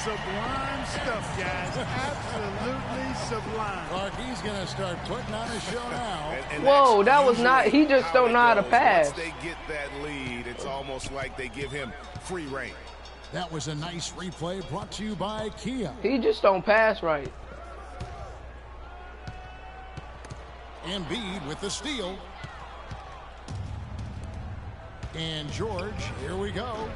Sublime stuff, guys. Absolutely sublime. Clark, he's going to start putting on a show now. Whoa, that was not, he just don't know how to pass. Once they get that lead, it's almost like they give him free reign. That was a nice replay brought to you by Kia. He just don't pass right. Embiid with the steal. And George, here we go.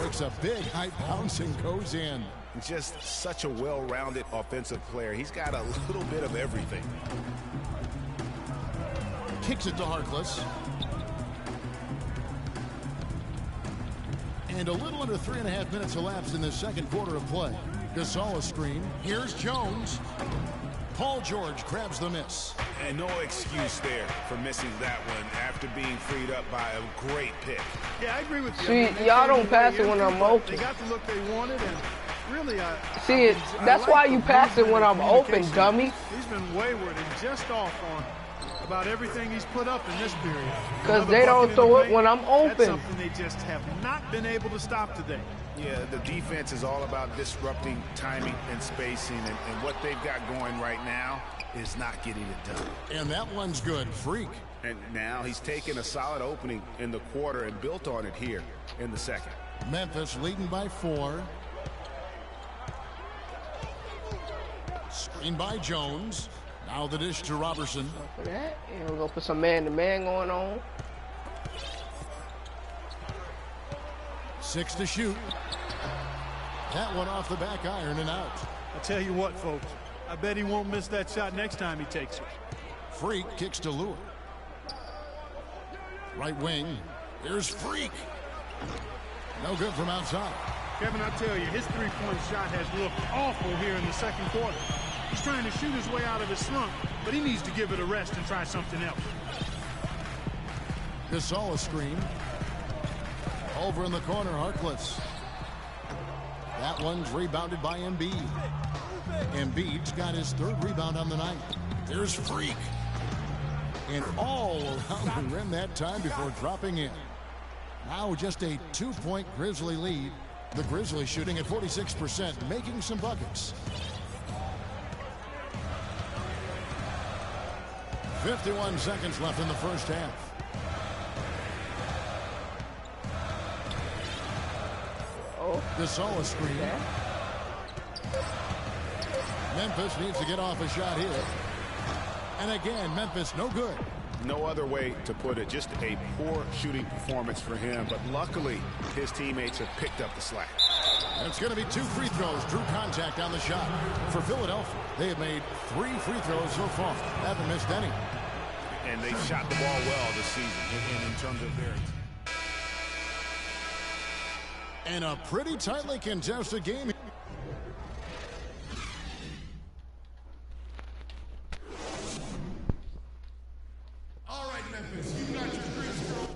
Makes a big high bounce and goes in. Just such a well-rounded offensive player. He's got a little bit of everything. Kicks it to Harkless. And a little under 3.5 minutes elapsed in the second quarter of play. Gasol a screen. Here's Jones. Paul George grabs the miss. And no excuse there for missing that one after being freed up by a great pick. Yeah, I agree with you. See, y'all don't pass it when I'm open. They got the look they wanted, and really, see it. That's why you pass it when I'm open, dummy. He's been wayward and just off on about everything he's put up in this period. Because they don't throw it when I'm open. That's something they just have not been able to stop today. Yeah, the defense is all about disrupting timing and spacing, and what they've got going right now is not getting it done. And that one's good. Freak. And now he's taken a solid opening in the quarter and built on it here in the second. Memphis leading by 4. Screen by Jones. Now the dish to Robertson. For that, and we're gonna put some man-to-man going on. 6 to shoot. That one off the back iron and out. I tell you what, folks, I bet he won't miss that shot next time he takes it. Freak kicks to Lure. Right wing. Here's Freak. No good from outside. Kevin, I tell you, his three-point shot has looked awful here in the second quarter. He's trying to shoot his way out of his slump, but he needs to give it a rest and try something else. Gasol screen. Over in the corner, Harkless. That one's rebounded by Embiid. Embiid's got his 3rd rebound on the night. There's Freak. And all around the rim that time before dropping in. Now just a 2-point Grizzly lead. The Grizzlies shooting at 46%, making some buckets. 51 seconds left in the first half. Gasol screen. Memphis needs to get off a shot here. And again, Memphis no good. No other way to put it. Just a poor shooting performance for him. But luckily, his teammates have picked up the slack. And it's going to be 2 free throws. Drew contact on the shot. For Philadelphia, they have made 3 free throws so far. Haven't missed any. And they've shot the ball well this season in terms of their... And a pretty tightly contested game. All right, Memphis, you got your free throw.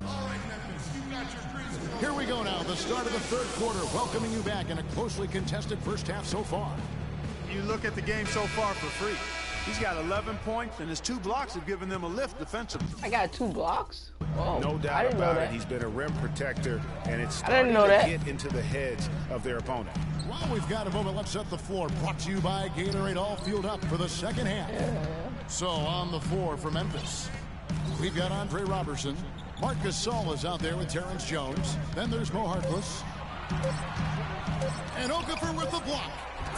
All right, Memphis, you got your free throw. Here we go now, the start of the 3rd quarter, welcoming you back in a closely contested first half so far. You look at the game so far for Freak. He's got 11 points, and his 2 blocks have given them a lift defensively. I got 2 blocks? Oh, no doubt about it. He's been a rim protector, and it's starting to get into the heads of their opponent. Well, we've got a moment. Let's set the floor. Brought to you by Gatorade, all fueled up for the second half. So on the floor for Memphis, we've got Andre Robertson. Marc Gasol is out there with Terrence Jones. Then there's Mo Harkless. And Okafor with the block.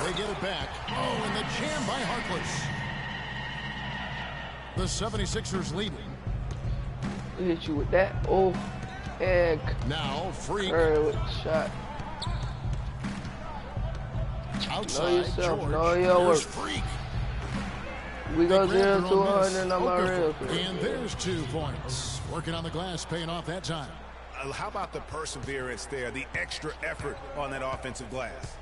They get it back. Oh, and the jam by Harkless. The 76ers leading. Hit you with that. Oh, egg. Now, Freak. With the shot. Outside, know yourself. George. Know your work. Freak. We go 0 to 100 and I'm real. And there's 2 points. Working on the glass, paying off that time. How about the perseverance there, the extra effort on that offensive glass?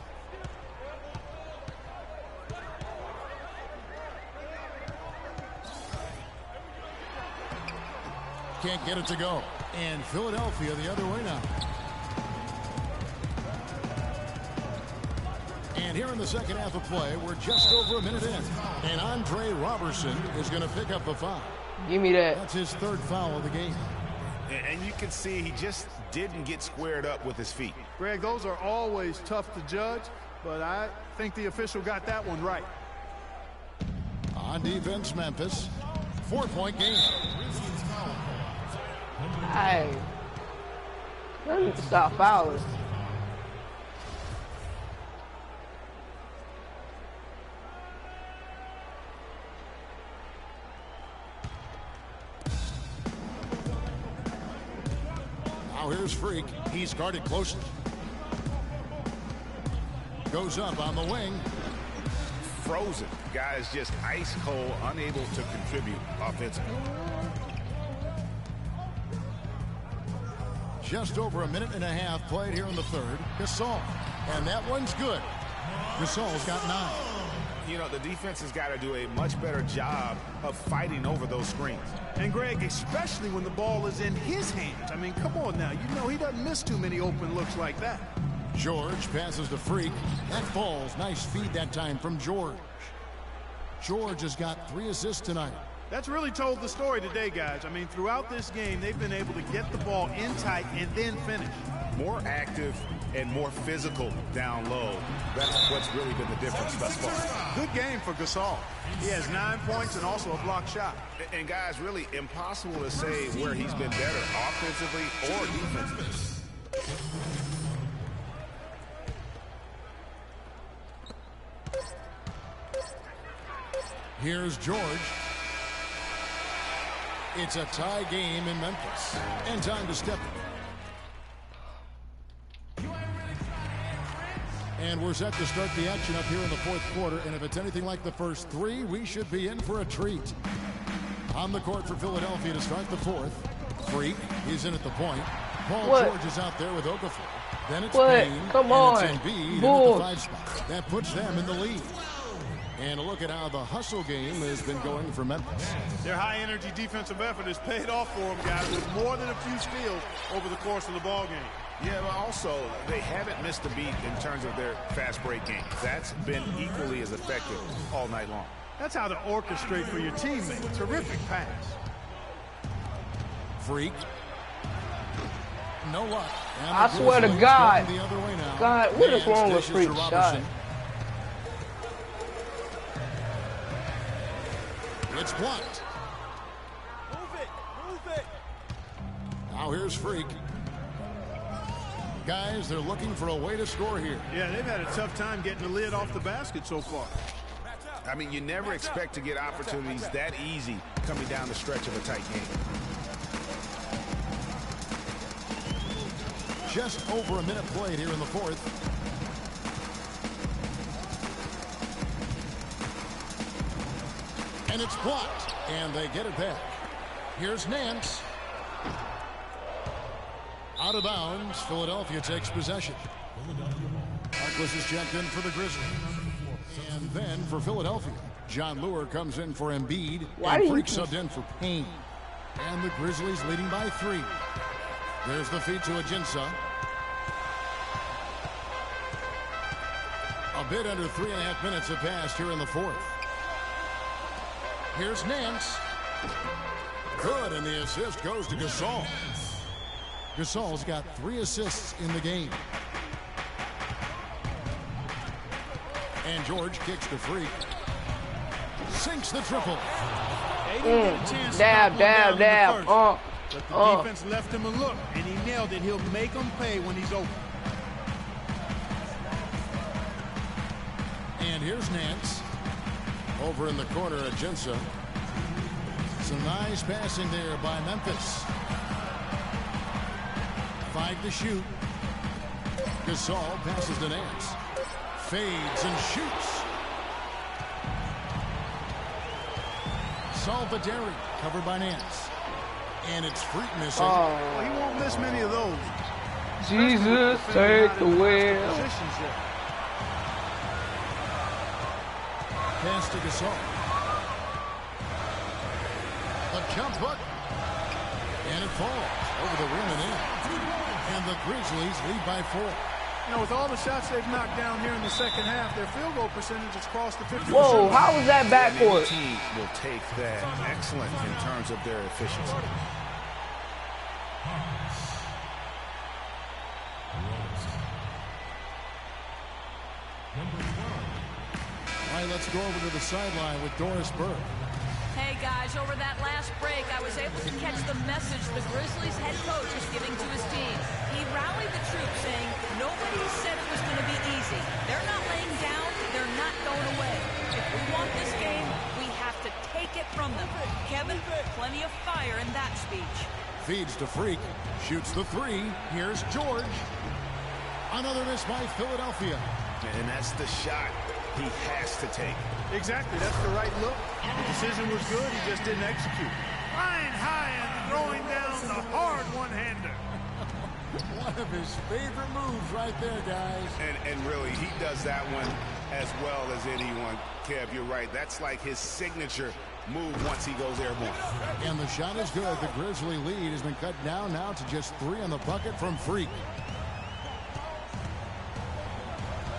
Can't get it to go. And Philadelphia the other way now. And here in the second half of play, we're just over a minute in. And Andre Robertson is going to pick up the foul. Give me that. That's his 3rd foul of the game. And you can see he just didn't get squared up with his feet. Greg, those are always tough to judge, but I think the official got that one right. On defense, Memphis. 4-point game. Hey. I need to stop fouling. Now here's Freak. He's guarded closely. Goes up on the wing. Frozen. Guys just ice cold, unable to contribute offensively. Just over a minute and a half played here in the 3rd. Gasol. And that one's good. Gasol's got 9. You know, the defense has got to do a much better job of fighting over those screens. And Greg, especially when the ball is in his hands. I mean, come on now. You know he doesn't miss too many open looks like that. George passes to Freak. That falls. Nice feed that time from George. George has got 3 assists tonight. That's really told the story today, guys. I mean, throughout this game, they've been able to get the ball in tight and then finish. More active and more physical down low. That's what's really been the difference thus far. Good game for Gasol. He has 9 points and also a block shot. And guys, really impossible to say where he's been better, offensively or defensively. Here's George. It's a tie game in Memphis. And time to step in. And we're set to start the action up here in the 4th quarter. And if it's anything like the first 3, we should be in for a treat. On the court for Philadelphia to start the 4th. Freak is in at the point. Paul What? George is out there with Okafor. Then it's What? Payne. Come and on. It's Embiid Bull. in at the 5 spot. That puts them in the lead. And a look at how the hustle game has been going for Memphis. Their high-energy defensive effort has paid off for them, guys, with more than a few steals over the course of the ball game. Yeah, but also, they haven't missed a beat in terms of their fast break game. That's been equally as effective all night long. That's how to orchestrate for your teammate. Terrific pass. Freak. No luck. And I the swear to Grizzlies God. going the other way now. God, what is Nance wrong with dishes Freak's to shot? Robertson. It's blocked. Move it. Now here's Freak. Guys, they're looking for a way to score here. Yeah, they've had a tough time getting the lid off the basket so far. I mean, you never expect to get opportunities that easy coming down the stretch of a tight game. Just over a minute played here in the fourth. And it's blocked. And they get it back. Here's Nance. Out of bounds. Philadelphia takes possession. Harkless is checked in for the Grizzlies. And then for Philadelphia, John Lure comes in for Embiid. And Freak subbed in for Payne. And the Grizzlies leading by 3. There's the feed to Ajinça. A bit under 3.5 minutes have passed here in the fourth. Here's Nance. Good, and the assist goes to Gasol. Gasol's got 3 assists in the game. And George kicks to Freak. Sinks the triple. Dab. But the defense left him a look, and he nailed it. He'll make him pay when he's open. And here's Nance. Over in the corner, Ajinça. Some nice passing there by Memphis. 5 to shoot. Gasol passes to Nance. Fades and shoots. Salvaderi covered by Nance. And it's Freak missing. Well, he won't miss many of those. Jesus, take the wheel. Pass to Gasol. A jump hook. And it falls over the rim and in. And the Grizzlies lead by 4. You know, with all the shots they've knocked down here in the second half, their field goal percentage has crossed the 50%. Whoa, how was that backcourt? The team will take that. Excellent in terms of their efficiency. All right, let's go over to the sideline with Doris Burke. Hey guys, over that last break, I was able to catch the message the Grizzlies head coach is giving to his team. He rallied the troops saying, nobody said it was going to be easy. They're not laying down, they're not going away. If we want this game, we have to take it from them. Kevin, plenty of fire in that speech. Feeds to Freak, shoots the 3. Here's George. Another miss by Philadelphia. And that's the shot he has to take. Exactly, that's the right look. The decision was good, he just didn't execute. Flying high and throwing down the hard one-hander. One of his favorite moves right there, guys. And really, he does that one as well as anyone. Kev, you're right. That's like his signature move once he goes airborne. And the shot is good. The Grizzly lead has been cut down now to just 3 on the bucket from Freak.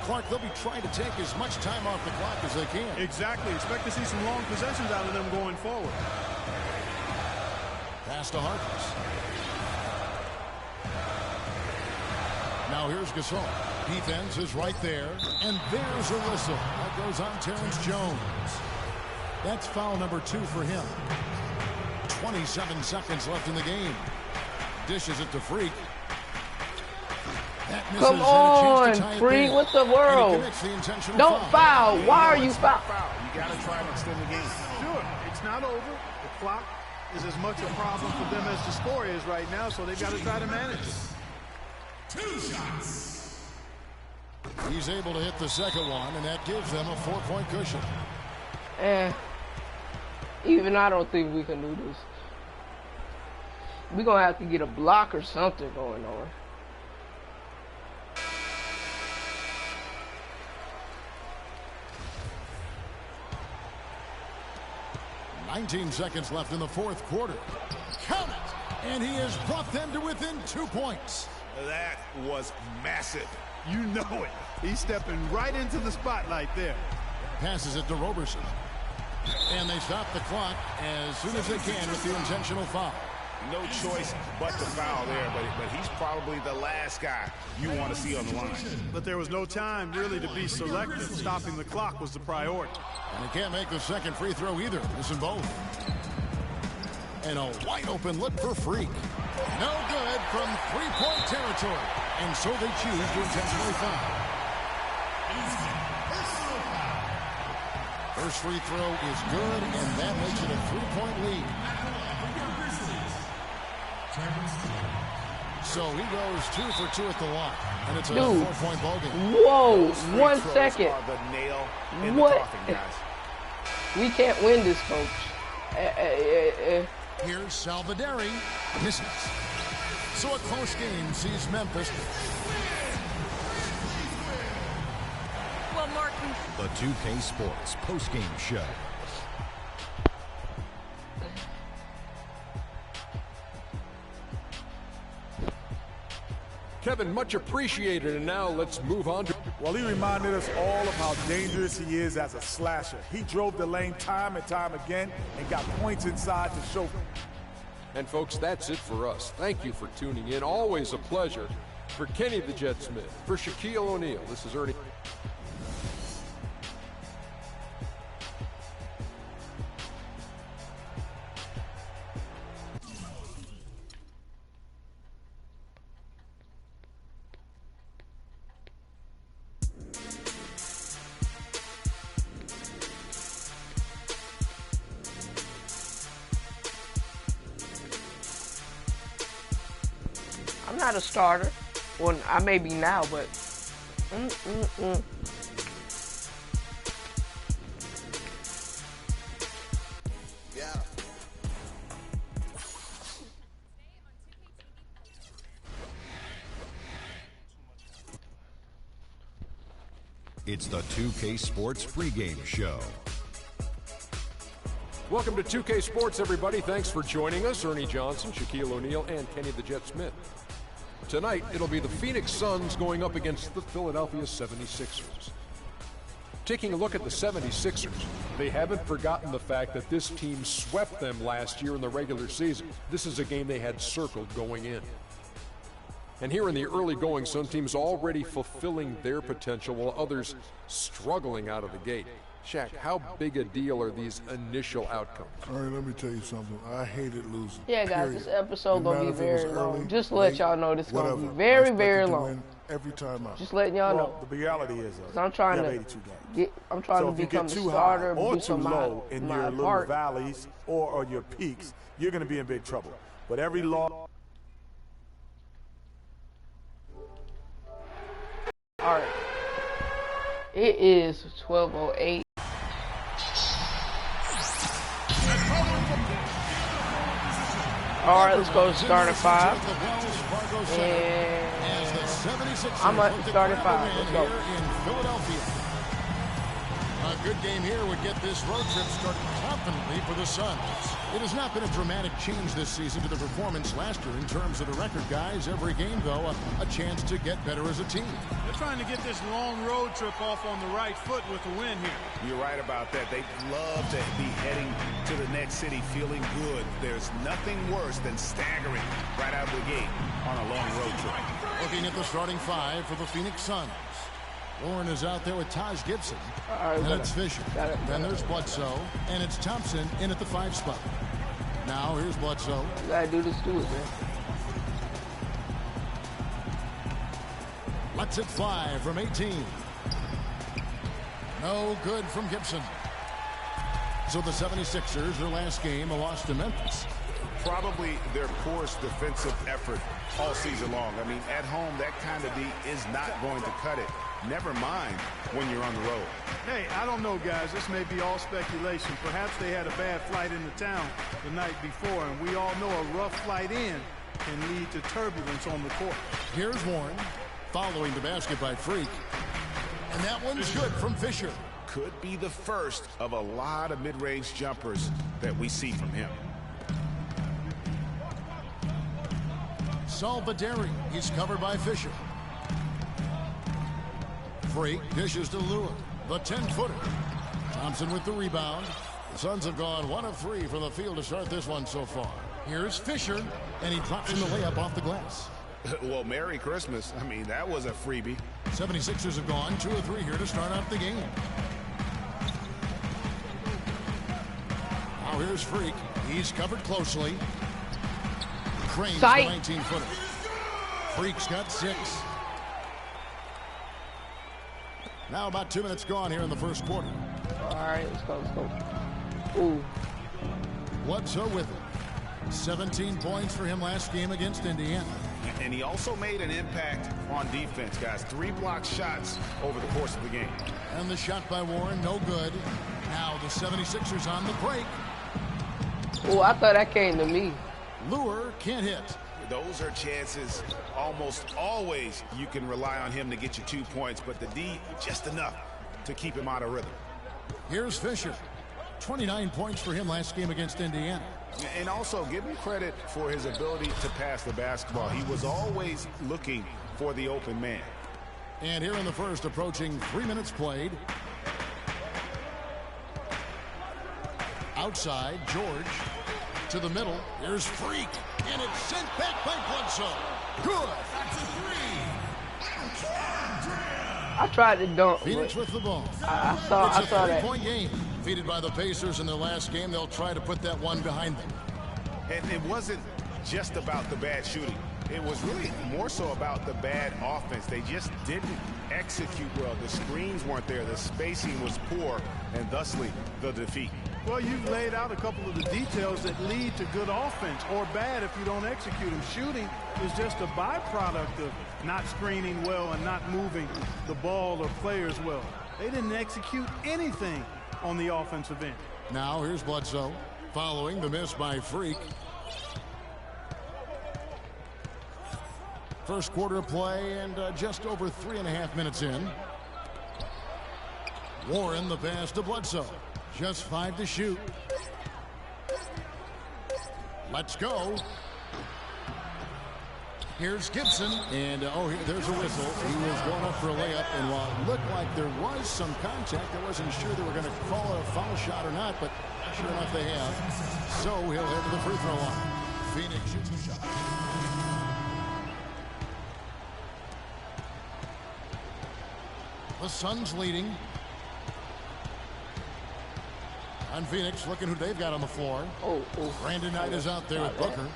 Clark, they'll be trying to take as much time off the clock as they can. Exactly. Expect to see some long possessions out of them going forward. Pass to Harkless. Now here's Gasol. Defense is right there. And there's a whistle. That goes on Terrence Jones. That's foul number 2 for him. 27 seconds left in the game. Dishes it to Freak. Come on, Freak, what the world? Don't foul. Why are you foul? You got to try and extend the game. Sure, it's not over. The clock is as much a problem for them as the score is right now, so they've got to try to manage it. 2 shots. He's able to hit the second one, and that gives them a 4-point cushion. Even I don't think we can do this. We're going to have to get a block or something going on. $19 seconds left in the fourth quarter. Count it! And he has brought them to within 2 points. That was massive. You know it. He's stepping right into the spotlight there. Passes it to Roberson. And they stop the clock as soon as they can with the intentional foul. No choice but to foul there, but he's probably the last guy you want to see on the line. But there was no time really to be selective. Stopping the clock was the priority. And he can't make the second free throw either. Missing both. And a wide open look for Freak. No good from three-point territory. And so they choose to intentionally foul. First free throw is good, and that makes it a 3-point lead. So he goes 2 for 2 at the line, and it's a 4-point ball game. Whoa, 1 second. The nail in what? The coffin, guys. We can't win this, coach. Here's Salvadori. Misses. So a close game sees Memphis. Well, Martin. The 2K Sports postgame show. Kevin, much appreciated, and now let's move on to... Well, he reminded us all of how dangerous he is as a slasher. He drove the lane time and time again and got points inside to show. And folks, that's it for us. Thank you for tuning in. Always a pleasure. For Kenny the Jet Smith, for Shaquille O'Neal, this is Ernie. I'm not a starter. Well, I may be now, but Yeah. It's the 2K Sports pregame show. Welcome to 2K Sports, everybody. Thanks for joining us. Ernie Johnson, Shaquille O'Neal, and Kenny the Jet Smith. Tonight, it'll be the Phoenix Suns going up against the Philadelphia 76ers. Taking a look at the 76ers, they haven't forgotten the fact that this team swept them last year in the regular season. This is a game they had circled going in. And here in the early going, some teams already fulfilling their potential while others struggling out of the gate. Shaq, how big a deal are these initial outcomes? All right, let me tell you something. I hated losing. yeah, guys, period. this episode gonna be Didn't matter if it very was long. early, Just to let late, y'all know this gonna be whatever. very, I expected very to long. win every time out. Just letting y'all know. The reality is, I'm trying you have to 82 games. I'm trying So to if you become get the too starter, high or do too some low in my your little part. valleys or on your peaks, you're going to be in big trouble. But every loss. All right. It is 12:08. All right, let's go to start at 5. And I'm at the start at 5. Let's go. A good game here would get this road trip started confidently for the Suns. It has not been a dramatic change this season to the performance last year in terms of the record, guys. Every game, though, a chance to get better as a team. They're trying to get this long road trip off on the right foot with the win here. You're right about that. They love to be heading to the next city feeling good. There's nothing worse than staggering right out of the gate on a long road trip. Looking at the starting 5 for the Phoenix Suns. Warren is out there with Taj Gibson. And it's Fisher. Then there's Bledsoe. And it's Thompson in at the 5 spot. Now here's Bledsoe. You gotta do this too, man. Let's it fly from 18. No good from Gibson. So the 76ers, their last game, a loss to Memphis. Probably their poorest defensive effort all season long. I mean, at home, that kind of D is not going to cut it. never mind when you're on the road. Hey, I don't know, guys. This may be all speculation. Perhaps they had a bad flight into town the night before, and we all know a rough flight in can lead to turbulence on the court. Here's Warren following the basket by Freak. And that one's good from Fisher. Could be the first of a lot of mid-range jumpers that we see from him. Salvaderi, he's covered by Fisher. Freak dishes to Lure, the 10-footer. Thompson with the rebound. The Suns have gone 1 of 3 from the field to start this one so far. Here's Fisher, and he drops in the layup off the glass. Well, Merry Christmas. I mean, that was a freebie. 76ers have gone 2 of 3 here to start out the game. Now here's Freak. He's covered closely. Crane's the 19-footer. Freak's got 6. Now about 2 minutes gone here in the first quarter. All right, let's go. Ooh. Bledsoe with it. 17 points for him last game against Indiana. And he also made an impact on defense, guys. 3 blocked shots over the course of the game. And the shot by Warren, no good. Now the 76ers on the break. Oh, I thought that came to me. Lure can't hit. Those are chances almost always you can rely on him to get you 2 points, but the D just enough to keep him out of rhythm. Here's Fisher. 29 points for him last game against Indiana. And also give him credit for his ability to pass the basketball. He was always looking for the open man. And here in the first, approaching 3 minutes played. Outside, George to the middle. Here's Freak, and it's sent back by Bledsoe. Good. I tried to dunk. Phoenix with the ball. I saw that. It's a 3-point game. Defeated by the Pacers in their last game. They'll try to put that one behind them. And it wasn't just about the bad shooting. It was really more so about the bad offense. They just didn't execute well. The screens weren't there. The spacing was poor, and thusly the defeat. Well, you've laid out a couple of the details that lead to good offense or bad if you don't execute them. Shooting is just a byproduct of not screening well and not moving the ball or players well. They didn't execute anything on the offensive end. Now here's Bledsoe following the miss by Freak. First quarter of play and just over 3.5 minutes in. Warren the pass to Bledsoe. Just 5 to shoot. Let's go. Here's Gibson. And, there's a whistle. He was going up for a layup. And while it looked like there was some contact, I wasn't sure they were going to call it a foul shot or not. But sure enough, they have. So he'll head to the free throw line. Phoenix shoots a shot. The Suns leading. And Phoenix looking who they've got on the floor. Brandon Knight is out there with Booker.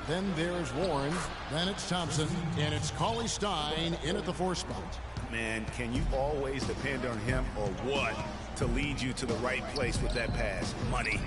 Then there's Warren. Then it's Thompson. And it's Cauley Stein in at the 4 spot. Man, can you always depend on him or what to lead you to the right place with that pass? Money.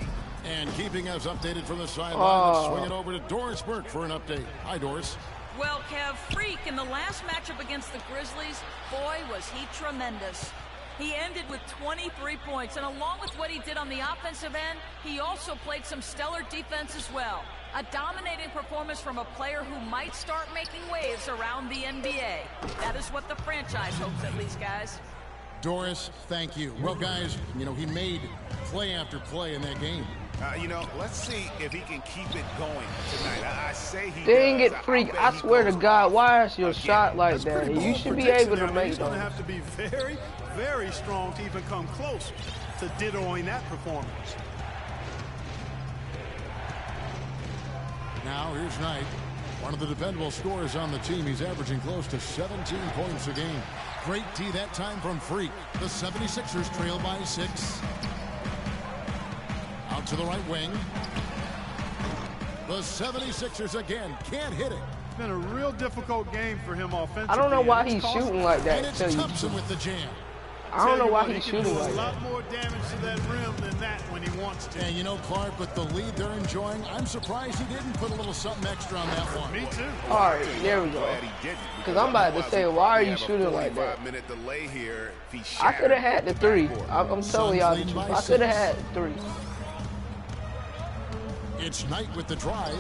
And keeping us updated from the sideline, let's swing it over to Doris Burke for an update. Hi, Doris. Well, Kev, Freak in the last matchup against the Grizzlies, boy, was he tremendous. He ended with 23 points, and along with what he did on the offensive end, he also played some stellar defense as well. A dominating performance from a player who might start making waves around the NBA. That is what the franchise hopes, at least, guys. Doris, thank you. Well, guys, he made play after play in that game. Let's see if he can keep it going tonight. I say he Dang does. it, Freak. I swear to God, why is your shot like that? You should be able to make He's going to those. have to be very, very strong to even come close to dittoing that performance. Now, here's Knight. One of the dependable scorers on the team. He's averaging close to 17 points a game. Great D that time from Freak. The 76ers trail by 6. Out to the right wing. The 76ers again can't hit it. It's been a real difficult game for him offensively. I don't know why he's shooting like that. And it's Thompson with the jam. I don't know why he's shooting like that. A that. lot more damage to that rim than that when he wants to. And you know, Clark, with the lead they're enjoying, I'm surprised he didn't put a little something extra on that one. Me too. All right, there we go. Because I'm about to say, why are you shooting like that? I could have had the 3. I'm telling y'all the truth. I could have had 3. It's Knight with the drive.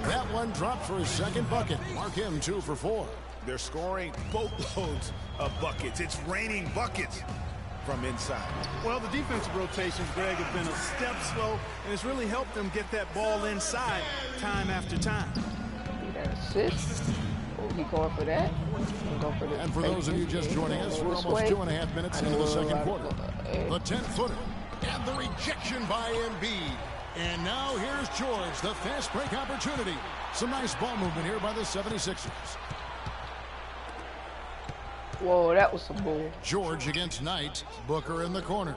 That one dropped for his second bucket. Mark him 2 for 4. They're scoring boatloads of buckets. It's raining buckets from inside. Well, the defensive rotations, Greg, have been a step slow, and it's really helped them get that ball inside time after time. That assist. Oh, he going for that. Going for the and for those of you just joining us, we're almost 2.5 minutes into the second quarter. The 10-footer and the rejection by Embiid. And now here's George, the fast break opportunity. Some nice ball movement here by the 76ers. Whoa, that was some bull. George against Knight. Booker in the corner.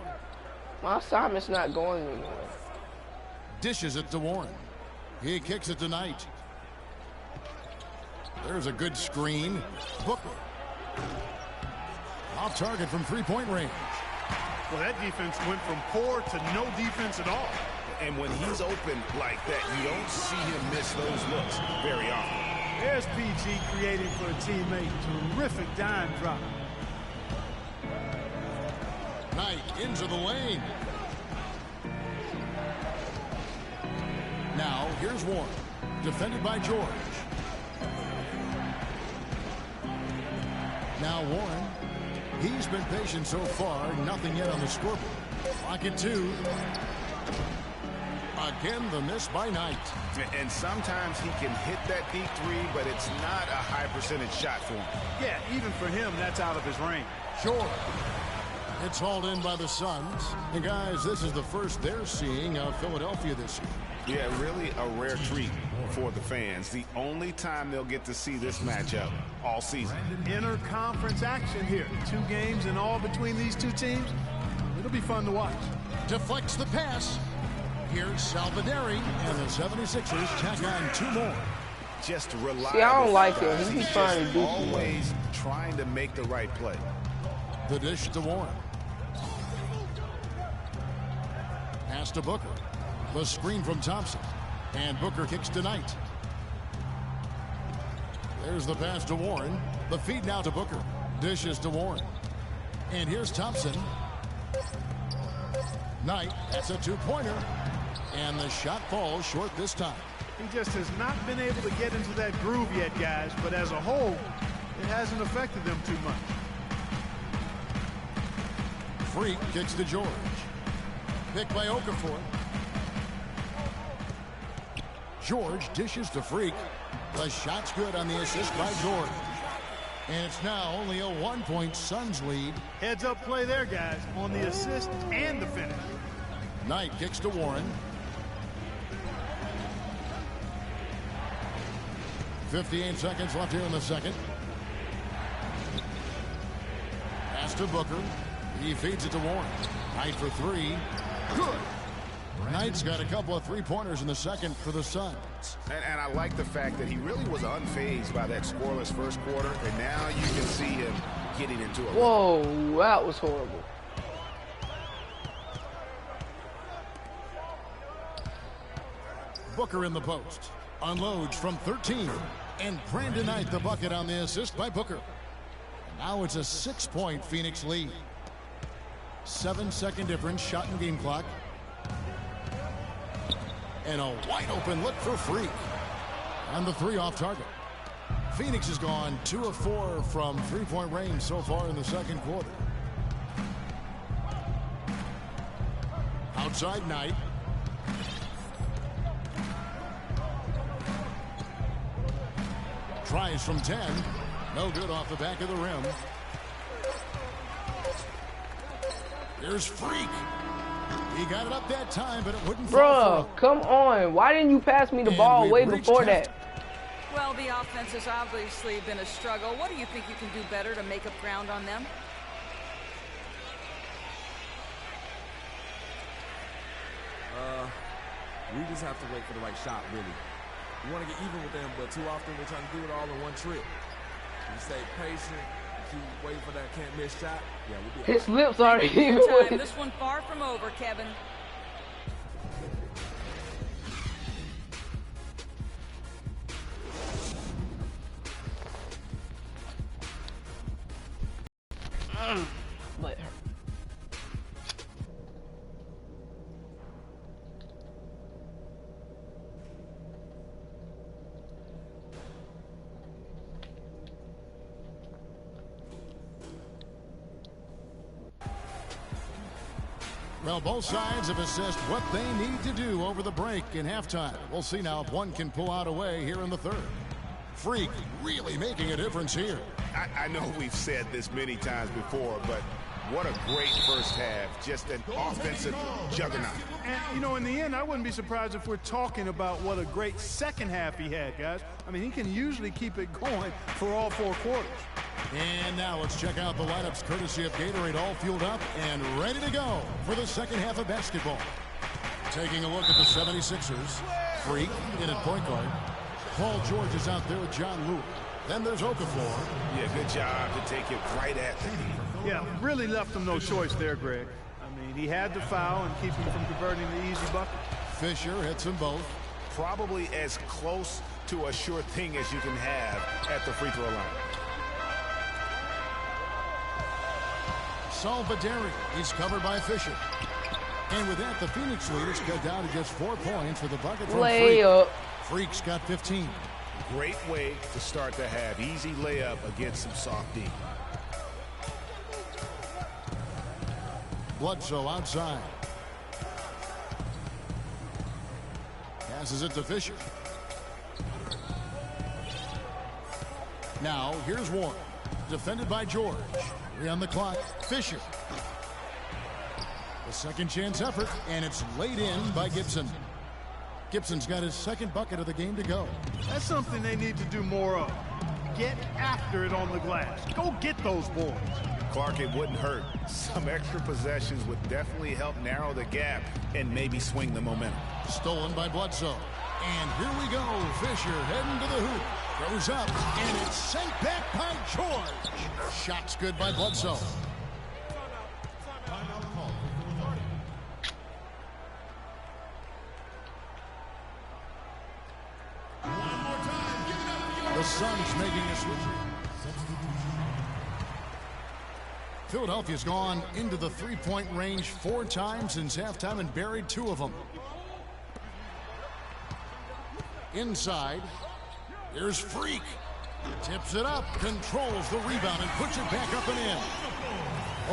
My assignment's not going anywhere. Dishes it to Warren. He kicks it to Knight. There's a good screen. Booker. Off target from three-point range. Well, that defense went from poor to no defense at all. And when he's open like that, you don't see him miss those looks very often. There's PG creating for a teammate. Terrific dime drop. Knight into the lane. Now, here's Warren. Defended by George. Now Warren. He's been patient so far. Nothing yet on the scoreboard. Pocket 2. Again, the miss by Knight. And sometimes he can hit that deep 3, but it's not a high percentage shot for him. Yeah, even for him, that's out of his range. Sure. It's hauled in by the Suns. And guys, this is the first they're seeing of Philadelphia this year. Yeah, really a rare treat for the fans. The only time they'll get to see this matchup all season. Inter-conference action here. 2 games in all between these two teams. It'll be fun to watch. Deflects the pass. Here's Salvadori, and the 76ers tack on 2 more. Just reliable. See, I don't like him. He's trying to do always trying to make the right play. The dish to Warren. Pass to Booker. The screen from Thompson. And Booker kicks to Knight. There's the pass to Warren. The feed now to Booker. Dishes to Warren. And here's Thompson. Knight, that's a 2-pointer. And the shot falls short this time. He just has not been able to get into that groove yet, guys. But as a whole, it hasn't affected them too much. Freak kicks to George. Picked by Okafor. George dishes to Freak. The shot's good on the assist by George. And it's now only a 1-point Suns lead. Heads up play there, guys, on the assist and the finish. Knight kicks to Warren. 58 seconds left here in the second. Pass to Booker. He feeds it to Warren. Knight for 3. Good. Knight's got a couple of 3-pointers in the second for the Suns. And I like the fact that he really was unfazed by that scoreless first quarter, and now you can see him getting into it. Whoa, that was horrible. Booker in the post. Unloads from 13. And Brandon Knight the bucket on the assist by Booker. Now it's a 6-point Phoenix lead. 7-second difference, shot and game clock. And a wide open look for Freak. And the 3 off target. Phoenix has gone 2 of 4 from 3-point range so far in the second quarter. Outside Knight. Tries from 10. No good off the back of the rim. Here's Freak. He got it up that time, but it wouldn't fall. Bruh, come on. Why didn't you pass me the ball way before that? Well, the offense has obviously been a struggle. What do you think you can do better to make up ground on them? We just have to wait for the right shot, really. We want to get even with them, but too often we're trying to do it all in one trip. We stay patient, keep waiting for that can't miss shot, yeah, we'll be his lips aren't even. This one far from over, Kevin. Let her. Well, both sides have assessed what they need to do over the break in halftime. We'll see now if one can pull out a way here in the third. Freak really making a difference here. I know we've said this many times before, but what a great first half. Just an offensive juggernaut. And, you know, in the end, I wouldn't be surprised if we're talking about what a great second half he had, guys. I mean, he can usually keep it going for all 4 quarters. And now let's check out the lineups courtesy of Gatorade, all fueled up and ready to go for the second half of basketball. Taking a look at the 76ers. Freak in at point guard. Paul George is out there with John Lewis. Then there's Okafor. Yeah, good job to take it right at the knee. Yeah, really left him no choice there, Greg. I mean, he had to foul and keep him from converting the easy bucket. Fisher hits them both. Probably as close to a sure thing as you can have at the free throw line. Salvaderi, he's covered by Fisher. And with that, the Phoenix leaders cut down to just 4 points with a bucket from Layup. Freak. Freak's got 15. Great way to start the half. Easy layup against some soft D. Bledsoe outside. Passes it to Fisher. Now, here's Warren. Defended by George. 3 on the clock. Fisher. A second chance effort, and it's laid in by Gibson. Gibson's got his second bucket of the game to go. That's something they need to do more of. Get after it on the glass. Go get those boards. Clark, it wouldn't hurt. Some extra possessions would definitely help narrow the gap and maybe swing the momentum. Stolen by Bledsoe. And here we go. Fisher heading to the hoop. Goes up, and it's sent back by George. Shot's good by Bledsoe. The Suns making a switch. Philadelphia's gone into the three-point range 4 times since halftime and buried 2 of them. Inside, here's Freak. Tips it up, controls the rebound, and puts it back up and in.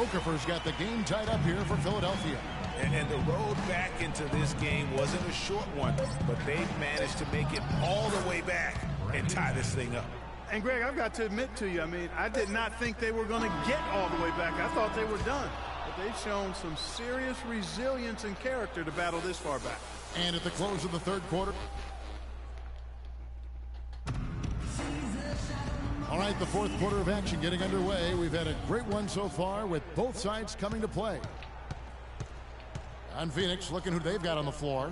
Okafor's got the game tied up here for Philadelphia. And the road back into this game wasn't a short one, but they've managed to make it all the way back and tie this thing up. And, Greg, I've got to admit to you, I mean, I did not think they were going to get all the way back. I thought they were done. But they've shown some serious resilience and character to battle this far back. And at the close of the third quarter. All right, the fourth quarter of action getting underway. We've had a great one so far with both sides coming to play. On Phoenix, looking who they've got on the floor.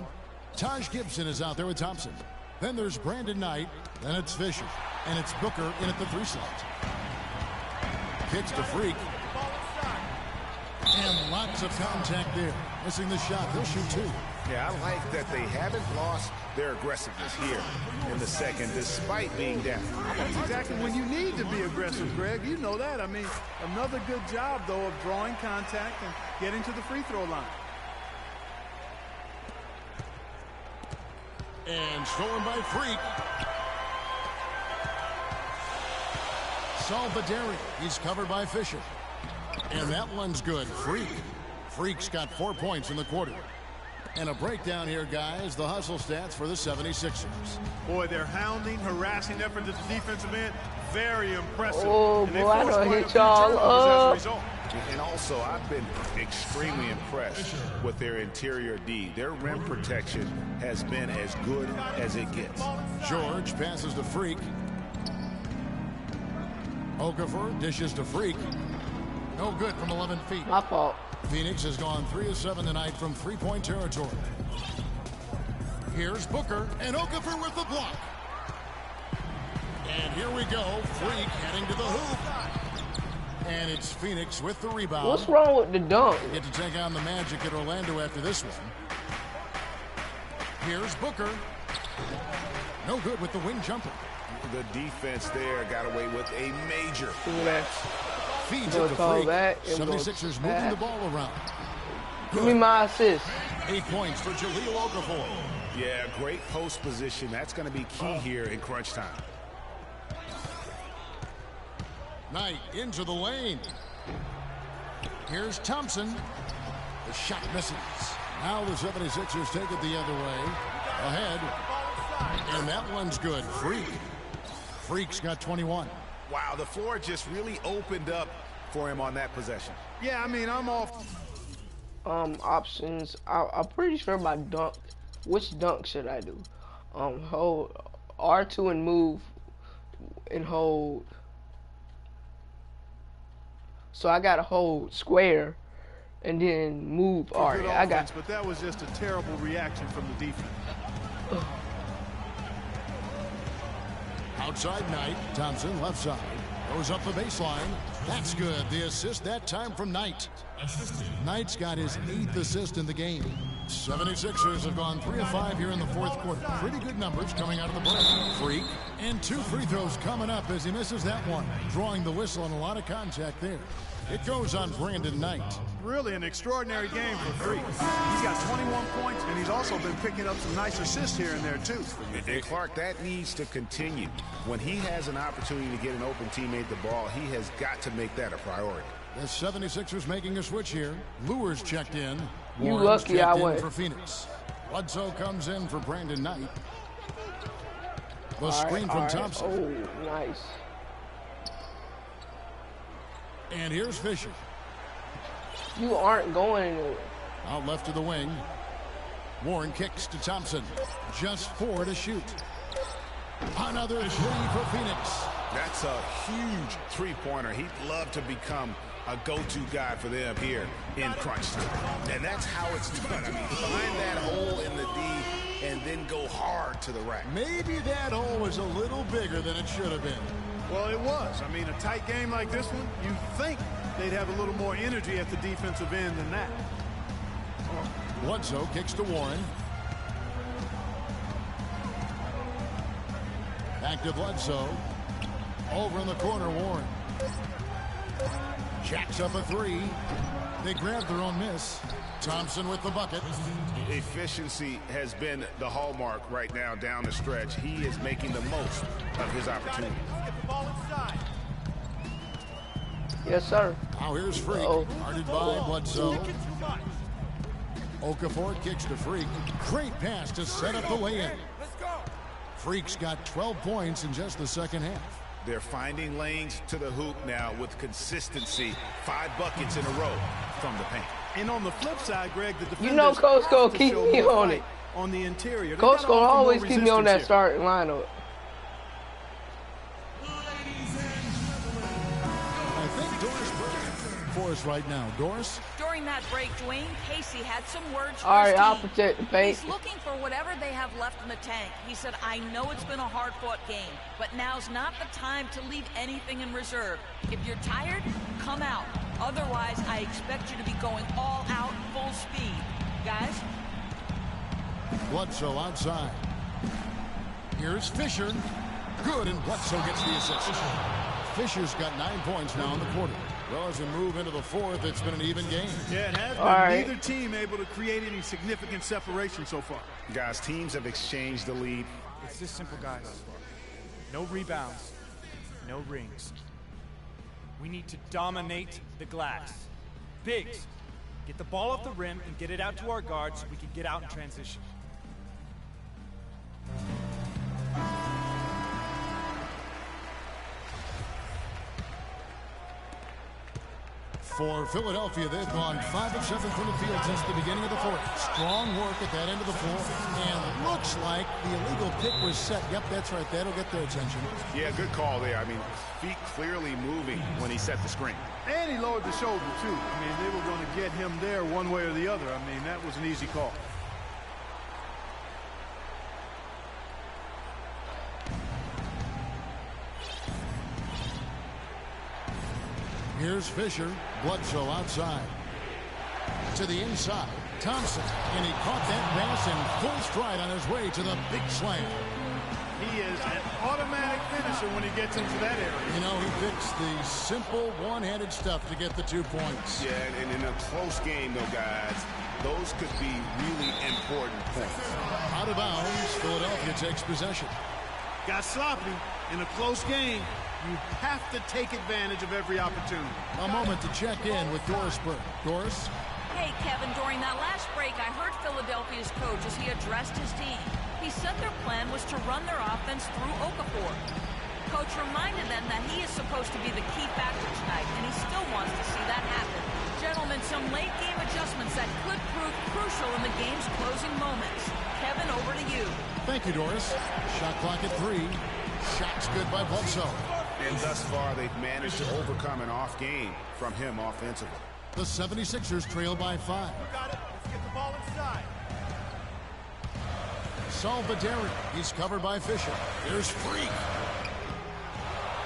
Taj Gibson is out there with Thompson. Then there's Brandon Knight. Then it's Fisher. And it's Booker in at the 3 slot. Pitch to Freak. And lots of contact there. Missing the shot. They'll shoot 2. Yeah, I like that they haven't lost their aggressiveness here in the second, despite being down. That's exactly when you need to be aggressive, Greg. You know that. I mean, another good job, though, of drawing contact and getting to the free throw line. And stolen by Freak. Salvaderi. He's covered by Fisher. And that one's good. Freak. Freak's got 4 points in the quarter. And a breakdown here, guys. The hustle stats for the 76ers. Boy, their hounding, harassing effort at the defensive end, very impressive. Oh, boy, I don't hit y'all up. And also, I've been extremely impressed with their interior D. Their rim protection has been as good as it gets. George passes to Freak. Okafor dishes to Freak. No good from 11 feet. My fault. Phoenix has gone 3 of 7 tonight from three-point territory. Here's Booker, and Okafor with the block. And here we go. Freak heading to the hoop. And it's Phoenix with the rebound. What's wrong with the dunk? Get to take on the Magic at Orlando after this one. Here's Booker. No good with the wing jumper. The defense there got away with a major. Feeds it to Freak. 76ers moving the ball around. Give me my assist. 8 points for Jahlil Okafor. Yeah, great post position. That's going to be key here in crunch time. Knight into the lane. Here's Thompson. The shot misses. Now the 76ers take it the other way. Ahead. And that one's good. Freak's got 21. Wow, the floor just really opened up for him on that possession. Yeah, I mean, I'm off. Options. I'm pretty sure my dunk. Which dunk should I do? Hold R2 and move and hold. So I gotta hold square and then move R. I got. But that was just a terrible reaction from the defense. Outside Knight. Thompson left side. Goes up the baseline. That's good. The assist that time from Knight. Knight's got his 8th assist in the game. 76ers have gone 3 of 5 here in the 4th quarter. Pretty good numbers coming out of the break. Freak. And 2 free throws coming up as he misses that one. Drawing the whistle and a lot of contact there. It goes on Brandon Knight. Really an extraordinary game for Freak. He's got 21 points, and he's also been picking up some nice assists here and there, too. And Clark, that needs to continue. When he has an opportunity to get an open teammate the ball, he has got to make that a priority. The 76ers making a switch here. Lewis checked in. You Warren's lucky I went. for Phoenix. Bledsoe comes in for Brandon Knight. The screen from Thompson. Oh, nice. And here's Fisher. You aren't going anywhere. Out left to the wing. Warren kicks to Thompson. Just 4 to shoot. Another 3 for Phoenix. That's a huge three-pointer. He'd love to become a go-to guy for them here in crunch time. And that's how it's done. I mean, find that hole in the D and then go hard to the rack. Maybe that hole was a little bigger than it should have been. Well, it was. I mean, a tight game like this one, you'd think they'd have a little more energy at the defensive end than that. Bledsoe kicks to Warren. Back to Bledsoe. Over in the corner, Warren. Jacks up a 3. They grab their own miss. Thompson with the bucket. Efficiency has been the hallmark right now down the stretch. He is making the most of his opportunity. Yes, sir. Now here's Freak. Guarded by Bledsoe. Okafor kicks to Freak. Great pass to set up the lay-in. Freak's got 12 points in just the second half. They're finding lanes to the hoop now with consistency. 5 buckets in a row from the paint. And on the flip side, Greg, the defenders, you know Coach gonna keep me on it. On the interior. Coach gonna always keep me on that starting lineup. I think Doris for us right now. Doris? During that break, Dwayne Casey had some words for All right, his I'll team. protect the paint. He's looking for whatever they have left in the tank. He said, I know it's been a hard-fought game, but now's not the time to leave anything in reserve. If you're tired, come out. Otherwise, I expect you to be going all out, full speed. Guys? Bledsoe outside. Here's Fisher. Good, and Bledsoe gets the assist. Fisher's got 9 points now in the quarter. Well, as we move into the 4th, it's been an even game. Yeah, it has been. Neither team able to create any significant separation so far. Guys, teams have exchanged the lead. It's this simple, guys. No rebounds, no rings. We need to dominate the glass. Biggs, get the ball off the rim and get it out to our guards so we can get out in transition. For Philadelphia, they've gone 5 of 7 from the field since the beginning of the 4th. Strong work at that end of the floor. And looks like the illegal pick was set. Yep, that's right. That'll get their attention. Yeah, good call there. I mean, feet clearly moving when he set the screen. And he lowered the shoulder, too. I mean, they were going to get him there one way or the other. I mean, that was an easy call. Here's Fisher. Bledsoe outside. To the inside. Thompson. And he caught that pass in full stride on his way to the big slam. He is an automatic finisher when he gets into that area. You know, he picks the simple one-handed stuff to get the 2 points. Yeah, and in a close game, though, guys, those could be really important points. Out of bounds, Philadelphia takes possession. Got sloppy. In a close game, you have to take advantage of every opportunity. A moment to check in with Doris Burke. Doris? Hey, Kevin, during that last break, I heard Philadelphia's coach as he addressed his team. He said their plan was to run their offense through Okafor. Coach reminded them that he is supposed to be the key factor tonight, and he still wants to see that happen. Gentlemen, some late-game adjustments that could prove crucial in the game's closing moments. Kevin, over to you. Thank you, Doris. Shot clock at 3. Shot's good by Bledsoe. And thus far, they've managed to overcome an off game from him offensively. The 76ers trail by 5. We got it. Let's get the ball inside. Salvaderi. He's covered by Fisher. Here's Freak.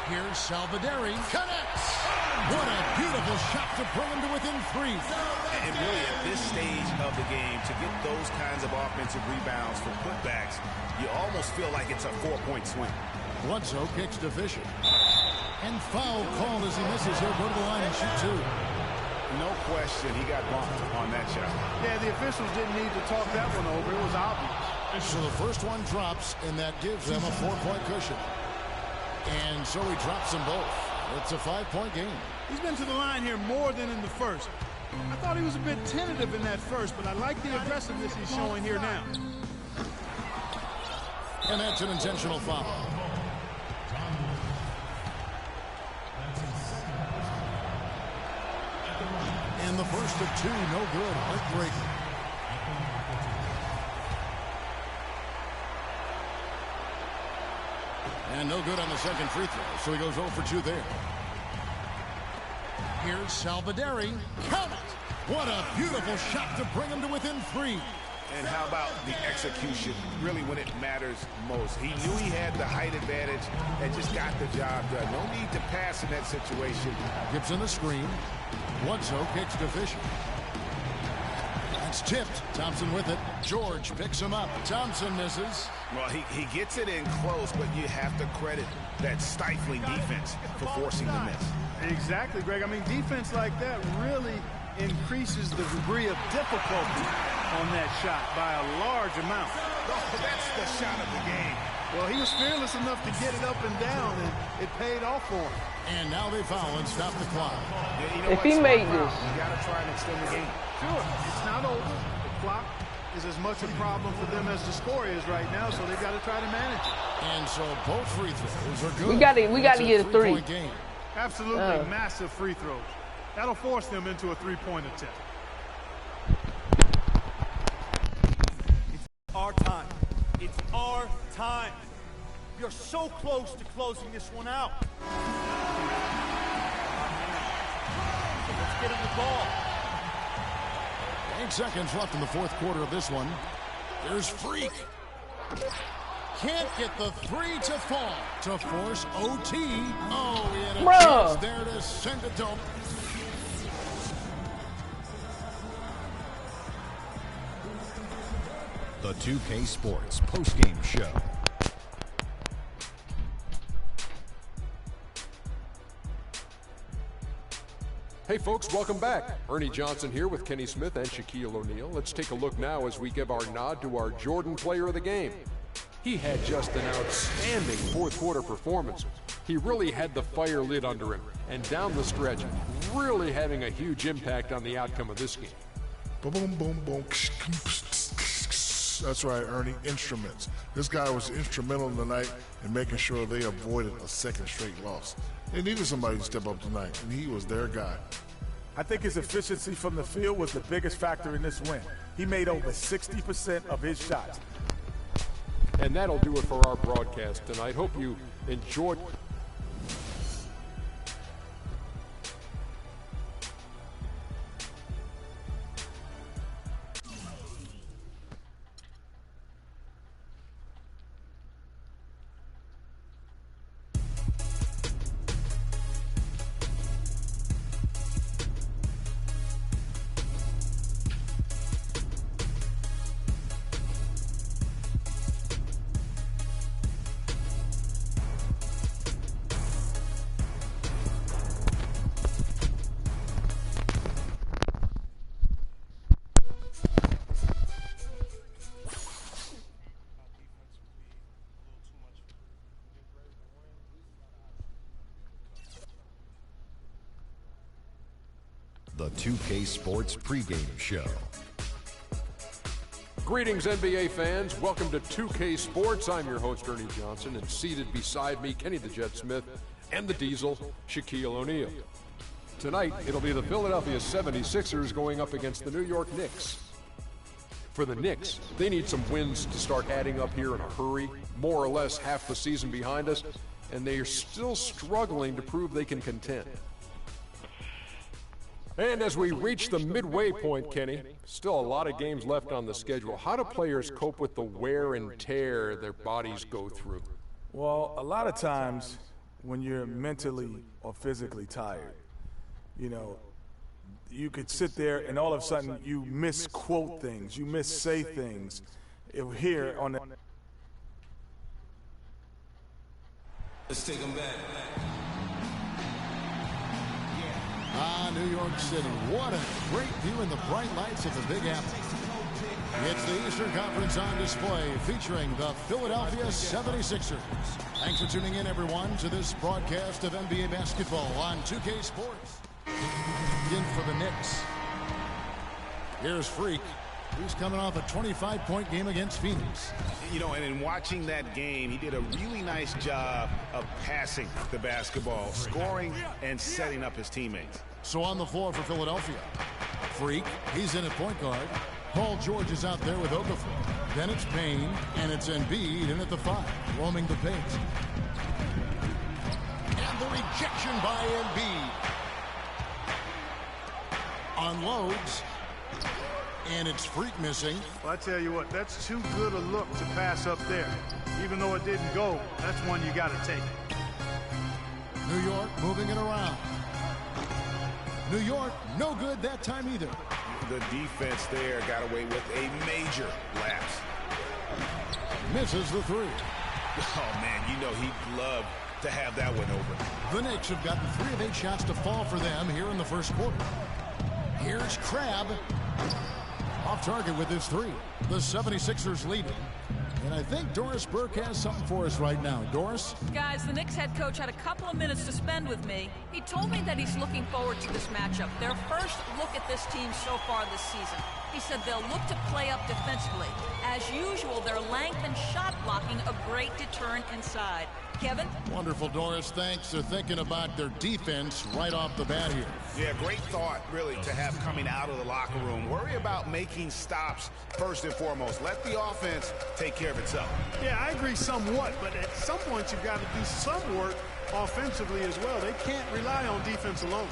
Here's Salvaderi. Connects. What a beautiful shot to bring him to within 3. And really, at this stage of the game, to get those kinds of offensive rebounds for putbacks, you almost feel like it's a 4-point swing. Bledsoe kicks to Fisher. And foul called as he misses. He'll go to the line and shoot 2. No question, he got bumped on that shot. Yeah, the officials didn't need to talk that one over. It was obvious. So the first one drops, and that gives them a 4-point cushion. And so he drops them both. It's a 5-point game. He's been to the line here more than in the first. I thought he was a bit tentative in that first, but I like the aggressiveness he's showing here now. And that's an intentional foul. And the first of 2, no good. Heartbreaking. And no good on the second free throw, so he goes 0 for 2 there. Here's Salvaderi. Count it! What a beautiful shot to bring him to within 3. And how about the execution, really when it matters most? He knew he had the height advantage and just got the job done. No need to pass in that situation. Gibson the screen. Bledsoe kicks to Fisher. That's tipped. Thompson with it. George picks him up. Thompson misses. Well, he gets it in close, but you have to credit that stifling defense for forcing the miss. Exactly, Greg. I mean, defense like that really increases the degree of difficulty on that shot by a large amount. Oh, that's the shot of the game. Well, he was fearless enough to get it up and down, and it paid off for him. And now they foul and stop the clock. Yeah, you know if he made this, you got to try and extend the game. Sure, it's not over. The clock is as much a problem for them as the score is right now, so they've got to try to manage it. And so both free throws are good. We got to get a 3. Game. Absolutely massive free throws. That'll force them into a 3-point attempt. It's our time. It's our time. We are so close to closing this one out. Let's get him the ball. 8 seconds left in the fourth quarter of this one. There's Freak. Can't get the 3 to fall to force OT. Oh, he had a chance there to send it to him. The 2K Sports postgame show. Hey folks, welcome back. Ernie Johnson here with Kenny Smith and Shaquille O'Neal. Let's take a look now as we give our nod to our Jordan player of the game. He had just an outstanding fourth quarter performance. He really had the fire lit under him, and down the stretch, really having a huge impact on the outcome of this game. Boom, boom, boom, boom. That's right, Ernie. Instruments. This guy was instrumental tonight in making sure they avoided a second straight loss. They needed somebody to step up tonight, and he was their guy. I think his efficiency from the field was the biggest factor in this win. He made over 60% of his shots. And that'll do it for our broadcast tonight. Hope you enjoyed. the 2K Sports pregame show. Greetings, NBA fans. Welcome to 2K Sports. I'm your host, Ernie Johnson, and seated beside me, Kenny the Jet Smith, and the Diesel, Shaquille O'Neal. Tonight, it'll be the Philadelphia 76ers going up against the New York Knicks. For the Knicks, they need some wins to start adding up here in a hurry. More or less half the season behind us, and they are still struggling to prove they can contend. And as we reach the midway point, Kenny, still a lot of games left on the schedule. How do players cope with the wear and tear their bodies go through? Well, a lot of times when you're mentally or physically tired, you know, you could sit there and all of a sudden you misquote things, you missay things. Here on the... Let's take them back. New York City. What a great view in the bright lights of the Big Apple. It's the Eastern Conference on display featuring the Philadelphia 76ers. Thanks for tuning in, everyone, to this broadcast of NBA basketball on 2K Sports. In for the Knicks. Here's Freak. He's coming off a 25-point game against Phoenix. You know, and in watching that game, he did a really nice job of passing the basketball, scoring, and setting up his teammates. So on the floor for Philadelphia, Freak, he's in at point guard. Paul George is out there with Okafor. Then it's Payne, and it's Embiid in at the 5, roaming the paint. And the rejection by Embiid. Unloads. And it's Freak missing. Well, I tell you what, that's too good a look to pass up there. Even though it didn't go, that's one you got to take. New York moving it around. New York, no good that time either. The defense there got away with a major lapse. Misses the 3. Oh, man, you know he'd love to have that one over. The Knicks have gotten 3 of 8 shots to fall for them here in the first quarter. Here's Crabbe. Off target with his 3. The 76ers leading. And I think Doris Burke has something for us right now. Doris? Guys, the Knicks head coach had a couple of minutes to spend with me. He told me that he's looking forward to this matchup. Their first look at this team so far this season. He said they'll look to play up defensively. As usual, their length and shot blocking a great deterrent inside. Kevin? Wonderful, Doris. Thanks. They're thinking about their defense right off the bat here. Yeah, great thought, really, to have coming out of the locker room. Worry about making stops first and foremost. Let the offense take care of itself. Yeah, I agree somewhat, but at some point you've got to do some work offensively as well. They can't rely on defense alone.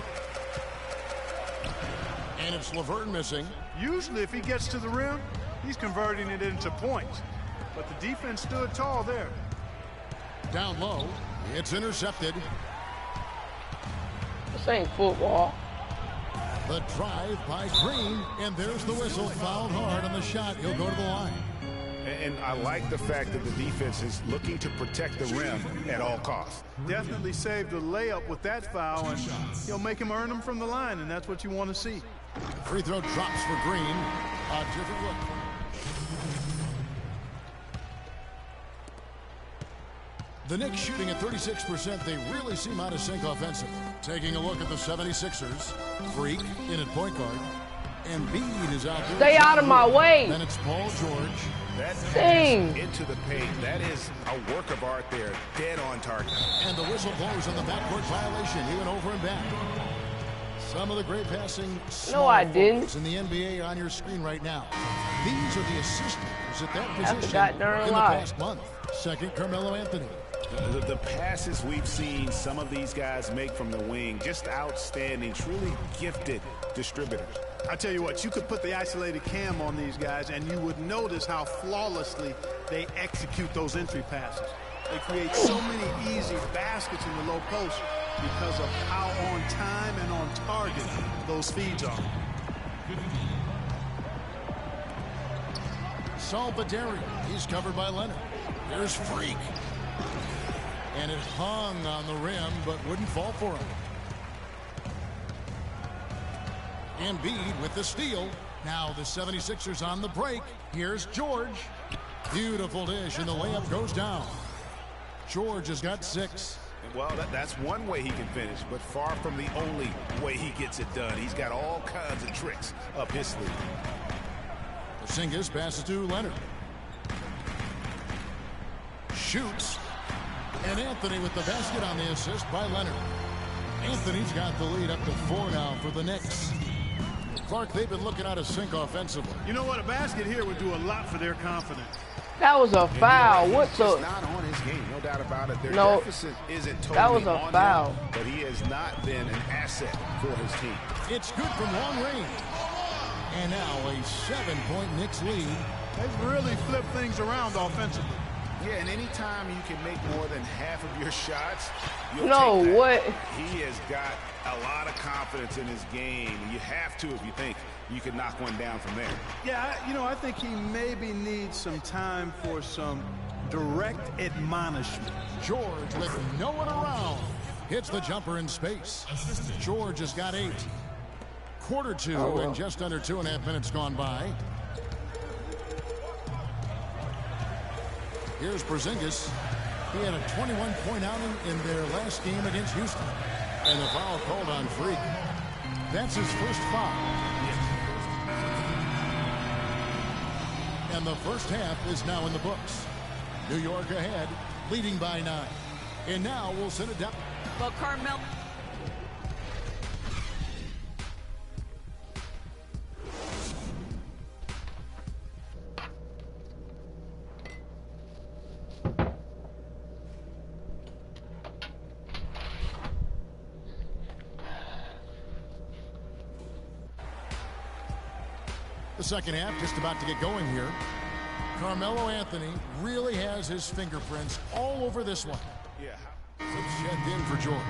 And it's Laverne missing. Usually if he gets to the rim, he's converting it into points. But the defense stood tall there. Down low. It's intercepted. This ain't football. The drive by Green. And there's the whistle. Fouled hard on the shot. He'll go to the line. And I like the fact that the defense is looking to protect the rim at all costs. Definitely saved the layup with that foul, and he'll make him earn them from the line, and that's what you want to see. Free throw drops for Green. A different look. The Knicks shooting at 36%. They really seem out of sync offensively. Taking a look at the 76ers. Freak in at point guard. Embiid is out there. Stay out of my way. Then it's Paul George. That Dang. Into the paint. That is a work of art there. Dead on target. And the whistle blows on the backcourt violation. He went over and back. Some of the great passing No, I didn't. in the NBA on your screen right now. These are the assistants at that position goddamn in the lie. past month. Second, Carmelo Anthony. The passes we've seen some of these guys make from the wing, just outstanding, truly gifted distributors. I tell you what, you could put the isolated cam on these guys and you would notice how flawlessly they execute those entry passes. They create so many easy baskets in the low post because of how on time and on target those feeds are. Salvadori, he's covered by Leonard. Here's Freak. And it hung on the rim, but wouldn't fall for him. Embiid with the steal. Now the 76ers on the break. Here's George. Beautiful dish, and the layup goes down. George has got 6. Well, that's one way he can finish, but far from the only way he gets it done. He's got all kinds of tricks up his sleeve. Porzingis passes to Leonard. Shoots. And Anthony with the basket on the assist by Leonard. Anthony's got the lead up to 4 now for the Knicks. Clark, they've been looking out of sync offensively. You know what? A basket here would do a lot for their confidence. That was a foul. What the? He's not on his game, no doubt about it. Their deficit isn't totally that was a foul. Him, but he has not been an asset for his team. It's good from long range. And now a 7-point Knicks lead. They've really flipped things around offensively. Yeah, and anytime you can make more than half of your shots, you'll no, take that. what? He has got a lot of confidence in his game. You have to if you think you can knock one down from there. Yeah, I think he maybe needs some time for some direct admonishment. George with no one around. Hits the jumper in space. George has got 8. Quarter 2 and just under 2.5 minutes gone by. Here's Porzingis. He had a 21-point outing in their last game against Houston. And the foul called on Freak. That's his first foul. And the first half is now in the books. New York ahead, leading by 9. And now we'll send it down. Well, Carmelo. The second half just about to get going here. Carmelo Anthony really has his fingerprints all over this one. Yeah. It's checked in for George.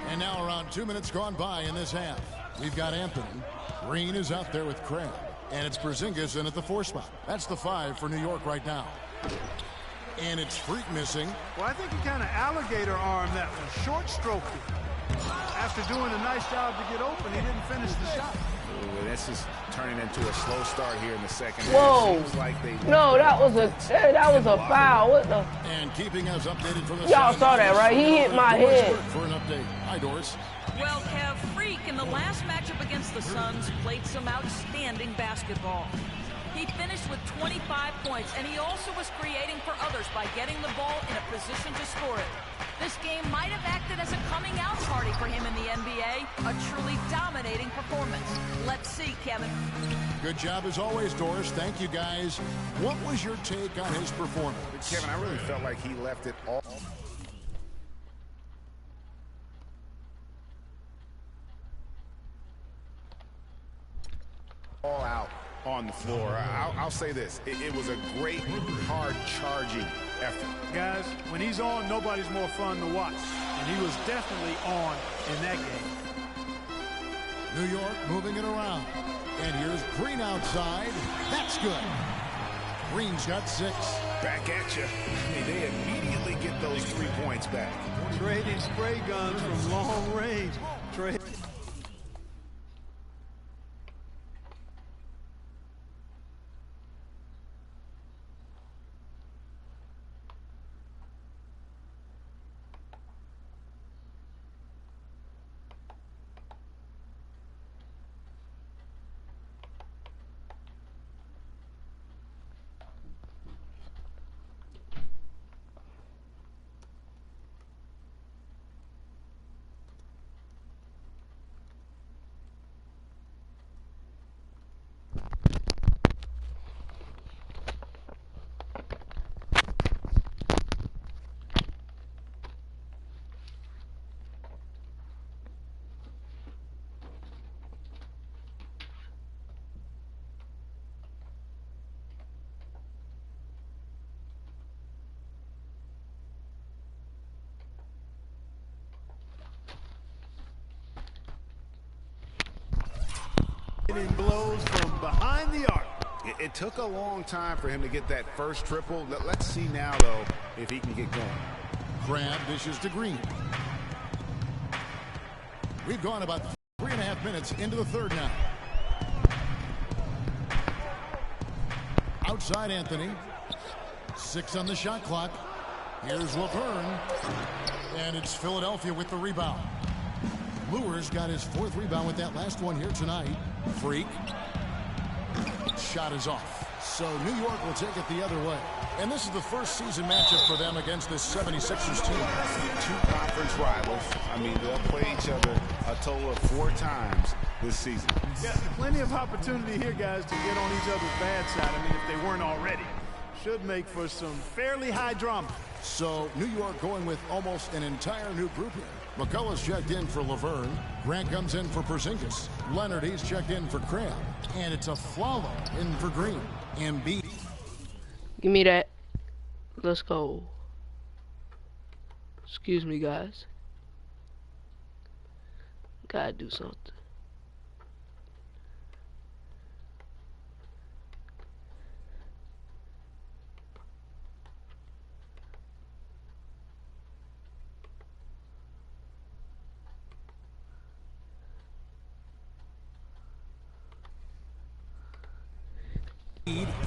And now around 2 minutes gone by in this half. We've got Anthony. Green is out there with Craig. And it's Porzingis in at the 4 spot. That's the 5 for New York right now. And it's Freak missing. Well, I think he kind of alligator armed that one. Short stroked it. After doing a nice job to get open, he didn't finish the shot. Ooh, this is turning into a slow start here in the second Whoa. half. Like No, that was a foul. What the? And keeping us updated from the y'all saw that, right? He hit my head. For an update. Hi, Doris. Well, Kev, Freak in the last matchup against the Suns played some outstanding basketball. He finished with 25 points, and he also was creating for others by getting the ball in a position to score it. This game might have acted as a coming-out party for him in the NBA, a truly dominating performance. Let's see, Kevin. Good job as always, Doris. Thank you, guys. What was your take on his performance? Kevin, I really felt like he left it all out on the floor. I'll say this. It was a great, hard-charging effort. Guys, when he's on, nobody's more fun to watch. And he was definitely on in that game. New York moving it around. And here's Green outside. That's good. Green's got 6. Back at you. They immediately get those 3 points back. Trading spray guns from long range. Blows from behind the arc. It took a long time for him to get that first triple. Let's see now, though, if he can get going. Crab dishes to Green. We've gone about 3.5 minutes into the third now. Outside Anthony. 6 on the shot clock. Here's Laverne. And it's Philadelphia with the rebound. Lewis got his 4th rebound with that last one here tonight. Freak. Shot is off. So New York will take it the other way. And this is the first season matchup for them against this 76ers team. 2 conference rivals. I mean, they'll play each other a total of 4 times this season. Yeah, plenty of opportunity here, guys, to get on each other's bad side. I mean, if they weren't already. Should make for some fairly high drama. So New York going with almost an entire new group here. McCullough's checked in for Laverne. Grant comes in for Porzingis. Leonard, he's checked in for Cram. And it's a Flalo in for Green. Embiid. Give me that. Let's go. Excuse me, guys. Gotta do something.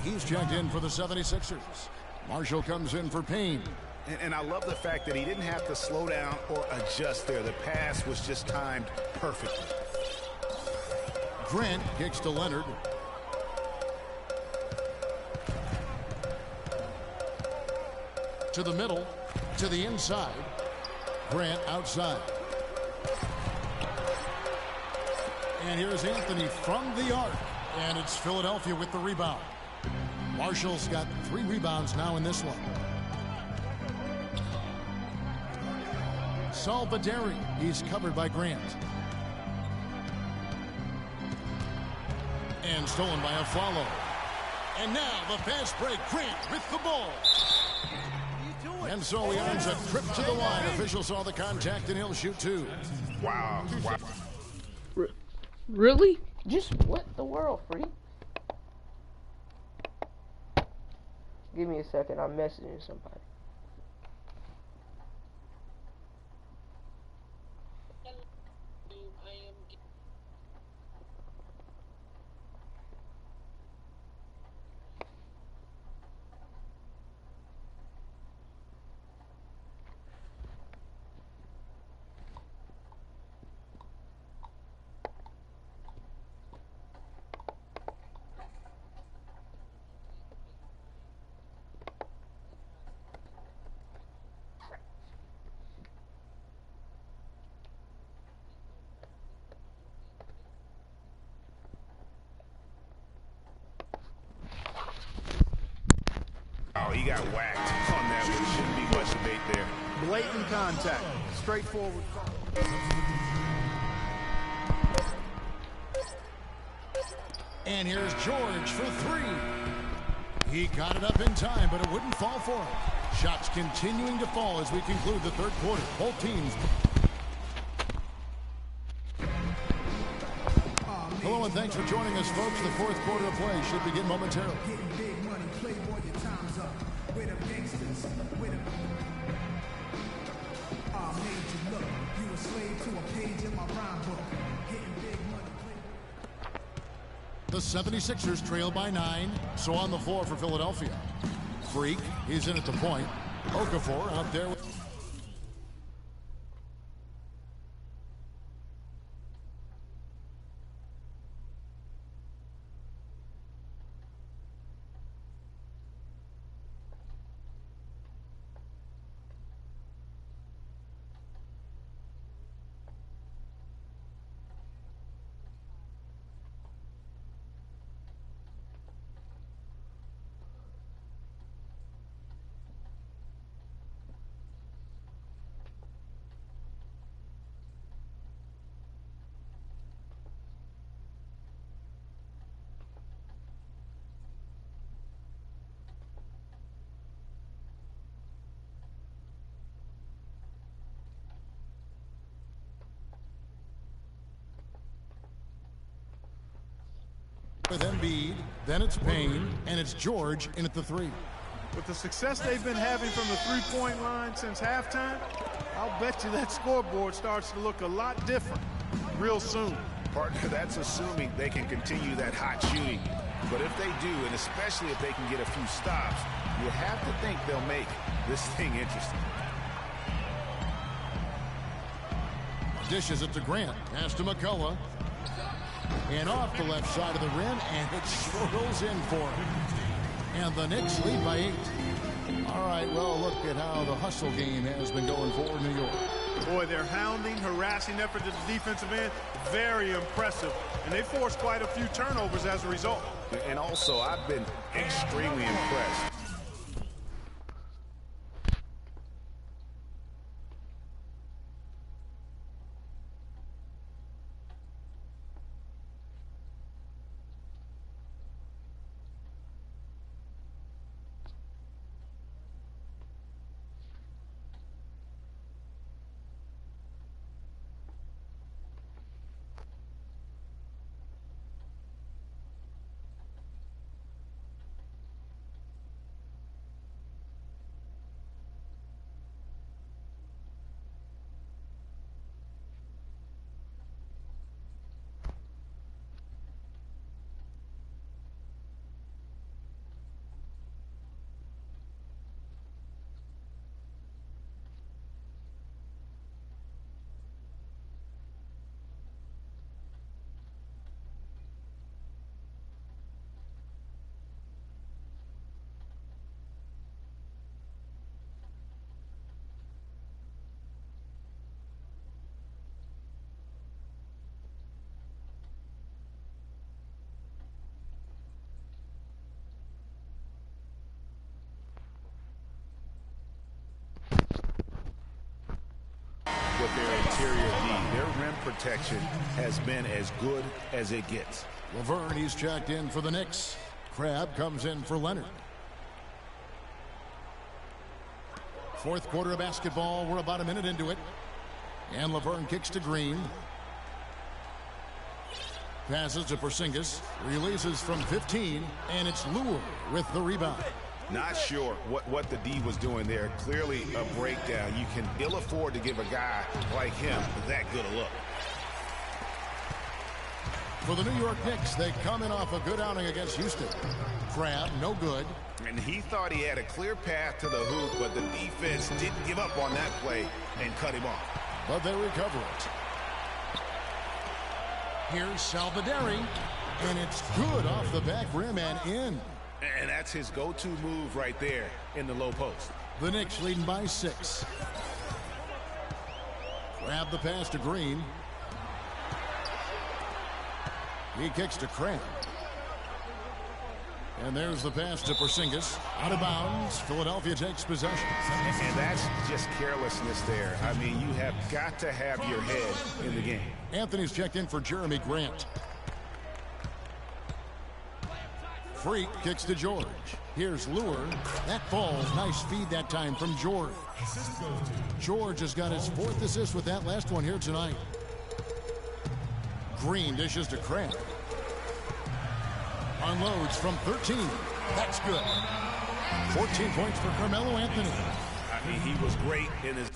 He's checked in for the 76ers. Marshall comes in for Payne. And I love the fact that he didn't have to slow down or adjust there. The pass was just timed perfectly. Grant kicks to Leonard. To the middle, to the inside. Grant outside. And here's Anthony from the arc. And it's Philadelphia with the rebound. Marshall's got 3 rebounds now in this one. Salvaderi, he's covered by Grant. And stolen by a follow. And now the fast break, Grant with the ball. And so he earns a trip to the line. Official saw the contact and he'll shoot 2. Wow. Really? Just what the world, Free? Give me a second. I'm messaging somebody. Oh, he got whacked on that one. Shouldn't be much debate there. Blatant contact. Straightforward. And here's George for 3. He got it up in time, but it wouldn't fall for him. Shots continuing to fall as we conclude the 3rd quarter. Both teams. Hello and thanks for joining us, folks. The 4th quarter of play should begin momentarily. The 76ers trail by 9. So on the floor for Philadelphia. Freak, he's in at the point. Okafor out there. With Embiid, then it's Payne, and it's George in at the 3. With the success they've been having from the 3-point line since halftime, I'll bet you that scoreboard starts to look a lot different real soon. Partner, that's assuming they can continue that hot shooting. But if they do, and especially if they can get a few stops, you have to think they'll make this thing interesting. dishes it to Grant. Pass to McCullough. And off the left side of the rim, and it swirls in for him. And the Knicks lead by 8. All right, well, look at how the hustle game has been going for New York. Boy, their hounding, harassing effort at the defensive end, very impressive. And they forced quite a few turnovers as a result. And also, I've been extremely impressed. With their interior D, their rim protection has been as good as it gets. Laverne, he's checked in for the Knicks. Crabbe comes in for Leonard. Fourth quarter of basketball. We're about a minute into it. And Laverne kicks to Green. Passes to Porzingis. Releases from 15. And it's Lure with the rebound. Not sure what the D was doing there. Clearly a breakdown. You can ill afford to give a guy like him that good a look. For the New York Knicks, they come in off a good outing against Houston. Crabbe, no good. And he thought he had a clear path to the hoop, but the defense didn't give up on that play and cut him off. But they recover it. Here's Salvaderi, and it's good off the back rim and in. And that's his go-to move right there in the low post. The Knicks leading by 6. Grab the pass to Green. He kicks to Crabbe. And there's the pass to Porzingis. Out of bounds. Philadelphia takes possession. And that's just carelessness there. I mean, you have got to have your head in the game. Anthony's checked in for Jeremy Grant. Freak kicks to George. Here's Lure. That falls. Nice feed that time from George. George has got his 4th assist with that last one here tonight. Green dishes to Crabbe. Unloads from 13. That's good. 14 points for Carmelo Anthony. I mean, he was great in his...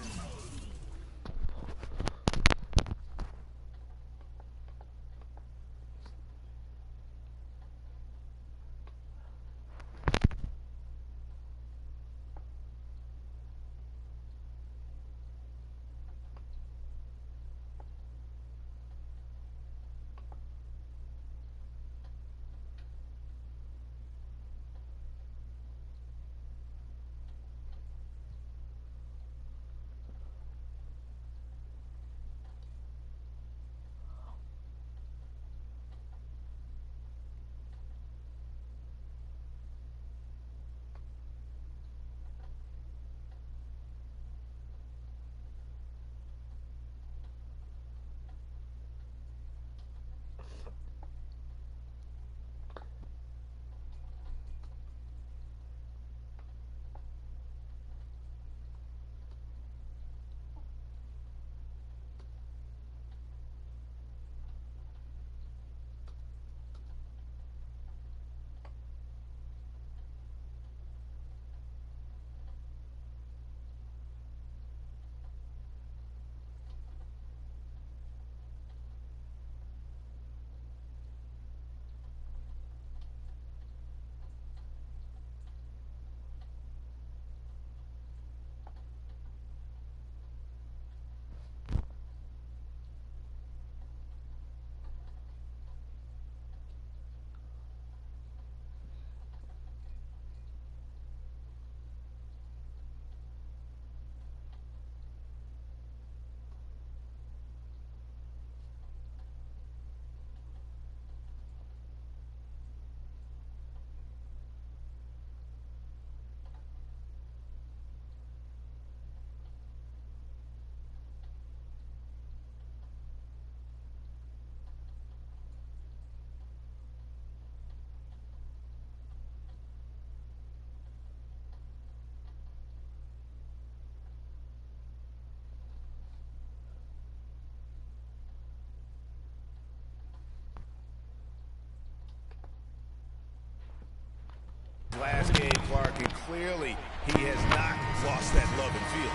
mark, and clearly he has not lost that love and feel.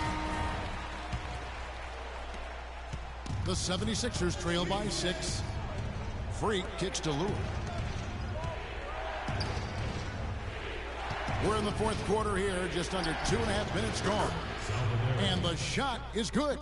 The 76ers trail by 6. Freak kicks to Lewis. We're in the fourth quarter here, just under 2.5 minutes gone. And the shot is good.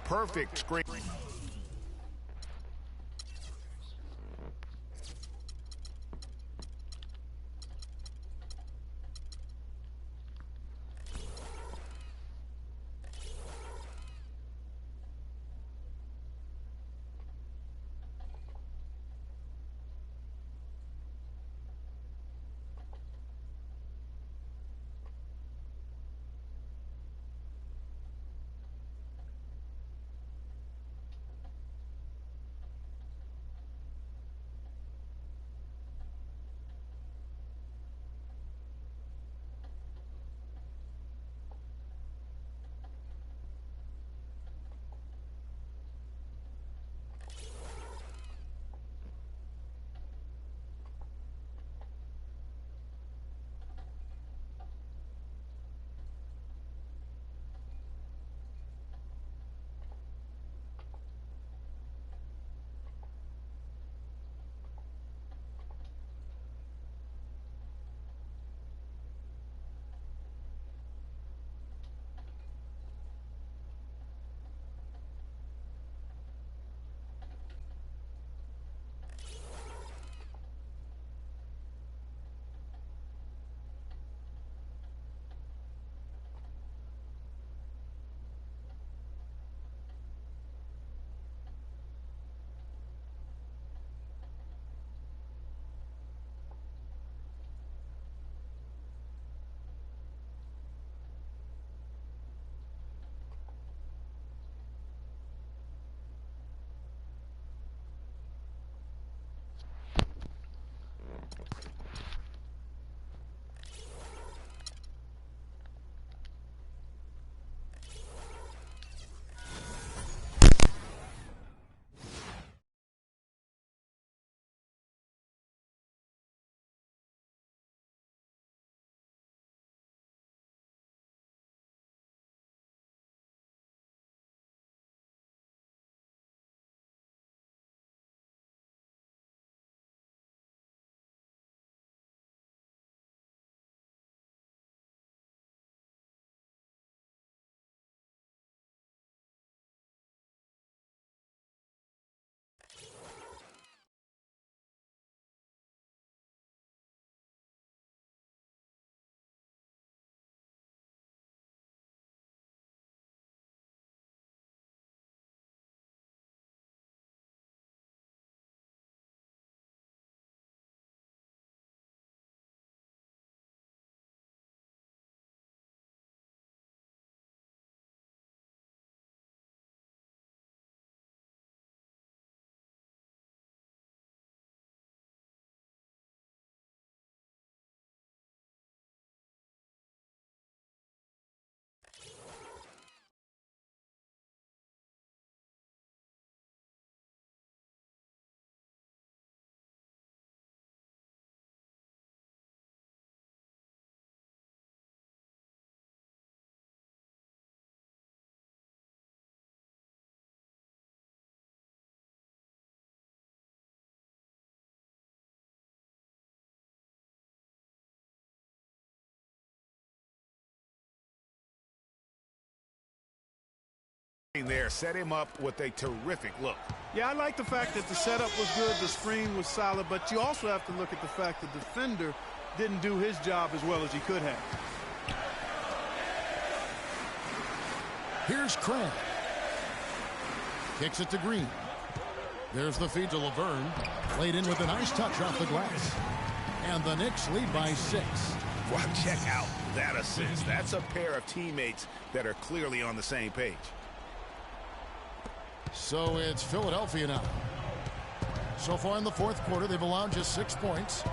Perfect screen. There set him up with a terrific look. Yeah, I like the fact that the setup was good, the screen was solid, but you also have to look at the fact that the defender didn't do his job as well as he could have. Here's Craig. Kicks it to Green. There's the feed to Laverne. Played in with a nice touch off the glass. And the Knicks lead by 6. Well, check out that assist. That's a pair of teammates that are clearly on the same page. So it's Philadelphia now. So far in the fourth quarter, they've allowed just 6 points.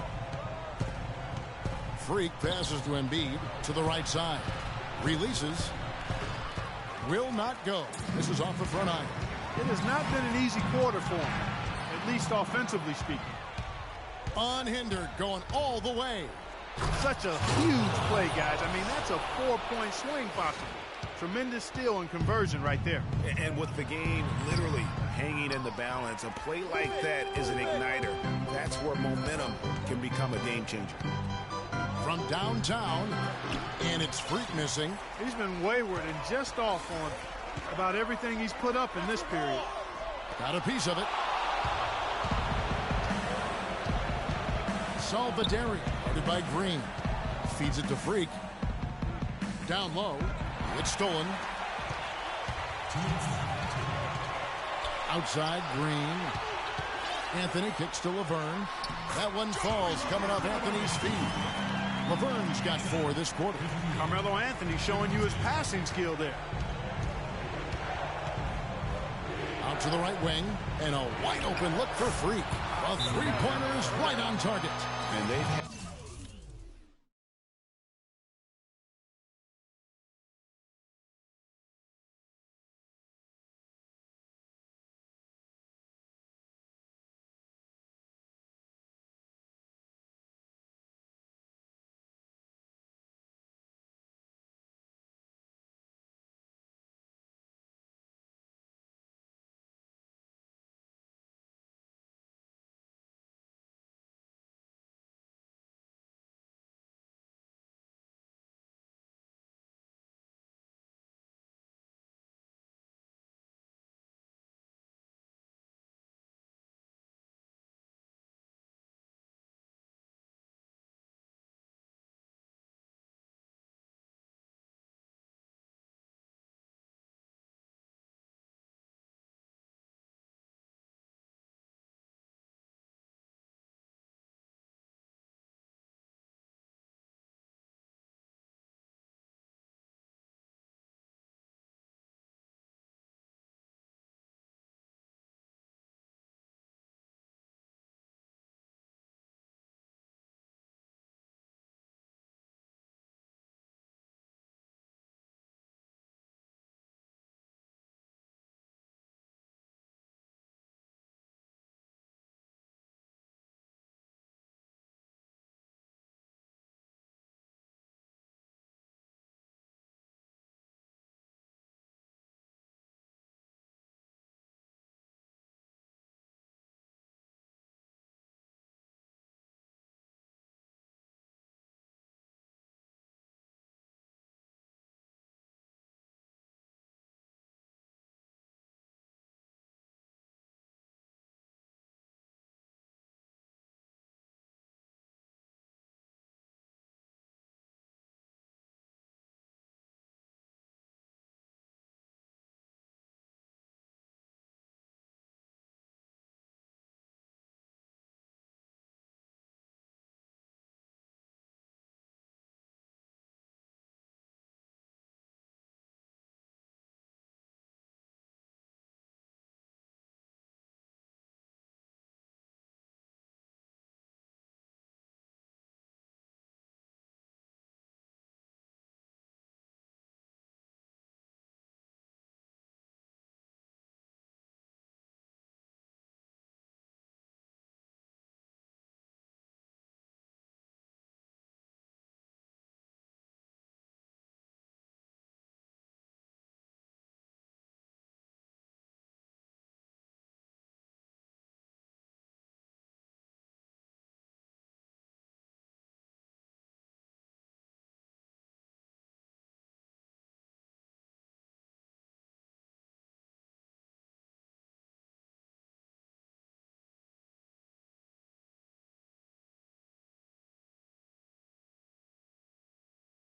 Freak passes to Embiid to the right side. Releases. Will not go. This is off the front iron. It has not been an easy quarter for him, at least offensively speaking. Unhindered, going all the way. Such a huge play, guys. I mean, that's a 4-point swing possible. Tremendous steal and conversion right there. And with the game literally hanging in the balance, a play like that is an igniter. That's where momentum can become a game changer. From downtown, and it's Freak missing. He's been wayward and just off on about everything he's put up in this period. Got a piece of it. Salvaderi, guarded by Green. Feeds it to Freak. Down low. It's stolen. Outside, Green. Anthony kicks to Laverne. That one falls coming off Anthony's feet. Laverne's got 4 this quarter. Carmelo Anthony showing you his passing skill there. Out to the right wing, and a wide open look for Freak. A three-pointer is right on target. And they...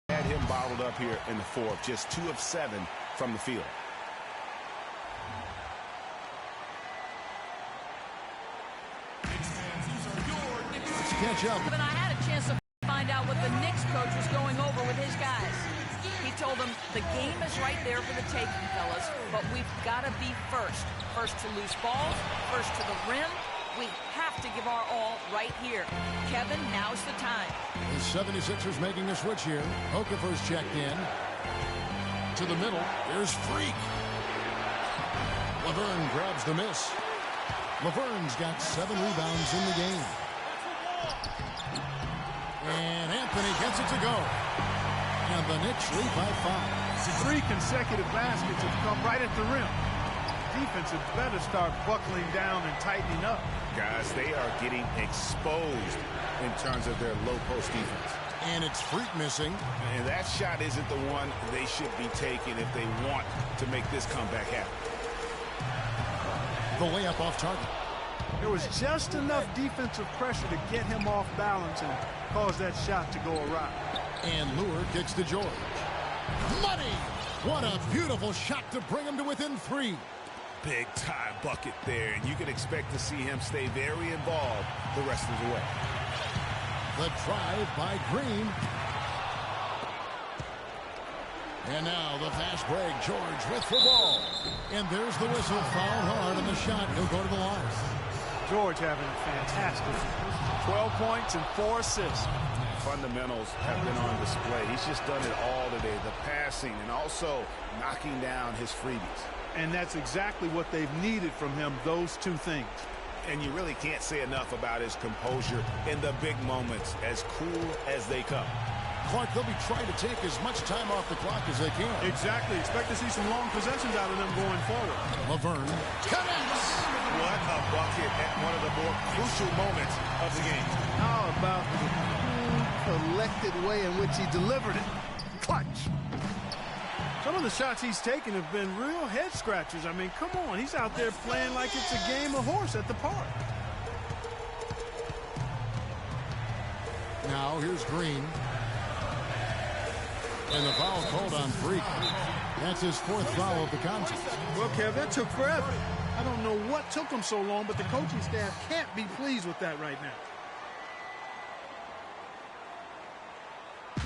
had him bottled up here in the fourth, just 2 of 7 from the field. Catch up. But I had a chance to find out what the Knicks coach was going over with his guys. He told them, the game is right there for the taking, fellas, but we've got to be first. First to loose balls, first to the rim. We have to give our all right here. Kevin, now's the time. The 76ers making a switch here. Okafor's checked in. To the middle. Here's Freak. Laverne grabs the miss. Laverne's got 7 rebounds in the game. And Anthony gets it to go. And the Knicks lead by 5. 3 consecutive baskets have come right at the rim. Defense had better start buckling down and tightening up. Guys, they are getting exposed in terms of their low post defense. And it's Freak missing. And that shot isn't the one they should be taking if they want to make this comeback happen. The layup off target. There was just enough defensive pressure to get him off balance and cause that shot to go awry. And Lure kicks to George. Money! What a beautiful shot to bring him to within 3. Big time bucket there, and you can expect to see him stay very involved the rest of the way. The drive by Green. And now the fast break. George with the ball. And there's the whistle. Foul hard on the shot. He'll go to the line. George having a fantastic 12 points and 4 assists. Fundamentals have been on display. He's just done it all today. The passing and also knocking down his freebies. And that's exactly what they've needed from him, those 2 things. And you really can't say enough about his composure in the big moments, as cool as they come. Clark, they'll be trying to take as much time off the clock as they can. Exactly. Expect to see some long possessions out of them going forward. Laverne connects. What a bucket at one of the more crucial moments of the game. How about the cool, collected way in which he delivered it? Clutch. Some of the shots he's taken have been real head scratchers. I mean, come on. He's out there playing like it's a game of horse at the park. Now here's Green. And the foul called on Freak. That's his 4th foul of the contest. Well, Kev, that took forever. I don't know what took him so long, but the coaching staff can't be pleased with that right now.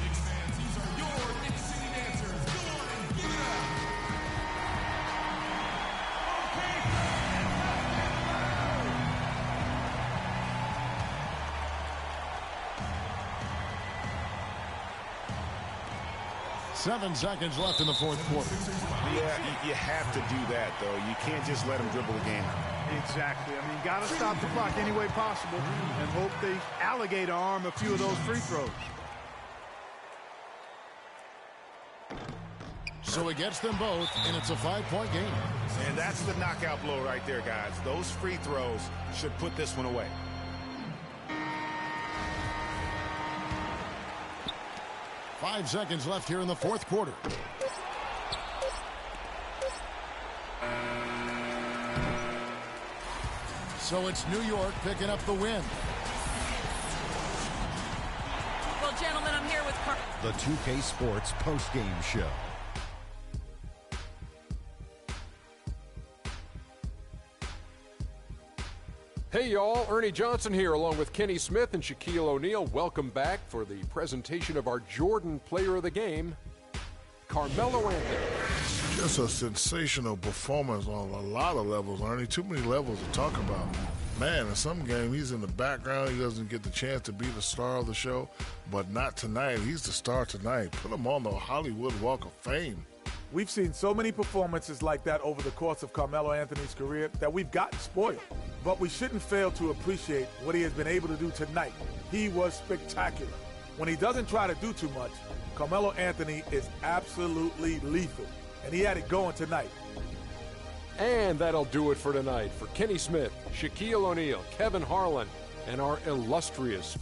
Knicks fans, these are your Knicks City dancers. Go on and give it up. Seven seconds left in the 4th quarter. Yeah, you have to do that, though. You can't just let them dribble the game out. Exactly. I mean, got to stop the clock any way possible and hope they alligator arm a few of those free throws. So he gets them both, and it's a 5-point game. And that's the knockout blow right there, guys. Those free throws should put this one away. Five seconds left here in the 4th quarter. So it's New York picking up the win. Well, gentlemen, I'm here with the 2K Sports postgame show. Hey y'all, Ernie Johnson here along with Kenny Smith and Shaquille O'Neal. Welcome back for the presentation of our Jordan Player of the Game, Carmelo Anthony. Just a sensational performance on a lot of levels, Ernie. Too many levels to talk about. Man, in some game, he's in the background. He doesn't get the chance to be the star of the show, but not tonight. He's the star tonight. Put him on the Hollywood Walk of Fame. We've seen so many performances like that over the course of Carmelo Anthony's career that we've gotten spoiled. But we shouldn't fail to appreciate what he has been able to do tonight. He was spectacular. When he doesn't try to do too much, Carmelo Anthony is absolutely lethal. And he had it going tonight. And that'll do it for tonight. For Kenny Smith, Shaquille O'Neal, Kevin Harlan, and our illustrious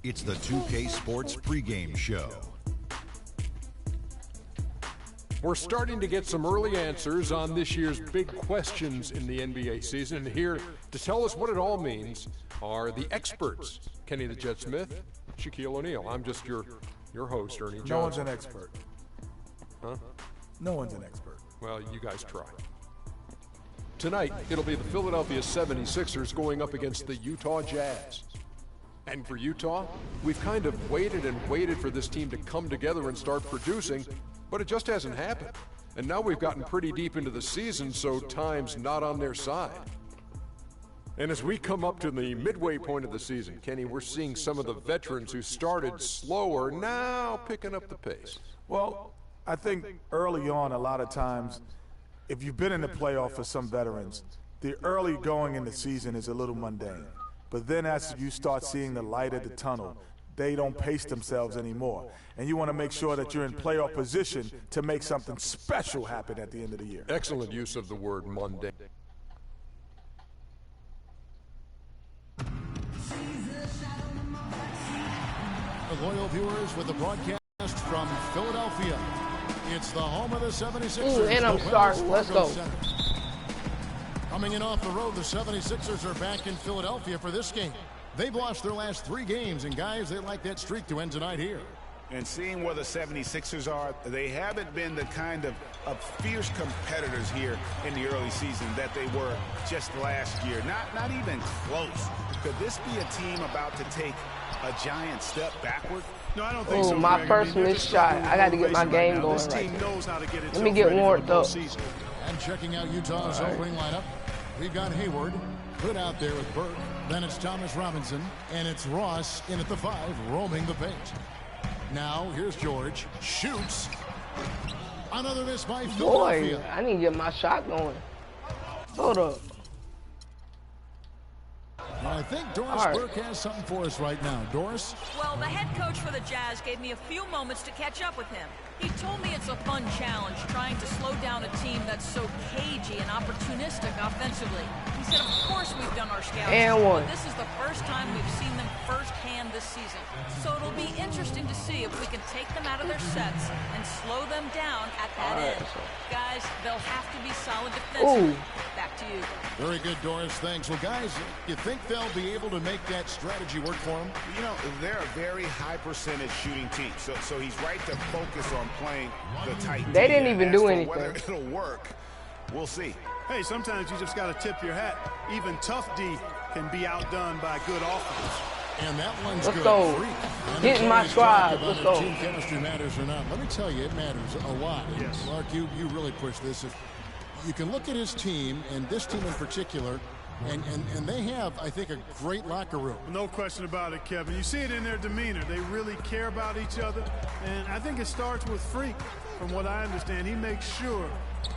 It's the 2K Sports pregame show. We're starting to get some early answers on this year's big questions in the NBA season. And here to tell us what it all means are the experts. Kenny the Jet Smith, Shaquille O'Neal. I'm just your host, Ernie Johnson. No one's an expert. Huh? No one's an expert. Well, you guys try. Tonight, it'll be the Philadelphia 76ers going up against the Utah Jazz. And for Utah, we've kind of waited and waited for this team to come together and start producing, but it just hasn't happened. And now we've gotten pretty deep into the season, so time's not on their side. And as we come up to the midway point of the season, Kenny, we're seeing some of the veterans who started slower now picking up the pace. Well, I think early on, a lot of times, if you've been in the playoff for some veterans, the early going in the season is a little mundane. But then as you start seeing the light at the tunnel, they don't pace themselves anymore. And you want to make sure that you're in playoff position to make something special happen at the end of the year. Excellent use of the word mundane. Loyal viewers with the broadcast from Philadelphia. It's the home of the 76ers. Ooh, and I'm starting. Let's go. Coming in off the road, the 76ers are back in Philadelphia for this game. They've lost their last 3 games, and guys, they like that streak to end tonight here. And seeing where the 76ers are, they haven't been the kind of fierce competitors here in the early season that they were just last year. Not even close. Could this be a team about to take a giant step backward? No, I don't think so. My first missed shot. I got to get my game going right there. Let me get warmed up. And checking out Utah's opening lineup, we've got Hayward put out there with Burke. Then it's Thomas Robinson, and it's Ross in at the 5, roaming the paint. Now here's George, shoots. Another miss by Philadelphia. Boy, I need to get my shot going. Hold up. I think Doris Burke has something for us right now. Doris? Well, the head coach for the Jazz gave me a few moments to catch up with him. He told me it's a fun challenge trying to slow down a team that's so cagey and opportunistic offensively. He said, of course we've done our scouting, but this is the first time we've seen them firsthand this season. So it'll be interesting to see if we can take them out of their sets and slow them down at that end. Guys, they'll have to be solid defensively. Back to you. Very good, Doris. Thanks. Well, guys, you think they'll be able to make that strategy work for them? You know, they're a very high percentage shooting team, so he's right to focus on playing the tight. They didn't even do anything. Whether it'll work, we'll see. Hey, sometimes you just got to tip your hat. Even tough D can be outdone by good offense. And that one's Let's good. go. Getting my squad. Let's go. Team chemistry matters or not. Let me tell you, it matters a lot. Yes. Clark, you really push this. If you can look at his team, and this team in particular, and they have, I think, a great locker room. No question about it, Kevin. You see it in their demeanor. They really care about each other. And I think it starts with Freak. From what I understand, he makes sure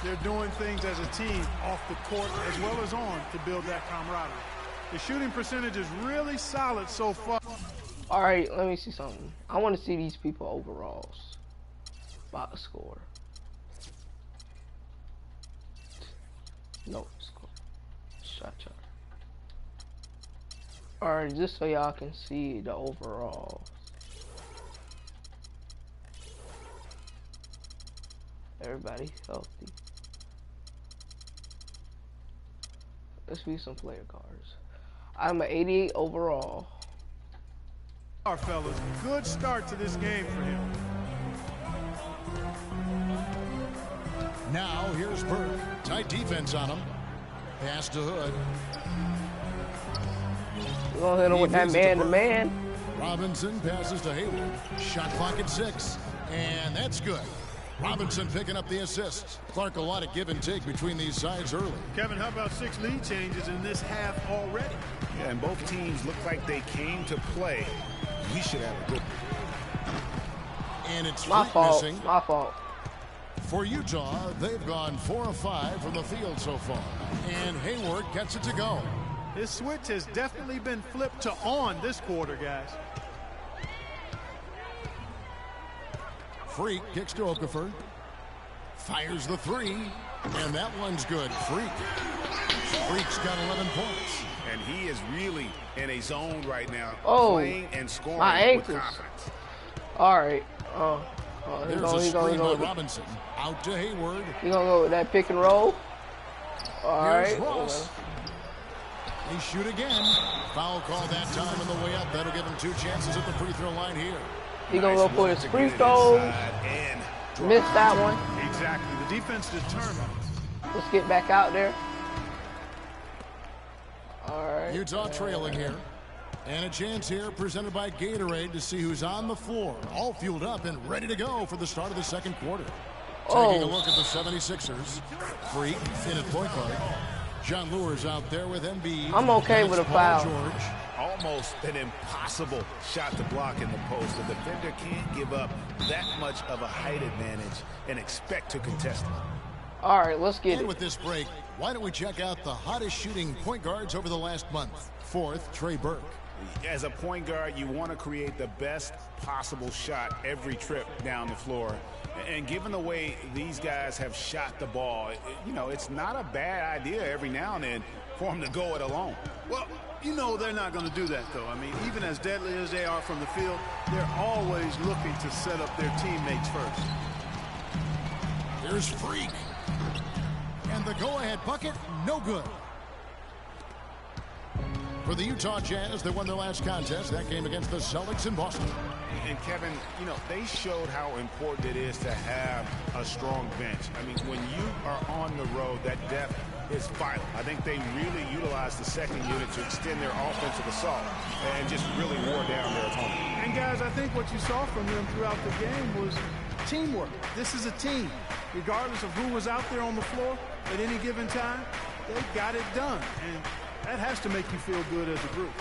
they're doing things as a team off the court as well as on to build that camaraderie. The shooting percentage is really solid so far. All right, let me see something. I want to see these people overalls. Box score. No score. Shot. All right, just so y'all can see the overalls. Everybody healthy. Let's read some player cards. I'm an 88 overall. Our fellas, good start to this game for him. Now here's Burke. Tight defense on him. Pass to Hood. We're gonna hit him with that man-to-man. Robinson passes to Hayward. Shot clock at 6. And that's good. Robinson picking up the assist. Clark, a lot of give and take between these sides early. Kevin, how about 6 lead changes in this half already? Yeah, and both teams look like they came to play. We should have a good. And it's my fault. Missing. My fault. For Utah, they've gone 4 of 5 from the field so far. And Hayward gets it to go. This switch has definitely been flipped to on this quarter, guys. Freak kicks to Okafor. Fires the 3. And that one's good. Freak's got 11 points. And he is really in a zone right now, playing and scoring my ankles. with confidence. All right. There's a screen by Robinson. Out to Hayward. He's going to go with that pick and roll. All Here's right. Ross. They shoot again. Foul call that time on the way up. That'll give him 2 chances at the free throw line here. He's going to go for his free throws. Missed that one. Exactly. The defense determined. Let's get back out there. All right. Utah trailing here. And a chance here presented by Gatorade to see who's on the floor. All fueled up and ready to go for the start of the second quarter. Taking a look at the 76ers. Freak in at point guard. John Lewis out there with Embiid. I'm okay with a foul. George. Almost an impossible shot to block in the post. The defender can't give up that much of a height advantage and expect to contest it. All right, let's get and it. With this break, why don't we check out the hottest shooting point guards over the last month. 4th, Trey Burke. As a point guard, you want to create the best possible shot every trip down the floor. And given the way these guys have shot the ball, you know, it's not a bad idea every now and then for them to go it alone. Well, you know they're not going to do that, though. I mean, even as deadly as they are from the field, they're always looking to set up their teammates first. Here's Freak. And the go-ahead bucket, no good. For the Utah Jazz, they won their last contest. That game against the Celtics in Boston. And Kevin, you know, they showed how important it is to have a strong bench. I mean, when you are on the road, that depth is vital. I think they really utilized the second unit to extend their offensive assault and just really wore down their opponent. And guys, I think what you saw from them throughout the game was teamwork. This is a team. Regardless of who was out there on the floor at any given time, they got it done. And that has to make you feel good as a group.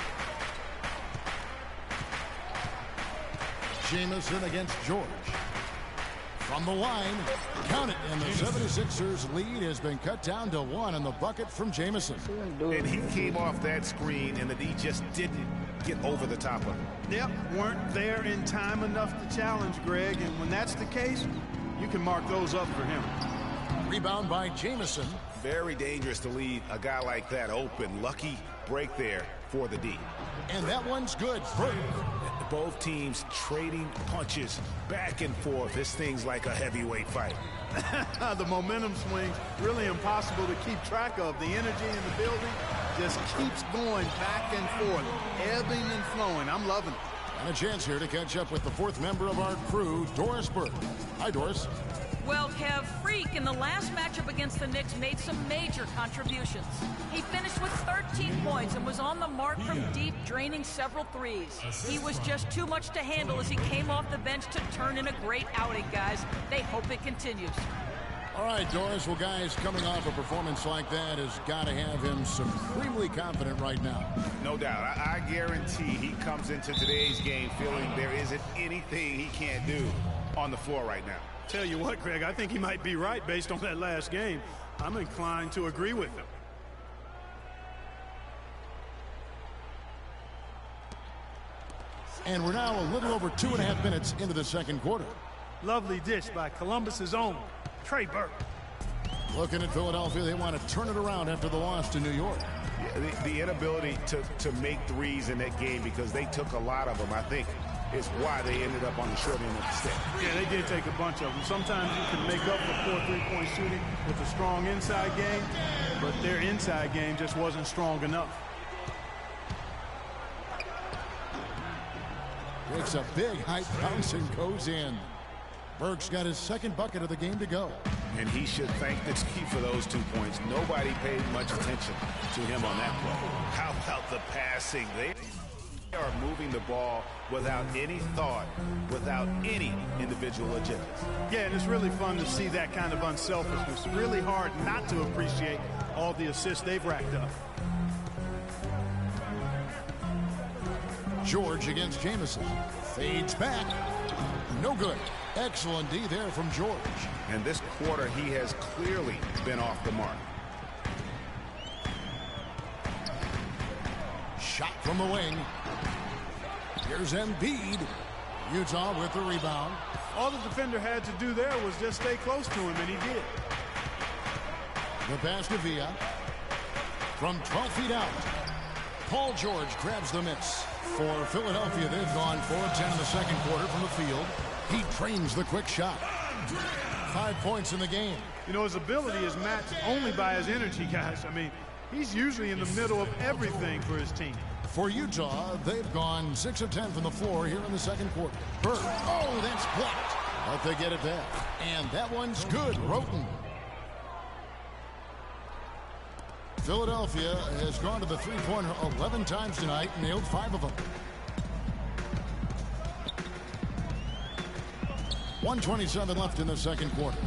Jamison against George. From the line, count it, and the 76ers lead has been cut down to 1 on the bucket from Jamison. And he came off that screen, and the D just didn't get over the top of him. Yep, weren't there in time enough to challenge Greg, and when that's the case, you can mark those up for him. Rebound by Jamison. Very dangerous to leave a guy like that open. Lucky break there for the D. And that one's good. Both teams trading punches back and forth. This thing's like a heavyweight fight. The momentum swings really impossible to keep track of. The energy in the building just keeps going back and forth, ebbing and flowing. I'm loving it. And a chance here to catch up with the 4th member of our crew, Doris Burke. Hi, Doris. Well, Kev, Freak in the last matchup against the Knicks made some major contributions. He finished with 13 points and was on the mark from deep, draining several threes. He was just too much to handle as he came off the bench to turn in a great outing, guys. They hope it continues. All right, Doris. Well, guys, coming off a performance like that has got to have him supremely confident right now. No doubt. I guarantee he comes into today's game feeling there isn't anything he can't do on the floor right now. Tell you what, Greg, I think he might be right based on that last game. I'm inclined to agree with him. And we're now a little over 2.5 minutes into the second quarter. Lovely dish by Columbus's own Trey Burke. Looking at Philadelphia, they want to turn it around after the loss to New York. Yeah, the inability to make threes in that game, because they took a lot of them, I think, is why they ended up on the short end of the stick. Yeah, they did take a bunch of them. Sometimes you can make up for poor three-point shooting with a strong inside game, but their inside game just wasn't strong enough. Takes a big height bounce and goes in. Burke's got his second bucket of the game to go. And he should thank the team for those 2 points. Nobody paid much attention to him on that play. How about the passing? They are moving the ball without any thought, without any individual agenda. Yeah, and it's really fun to see that kind of unselfishness. Really hard not to appreciate all the assists they've racked up. George against Jamison. Fades back. No good. Excellent D there from George. And this quarter, he has clearly been off the mark. Shot from the wing. Here's Embiid. Utah with the rebound. All the defender had to do there was just stay close to him, and he did. The pass to Villa. From 12 feet out. Paul George grabs the miss. For Philadelphia, they've gone 4 of 10 in the second quarter from the field. He trains the quick shot. 5 points in the game. You know, his ability is matched only by his energy, guys. I mean, he's usually in the middle of everything for his team. For Utah, they've gone 6 of 10 from the floor here in the second quarter. Burke, oh, that's blocked. But they get it back. And that one's good, Roten. Philadelphia has gone to the three-pointer 11 times tonight, nailed 5 of them. 1:27 left in the second quarter.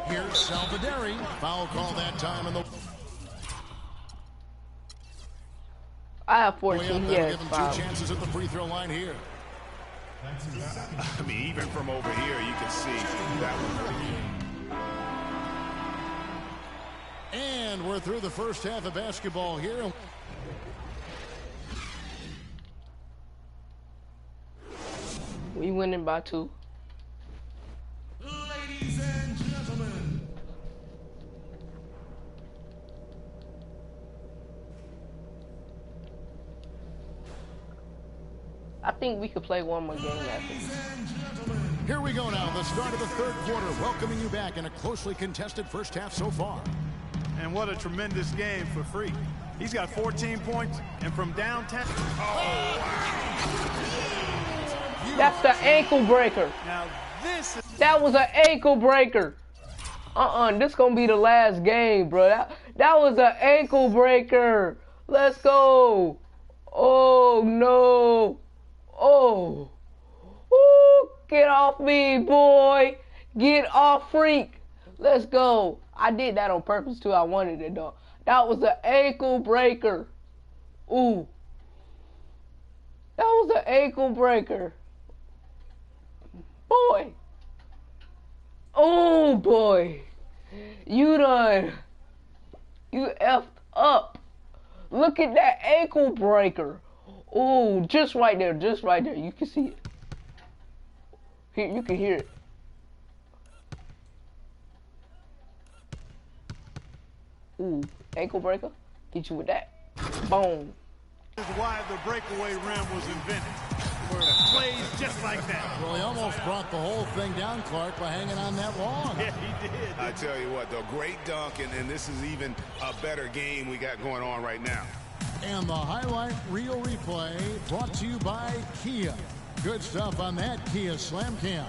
Here's Salvaderi. Foul call that time in the... I have 14, yes. Give him 2 chances at the free throw line here. I mean, even from over here, you can see that one. And we're through the first half of basketball here. We winning by 2. Ladies and gentlemen. I think we could play one more game after. Here we go now, the start of the third quarter, welcoming you back in a closely contested first half so far. And what a tremendous game for Freak. He's got 14 points, and from downtown... Oh, that's the ankle breaker. Now this is... That was an ankle breaker. This gonna be the last game, bro. That was an ankle breaker. Let's go. Oh, no. Oh. Ooh, get off me, boy. Get off, Freak. Let's go. I did that on purpose, too. I wanted it, though. That was an ankle breaker. Ooh. That was an ankle breaker. Boy. Oh, boy. You done. You effed up. Look at that ankle breaker. Ooh, just right there. Just right there. You can see it. Here, you can hear it. Ooh, ankle breaker. Get you with that. Boom. This is why the breakaway rim was invented. For plays just like that. Well, he almost brought the whole thing down, Clark, by hanging on that long. Yeah, he did. I tell you what, though, great dunk, and this is even a better game we got going on right now. And the highlight reel replay brought to you by Kia. Good stuff on that Kia Slam Cam.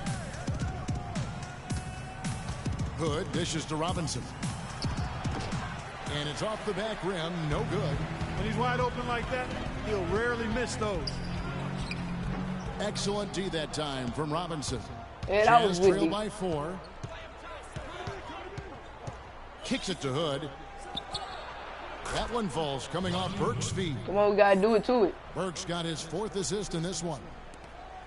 Hood dishes to Robinson. And it's off the back rim, no good. When he's wide open like that, he'll rarely miss those. Excellent D that time from Robinson. Yeah, that was trail by 4. Kicks it to Hood. That one falls coming off Burke's feet. Come on, we gotta do it to it. Burke's got his 4th assist in this one.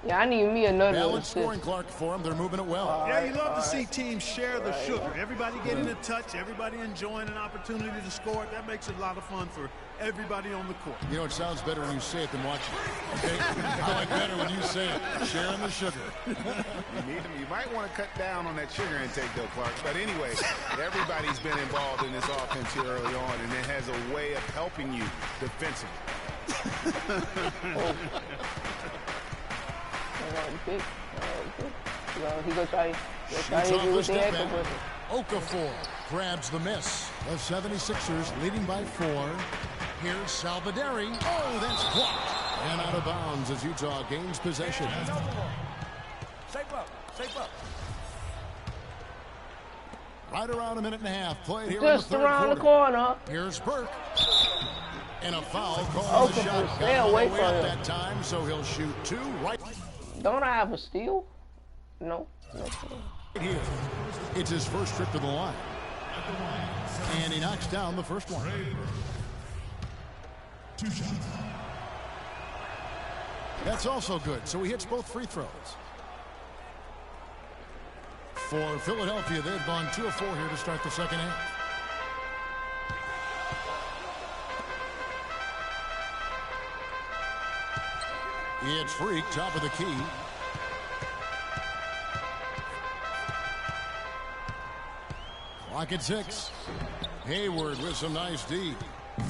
Yeah, I need me another Balanced scoring, Clark, for him. They're moving it well. Yeah, you love to see teams share the sugar. Everybody getting a touch, everybody enjoying an opportunity to score. That makes it a lot of fun for everybody on the court. You know, it sounds better when you say it than watch it. Okay? I like better when you say it. Sharing the sugar. You might want to cut down on that sugar intake, though, Clark. But anyway, everybody's been involved in this offense here early on, and it has a way of helping you defensively. He gonna try to do with the ankle breaker. Okafor grabs the miss. The 76ers leading by 4. Here's Salvaderi. Oh, that's blocked. And out of bounds as Utah gains possession. Shape up. Shape up. Right around a minute and a half played here just in the third around quarter. The corner. Here's Burke. And a foul called the shot. Stay away from him that time, so he'll shoot 2 right. Don't I have a steal? No. Here. It's his first trip to the line. And he knocks down the first one. 2 shots. That's also good, so he hits both free throws. For Philadelphia, they've gone 2 of 4 here to start the second half. It's Freak, top of the key. Clock at 6. Hayward with some nice D.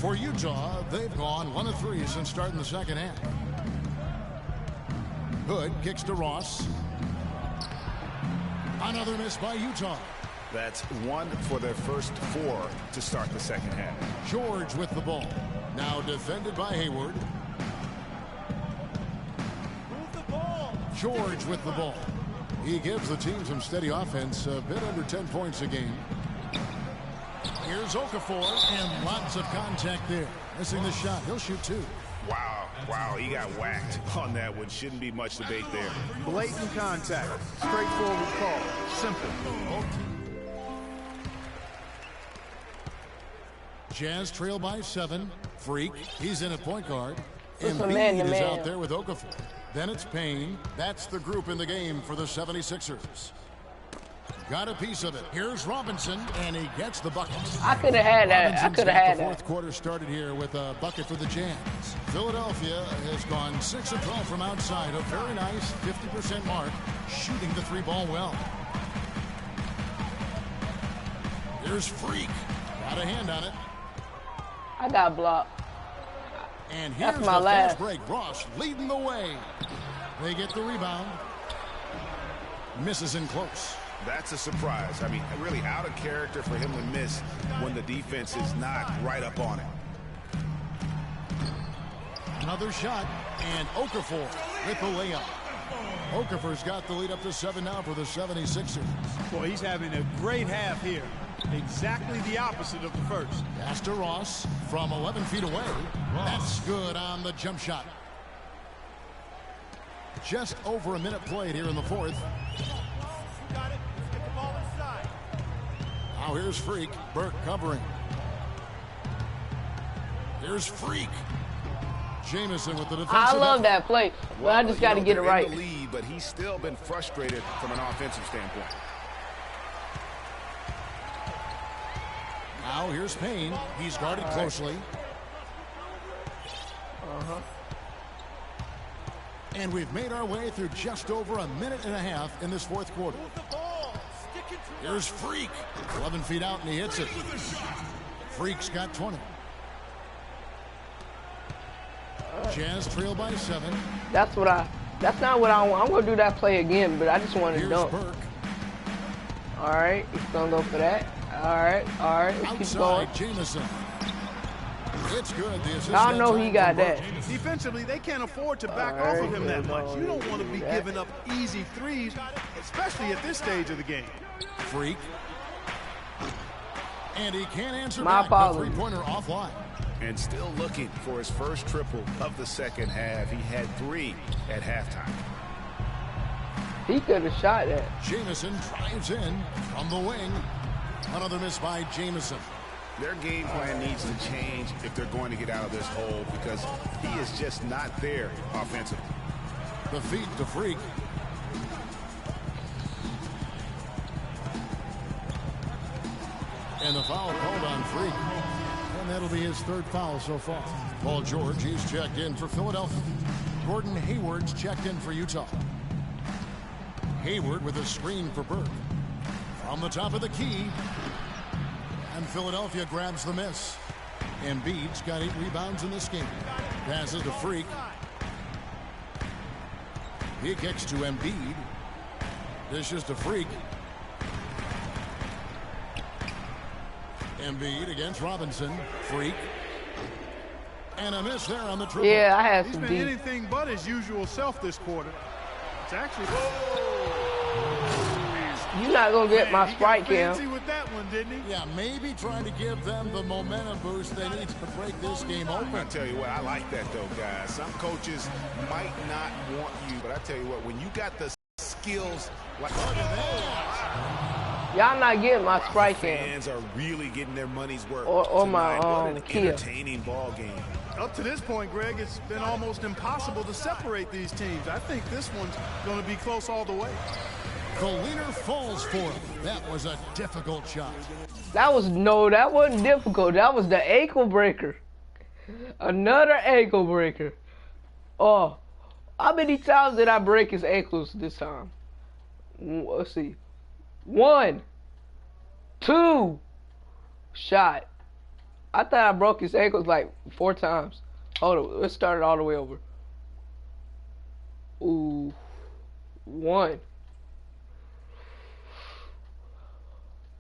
For Utah, they've gone 1 of 3 since starting the second half. Hood kicks to Ross. Another miss by Utah. That's 1 for their first 4 to start the second half. George with the ball. Now defended by Hayward. George with the ball. He gives the team some steady offense, a bit under 10 points a game. Here's Okafor, and lots of contact there. Missing the shot. He'll shoot 2. Wow, he got whacked on that one. Shouldn't be much debate there. Blatant contact. Straightforward call. Simple. Jazz trail by 7. Freak, he's in at point guard. It's And a man-to-man. Embiid is out there with Okafor. Then it's Payne. That's the group in the game for the 76ers. Got a piece of it. Here's Robinson, and he gets the bucket. I could have had that. I could have had The that. fourth quarter started here with a bucket for the Jazz. Philadelphia has gone 6 of 12 from outside. A very nice 50% mark, shooting the 3-ball well. Here's Freak. Got a hand on it. I got blocked. And here's That's my the last. fast break. Ross leading the way. They get the rebound. Misses in close. That's a surprise. I mean, really out of character for him to miss when the defense is not right up on it. Another shot, and Okafor with the layup. Okafor's got the lead up to 7 now for the 76ers. Boy, he's having a great half here. Exactly the opposite of the first. Pass to Ross from 11 feet away. That's good on the jump shot. Just over a minute played here in the fourth. Now here's Freak. Burke covering. Here's Freak. Jamison with the defensive. I love that play, but I just got to get it right. In the lead, but he's still been frustrated from an offensive standpoint. Now here's Payne. He's guarded closely. And we've made our way through just over a minute and a half in this fourth quarter. Here's Freak. 11 feet out, and he hits it. Freak's got 20. Jazz trail by 7. That's not what I want. I'm going to do that play again, but I just want to Here's dunk. Burke. All right, he's going to go for that. All right, let's keep going. Outside Jamison. It's good. The assist I know he got that. Defensively, they can't afford to back off of him that much. You don't want to be giving up easy threes, especially at this stage of the game. Freak. And he can't answer My back. The apologies. three-pointer offline. And still looking for his first triple of the second half. He had 3 at halftime. He could have shot that. Jamison drives in from the wing. Another miss by Jamison. Their game plan needs to change if they're going to get out of this hole because he is just not there offensively. The feed to Freak. And the foul called on Freak. And that'll be his 3rd foul so far. Paul George, he's checked in for Philadelphia. Gordon Hayward's checked in for Utah. Hayward with a screen for Burke. From the top of the key. And Philadelphia grabs the miss. Embiid's got 8 rebounds in this game. Passes to Freak. He kicks to Embiid. Dishes to Freak. Embiid against Robinson. Freak. And a miss there on the triple. Yeah, I had He's some been deep. anything but his usual self this quarter. It's actually... You're not going to get my Sprite cam. Fancy with that one, didn't he? Yeah, maybe trying to give them the momentum boost they need to break this game open. I tell you what, I like that though, guys. Some coaches might not want you, but I tell you what, when you got the skills like Y'all not getting my Sprite cam. fans are really getting their money's worth. Or my, tonight. What an Kia. entertaining ball game. Up to this point, Greg, it's been almost impossible to separate these teams. I think this one's going to be close all the way. The leader falls for it. That was a difficult shot. That wasn't difficult. That was the ankle breaker. Another ankle breaker. Oh, how many times did I break his ankles this time? Let's see. 1, 2, shot. I thought I broke his ankles like 4 times. Hold on, let's start it all the way over. Ooh, 1,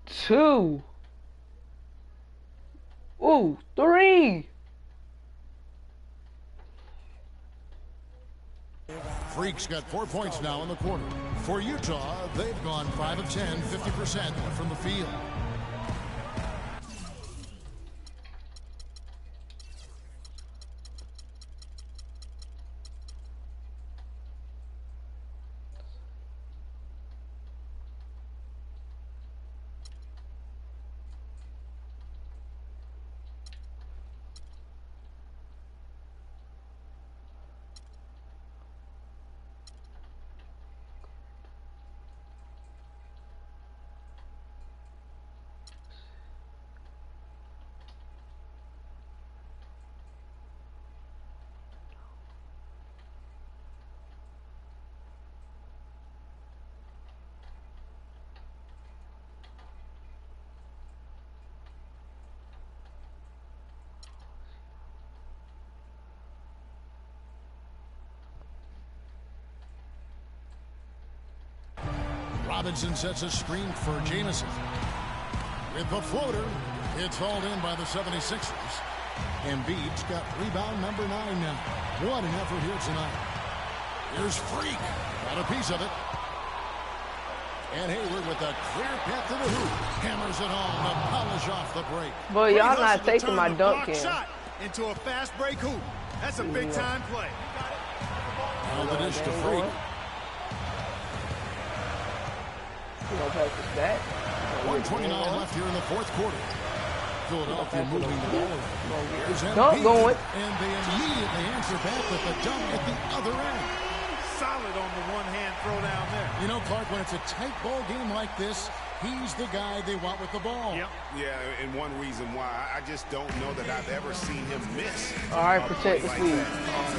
2. Ooh, 3. Freak's got 4 points now in the quarter. For Utah, they've gone 5 of 10, 50% from the field. Robinson sets a screen for Jamison. With the floater, it's hauled in by the 76ers. Embiid's got rebound number 9 now. What an effort here tonight. Here's Freak. Got a piece of it. And Hayward with a clear path to the hoop. Hammers it home to polish off the break. Boy, y'all not taking my dunk in. Shot into a fast break hoop. That's a big time play. Now the dish to Freak. 1:29 left here in the fourth quarter. Philadelphia moving the ball around. Here's Embiid, going. and they immediately answer back with the dunk at the other end. Solid on the one-hand throw down there. You know, Clark, when it's a tight ball game like this, he's the guy they want with the ball. Yep. Yeah, and one reason why I just don't know that I've ever seen him miss. All right, protect the lead.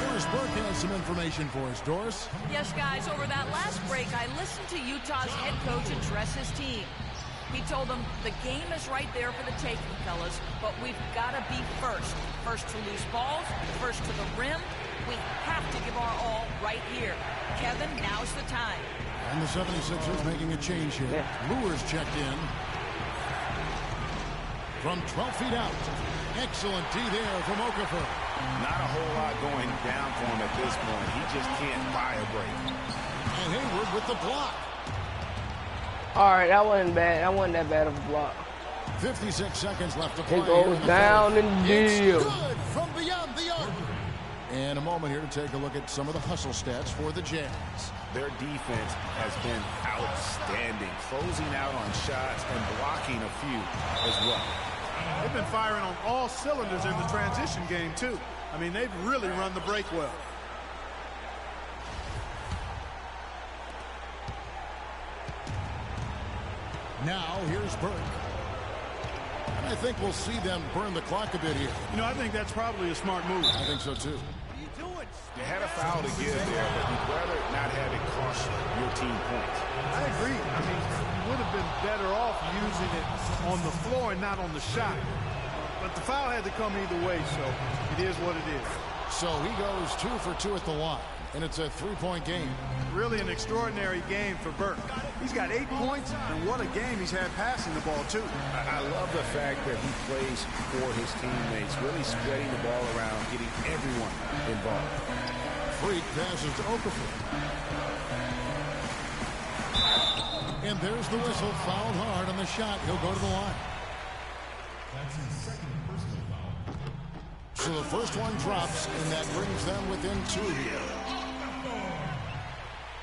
Doris Burke has some information for us. Doris? Yes, guys, over that last break, I listened to Utah's head coach address his team. He told them the game is right there for the taking, fellas, but we've got to be first. First to loose balls, first to the rim. We have to give our all right here. Kevin, now's the time. And the 76ers making a change here. Lures checked in. From 12 feet out. Excellent D there from Okafor. Not a whole lot going down for him at this point. He just can't buy a break. And Hayward with the block. All right, that wasn't bad. That wasn't that bad of a block. 56 seconds left to play. It goes down and deal. It's good from beyond the arc. And a moment here to take a look at some of the hustle stats for the Jazz. Their defense has been outstanding, closing out on shots and blocking a few as well. They've been firing on all cylinders in the transition game, too. I mean, they've really run the break well. Now, here's Burke. And I think we'll see them burn the clock a bit here. You know, I think that's probably a smart move. I think so, too. You had a foul to give there, but you'd rather not have it cost your team points. I agree. I mean, you would have been better off using it on the floor and not on the shot. But the foul had to come either way, so it is what it is. So he goes 2 for 2 at the line, and it's a 3-point game. Really an extraordinary game for Burke. He's got 8 points, and what a game he's had passing the ball, too. I love the fact that he plays for his teammates, really spreading the ball around, getting everyone involved. Freak passes to Okafor. And there's the whistle, fouled hard on the shot. He'll go to the line. That's his second personal foul. So the first one drops, and that brings them within 2 here.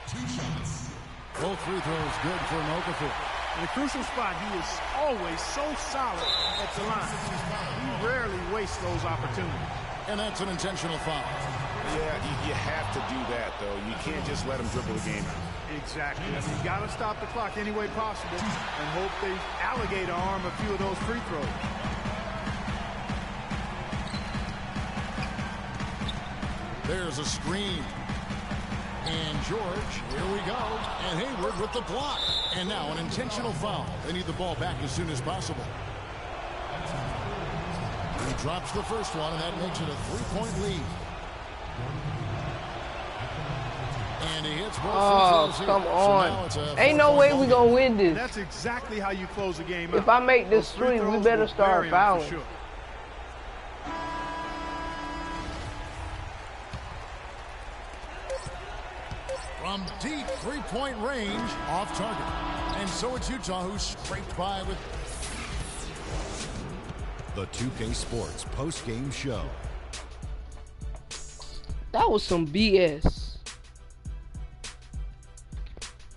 2 shots. Both free throws good for Okafor. In a crucial spot, he is always so solid at the line. He rarely wastes those opportunities. And that's an intentional foul. Yeah, you have to do that, though. You can't just let him dribble the game out. Exactly. I mean, you got to stop the clock any way possible and hope they alligator arm a few of those free throws. There's a screen. And George, here we go. And Hayward with the block. And now an intentional foul. They need the ball back as soon as possible. He drops the first one, and that makes it a 3-point lead. And he hits both oh, come on. So ain't no way we going to win this. That's exactly how you close a game out. If I make this three, we better start fouling. Sure. From deep three-point range, off target. And so it's Utah who scraped by with the 2K Sports post-game show. That was some BS.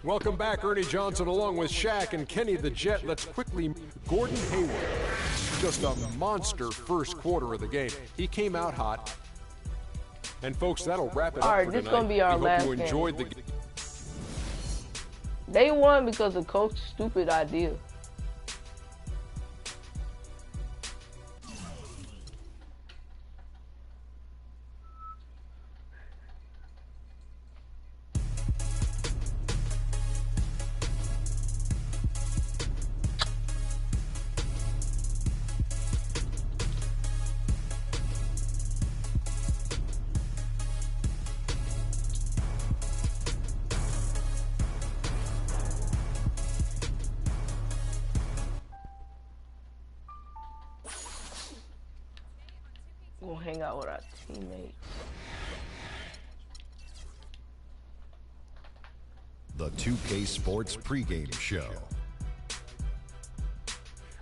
Welcome back, Ernie Johnson, along with Shaq and Kenny the Jet. Let's quickly, Gordon Hayward, just a monster first quarter of the game. He came out hot. And folks, that'll wrap it up for tonight. This is gonna be our last game. We hope you enjoyed the game. They won because of Coach's stupid idea. We'll hang out with our teammates. The 2K Sports pregame show.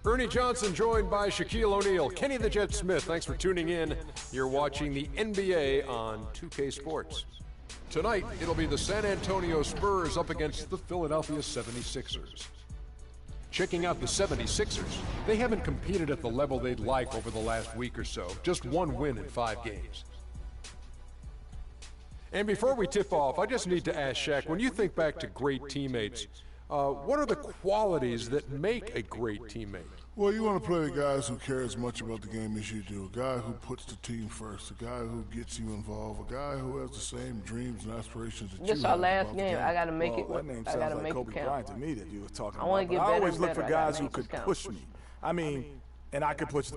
Ernie Johnson joined by Shaquille O'Neal, Kenny the Jet Smith. Thanks for tuning in. You're watching the NBA on 2K Sports. Tonight, it'll be the San Antonio Spurs up against the Philadelphia 76ers. Checking out the 76ers, they haven't competed at the level they'd like over the last week or so. Just one win in 5 games. And before we tip off, I just need to ask Shaq, when you think back to great teammates, what are the qualities that make a great teammate? Well, you want to play with guys who care as much about the game as you do. A guy who puts the team first. A guy who gets you involved. A guy who has the same dreams and aspirations that you have. This is our last game. I got to make it. That name sounds like Kobe Bryant to me that you were talking about. I want to get better. I always look for guys who could push me. I mean, and I could push.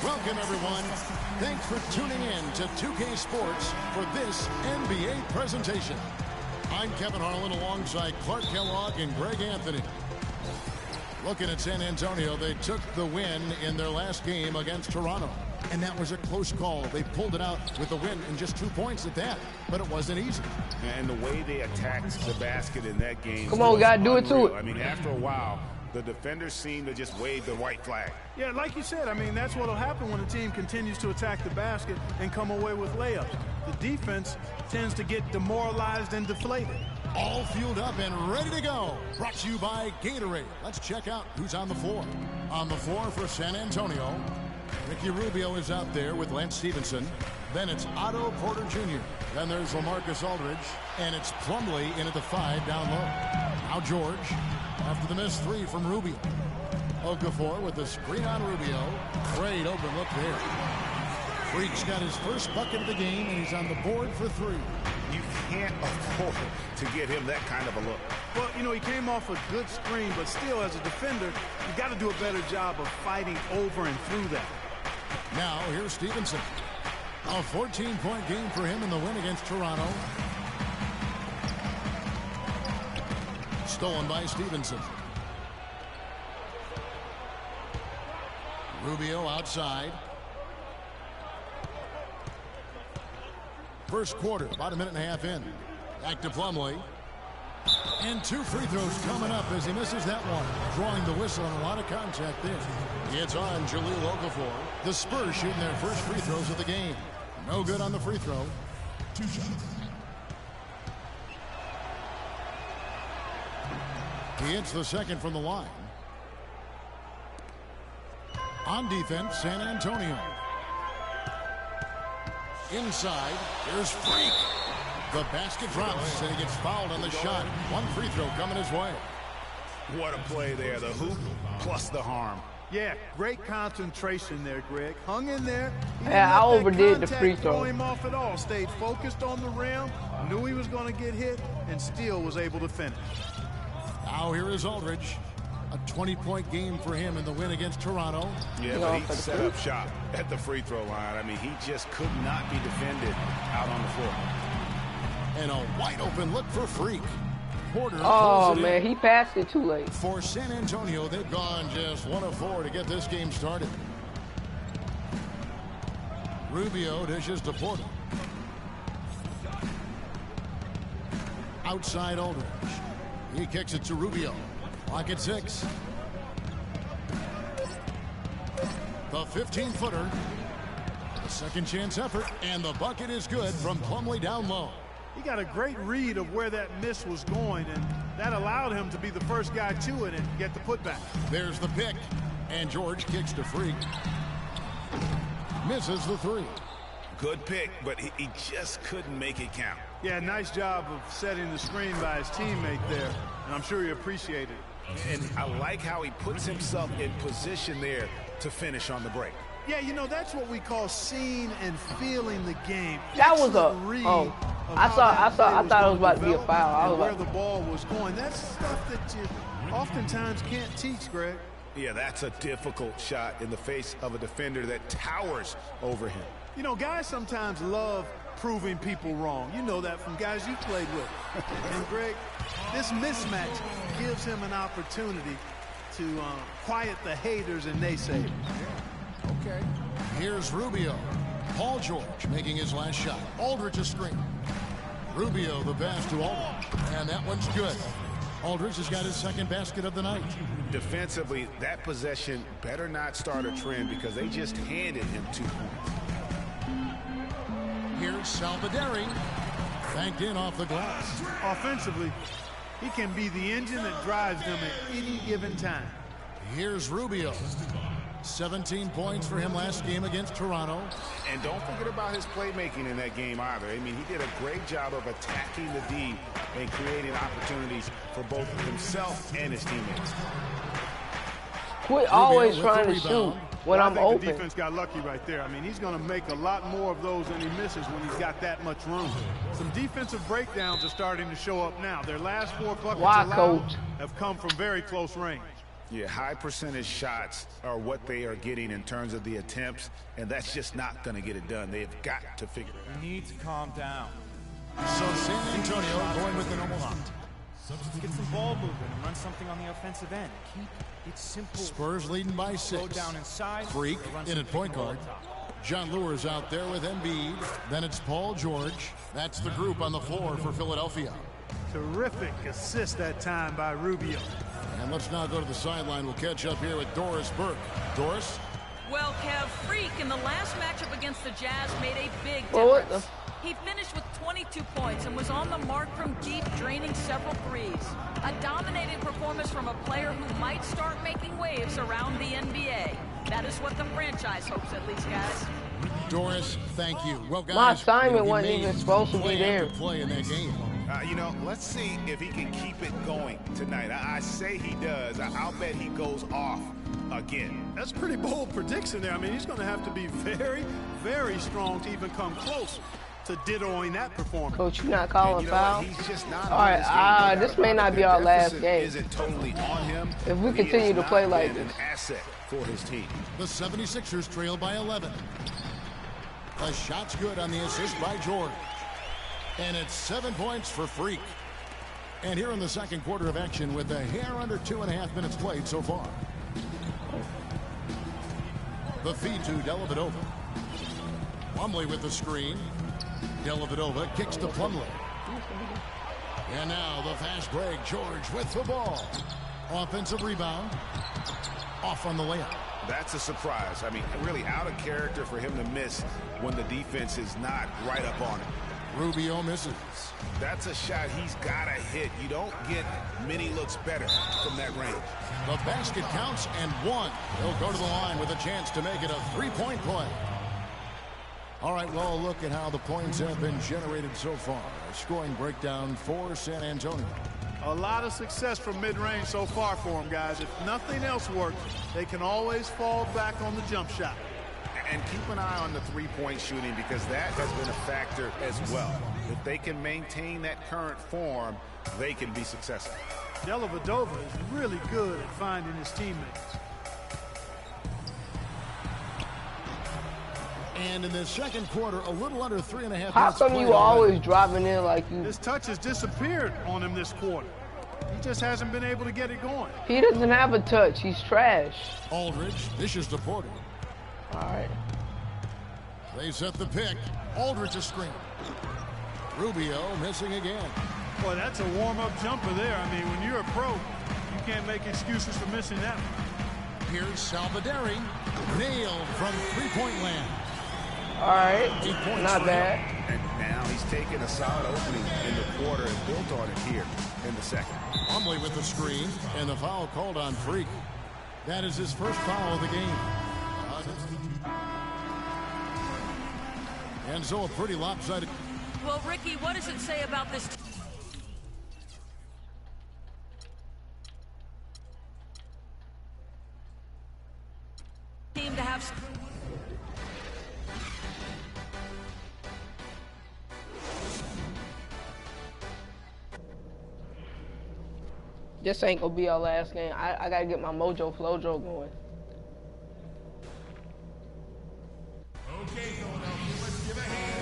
Welcome, everyone. Thanks for tuning in to 2K Sports for this NBA presentation. I'm Kevin Harlan alongside Clark Kellogg and Greg Anthony. Looking at San Antonio, they took the win in their last game against Toronto. And that was a close call. They pulled it out with a win and just 2 points at that. But it wasn't easy. And the way they attacked the basket in that game. Come on, guys, do it to it. I mean, after a while, the defenders seem to just wave the white flag. Yeah, like you said, I mean, that's what will happen when a team continues to attack the basket and come away with layups. The defense tends to get demoralized and deflated. All fueled up and ready to go. Brought to you by Gatorade. Let's check out who's on the floor. On the floor for San Antonio, Ricky Rubio is out there with Lance Stevenson. Then it's Otto Porter Jr. Then there's LaMarcus Aldridge. And it's Plumlee in at the 5 down low. Now George after the missed 3 from Rubio. Okafor with the screen on Rubio. Great open look there. Freak's got his first bucket of the game, and he's on the board for 3. You can't afford to get him that kind of a look. Well, you know, he came off a good screen, but still, as a defender, you got to do a better job of fighting over and through that. Now, here's Stevenson. A 14-point game for him in the win against Toronto. Stolen by Stevenson. Rubio outside. First quarter, about a minute and a half in. Back to Plumlee. And 2 free throws coming up as he misses that one. Drawing the whistle and a lot of contact there. It's on Jahlil Okafor. The Spurs shooting their first free throws of the game. No good on the free throw. 2 shots. He hits the second from the line. On defense, San Antonio. Inside, there's Freak. The basket drops, and he gets fouled on the shot. 1 free throw coming his way. What a play there. The hoop plus the harm. Yeah, great concentration there, Greg. Hung in there. Yeah, I overdid the free throw. Throw him off at all. Stayed focused on the rim. Knew he was going to get hit, and still was able to finish. Now here is Aldridge. A 20-point game for him in the win against Toronto. Yeah, but he set up shop at the free throw line. I mean, he just could not be defended out on the floor. And a wide open look for Freak. Porter oh, man, he passed it too late. For San Antonio, they've gone just 1 of 4 to get this game started. Rubio dishes to Porter. Outside Aldridge. He kicks it to Rubio. Clock at 6. The 15-footer. A second chance effort, and the bucket is good from Plumlee down low. He got a great read of where that miss was going, and that allowed him to be the first guy to it and get the putback. There's the pick, and George kicks to Freak. Misses the 3. Good pick, but he just couldn't make it count. Yeah, nice job of setting the screen by his teammate there, and I'm sure he appreciated it. And I like how he puts himself in position there to finish on the break. Yeah, you know, that's what we call seeing and feeling the game. That was a read. I thought it was about to be a foul. I was where the ball was going. That's stuff that you oftentimes can't teach, Greg. Yeah, that's a difficult shot in the face of a defender that towers over him. You know, guys sometimes love proving people wrong. You know that from guys you played with. And, Greg, this mismatch gives him an opportunity to quiet the haters and naysayers. Okay. Here's Rubio. Paul George making his last shot. Aldridge a screen. Rubio the pass to Aldridge. And that one's good. Aldridge has got his second basket of the night. Defensively, that possession better not start a trend because they just handed him 2 points. Here's Salvadori. Banked in off the glass. Offensively, he can be the engine that drives them at any given time. Here's Rubio. 17 points for him last game against Toronto. And don't forget about his playmaking in that game either. I mean, he did a great job of attacking the D and creating opportunities for both himself and his teammates. Quit always trying to shoot when I'm open. The defense got lucky right there. I mean, he's going to make a lot more of those than he misses when he's got that much room. Some defensive breakdowns are starting to show up now. Their last 4 buckets have come from very close range. Yeah, high percentage shots are what they are getting in terms of the attempts, and that's just not going to get it done. They've got to figure it out. You need to calm down. So San Antonio going with the normal lot. Get some ball movement and run something on the offensive end. Keep it simple. Spurs leading by 6. Go down inside. Freak in at point guard. John Lewis out there with Embiid. Then it's Paul George. That's the group on the floor for Philadelphia. Terrific assist that time by Rubio. And let's now go to the sideline. We'll catch up here with Doris Burke. Doris? Well, Kev, Freak in the last matchup against the Jazz made a big difference. He finished with 22 points and was on the mark from deep, draining several threes. A dominating performance from a player who might start making waves around the NBA. That is what the franchise hopes, at least, guys. Doris, thank you. Well, guys, my assignment wasn't even supposed to be there. Play in that game. You know, let's see if he can keep it going tonight. I say he does. I'll bet he goes off again. That's a pretty bold prediction there. I mean, he's going to have to be very, very strong to even come close to dittoing that performance. Coach, you not calling foul? He's just not. All right, this may not be our last game. Isn't totally on him. If we continue to play like this. An asset for his team. The 76ers trail by 11. The shot's good on the assist by George. And it's 7 points for Freak. And here in the second quarter of action with a hair under 2.5 minutes played so far. The feed to Dellavedova. Plumlee with the screen. Dellavedova kicks to Plumlee. And now the fast break. George with the ball. Offensive rebound. Off on the layup. That's a surprise. I mean, really out of character for him to miss when the defense is not right up on it. Rubio misses. That's a shot he's got to hit. You don't get many looks better from that range. The basket counts and 1. He'll go to the line with a chance to make it a 3-point play. All right, well, look at how the points have been generated so far. A scoring breakdown for San Antonio. A lot of success from mid-range so far for them, guys. If nothing else works, they can always fall back on the jump shot. And keep an eye on the three-point shooting because that has been a factor as well. If they can maintain that current form, they can be successful. Dellavedova is really good at finding his teammates. And in the second quarter, a little under 3.5 minutes. How come you always driving in like you? His touch has disappeared on him this quarter. He just hasn't been able to get it going. He doesn't have a touch. He's trash. Aldridge dishes to Porter. All right. They set the pick. Aldridge a screen. Rubio missing again. Boy, that's a warm-up jumper there. I mean, when you're a pro, you can't make excuses for missing that one. Here's Salvadori. Nailed from three-point land. All right, not bad. And now he's taken a solid opening in the quarter and built on it here in the second. Plumlee with the screen, and the foul called on Freak. That is his first foul of the game. And so a pretty lopsided. Well, Ricky, what does it say about this team to have... This ain't gonna be our last game. I gotta get my Mojo Flojo going.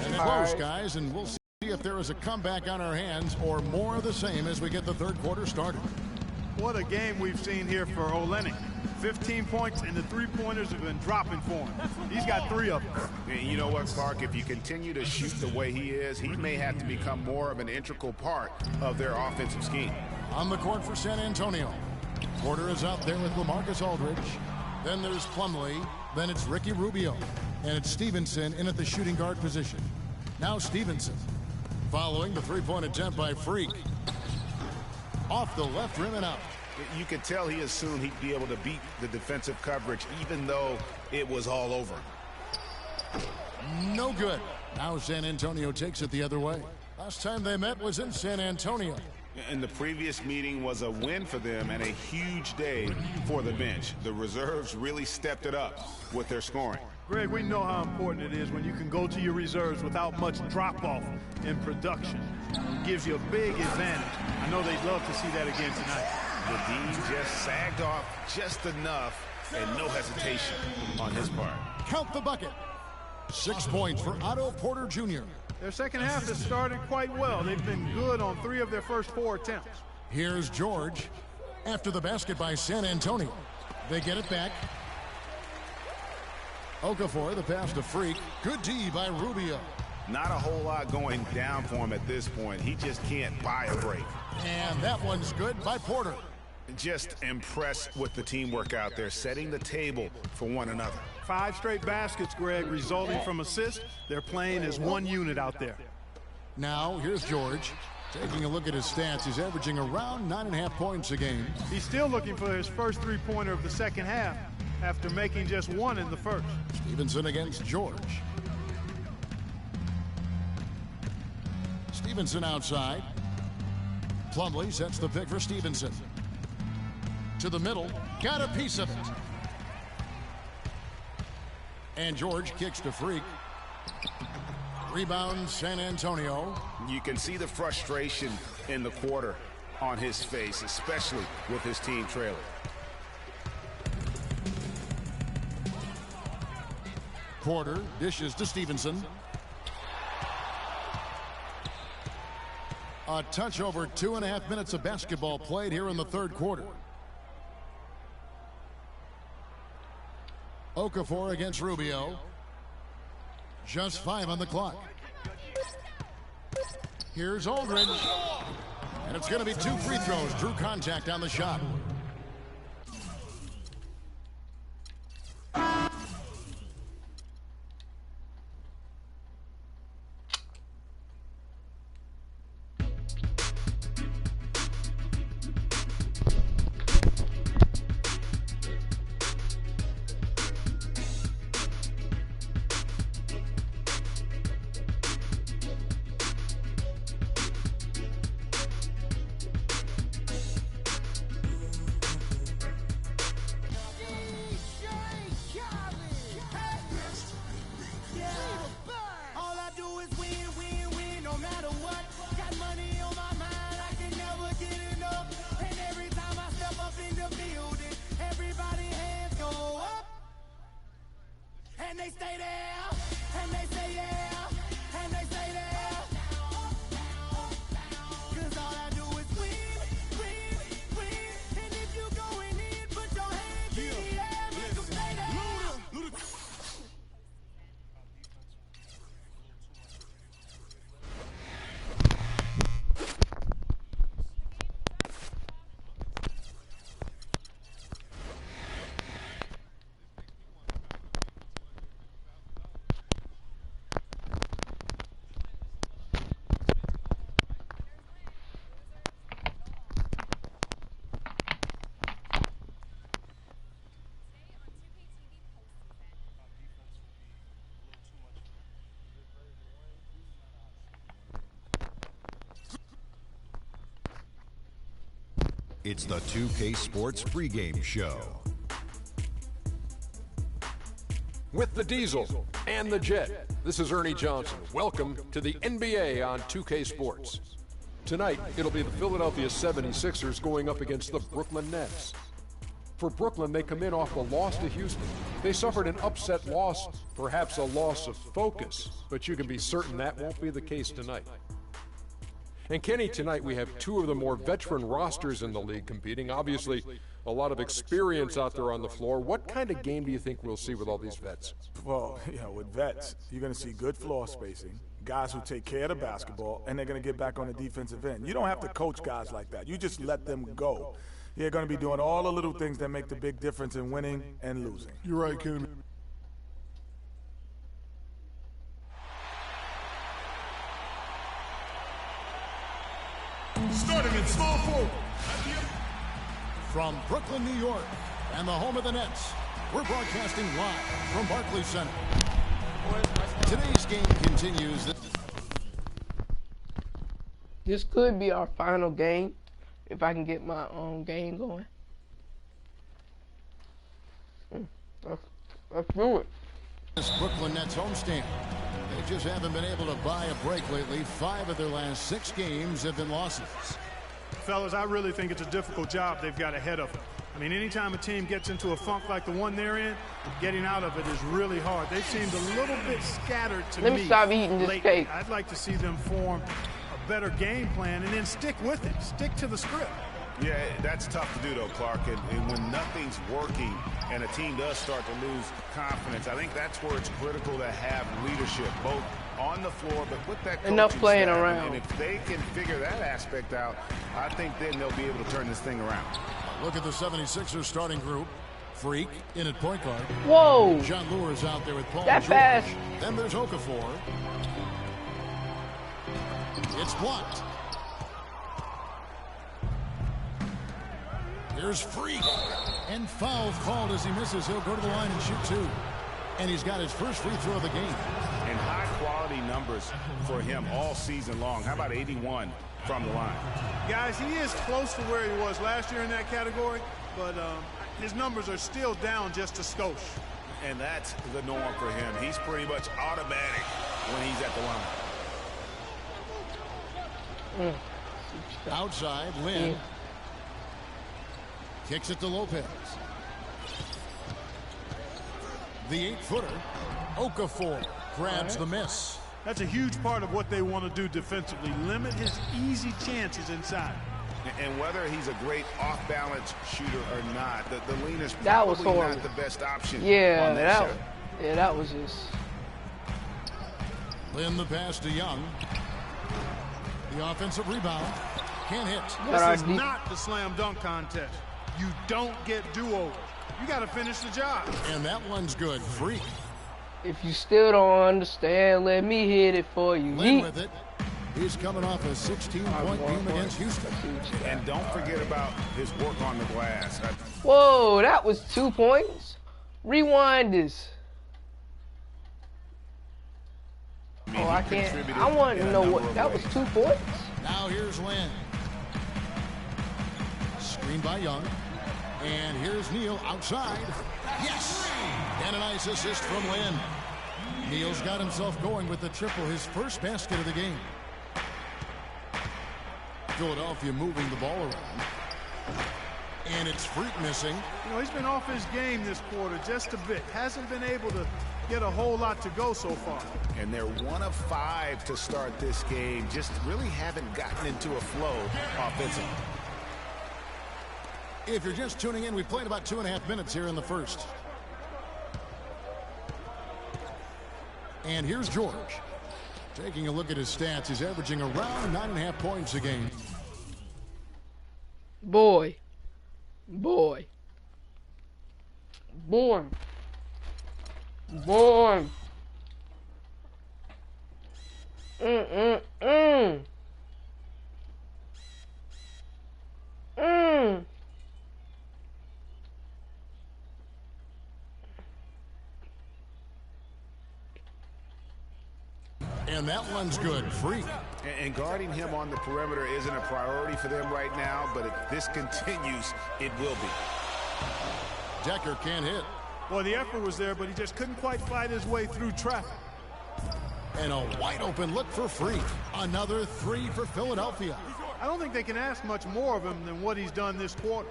And close, guys, and we'll see if there is a comeback on our hands or more of the same as we get the third quarter started. What a game we've seen here for Olynyk. 15 points, and the three-pointers have been dropping for him. He's got 3 of them. And you know what, Clark? If you continue to shoot the way he is, he may have to become more of an integral part of their offensive scheme. On the court for San Antonio. Porter is out there with LaMarcus Aldridge. Then there's Plumlee. Then it's Ricky Rubio. And it's Stevenson in at the shooting guard position. Now Stevenson. Following the three-point attempt by Freak. Off the left rim and out. You could tell he assumed he'd be able to beat the defensive coverage even though it was all over. No good. Now San Antonio takes it the other way. Last time they met was in San Antonio. And the previous meeting was a win for them and a huge day for the bench. The reserves really stepped it up with their scoring. Greg, we know how important it is when you can go to your reserves without much drop-off in production. It gives you a big advantage. I know they'd love to see that again tonight. The D just sagged off just enough and no hesitation on his part. Count the bucket. 6 points for Otto Porter Jr. Their second half has started quite well. They've been good on 3 of their first 4 attempts. Here's George. After the basket by San Antonio. They get it back. Okafor, the pass to Freak. Good D by Rubio. Not a whole lot going down for him at this point. He just can't buy a break. And that one's good by Porter. Just impressed with the teamwork out there, setting the table for one another. 5 straight baskets, Greg, resulting from assists. They're playing as one unit out there. Now, here's George. Taking a look at his stats, he's averaging around 9.5 points a game. He's still looking for his first three-pointer of the second half after making just 1 in the first. Stevenson against George. Stevenson outside. Plumlee sets the pick for Stevenson. To the middle, got a piece of it. And George kicks to Freak. Rebound San Antonio. You can see the frustration in the quarter on his face, especially with his team trailing. Porter dishes to Stevenson. A touch over 2.5 minutes of basketball played here in the third quarter. Okafor against Rubio. Just 5 on the clock. Here's Aldridge. And it's going to be 2 free throws. Drew contact on the shot. they stay there, and they say yeah, and they say there. 'Cause all I do is win, and if you going in, put your hands in the air, make them stay there. It's the 2K Sports pregame show. With the Diesel and the Jet, this is Ernie Johnson. Welcome to the NBA on 2K Sports. Tonight, it'll be the Philadelphia 76ers going up against the Brooklyn Nets. For Brooklyn, they come in off a loss to Houston. They suffered an upset loss, perhaps a loss of focus, but you can be certain that won't be the case tonight. And Kenny, tonight we have two of the more veteran rosters in the league competing. Obviously, a lot of experience out there on the floor. What kind of game do you think we'll see with all these vets? Well, with vets, you're going to see good floor spacing, guys who take care of the basketball, and they're going to get back on the defensive end. You don't have to coach guys like that. You just let them go. You're going to be doing all the little things that make the big difference in winning and losing. You're right, Kenny. Starting in small forward. From Brooklyn, New York, and the home of the Nets, we're broadcasting live from Barclays Center. Today's game continues. This could be our final game if I can get my own game going. Let's do it. This Brooklyn Nets homestand. They just haven't been able to buy a break lately. 5 of their last 6 games have been losses. Fellas, I really think it's a difficult job they've got ahead of them. I mean, anytime a team gets into a funk like the one they're in, getting out of it is really hard. They've seemed a little bit scattered to me. Let me stop eating this cake. I'd like to see them form a better game plan and then stick with it. Stick to the script. Yeah, that's tough to do, though, Clark. And when nothing's working and a team does start to lose confidence, I think that's where it's critical to have leadership, both on the floor, but with that enough playing staff. around. And if they can figure that aspect out, I think then they'll be able to turn this thing around. Look at the 76ers starting group. Freak in at point guard. Whoa! John Lewis out there with Paul That George. fast. Then there's Okafor. It's blocked. Here's Freak. And foul called as he misses. He'll go to the line and shoot 2. And he's got his first free throw of the game. And high-quality numbers for him all season long. How about 81 from the line? Guys, he is close to where he was last year in that category, but his numbers are still down just a skosh. And that's the norm for him. He's pretty much automatic when he's at the line. Outside, Lynn. Kicks it to Lopez. The 8-footer, Okafor, grabs the miss. That's a huge part of what they want to do defensively. Limit his easy chances inside. And whether he's a great off-balance shooter or not, the lean is that was probably horrible. not the best option. Yeah, on that was just. Lynn the pass to Young. The offensive rebound. Can't hit. This is not the slam dunk contest. You don't get do-overs. You got to finish the job. And that one's good. Freak. If you still don't understand, let me hit it for you. Lynn with it. He's coming off a 16-point game against Houston. And don't forget about his work on the glass. Whoa, that was 2 points. Rewind this. I can't. I want to know what. That was 2 points. Now here's Lynn. Screen by Young. And here's Neal outside. Yes! And a nice assist from Lynn. Neal's got himself going with the triple, his first basket of the game. Philadelphia moving the ball around. And it's Freak missing. You know, he's been off his game this quarter just a bit. Hasn't been able to get a whole lot to go so far. And they're 1 of 5 to start this game. Just really haven't gotten into a flow offensively. If you're just tuning in, we played about 2.5 minutes here in the first. And here's George. Taking a look at his stats, he's averaging around 9.5 points a game. Boy. And that one's good. Freak. And guarding him on the perimeter isn't a priority for them right now, but if this continues, it will be. Decker can't hit. Well, the effort was there, but he just couldn't quite fight his way through traffic. And a wide open look for Freak. Another 3 for Philadelphia. I don't think they can ask much more of him than what he's done this quarter.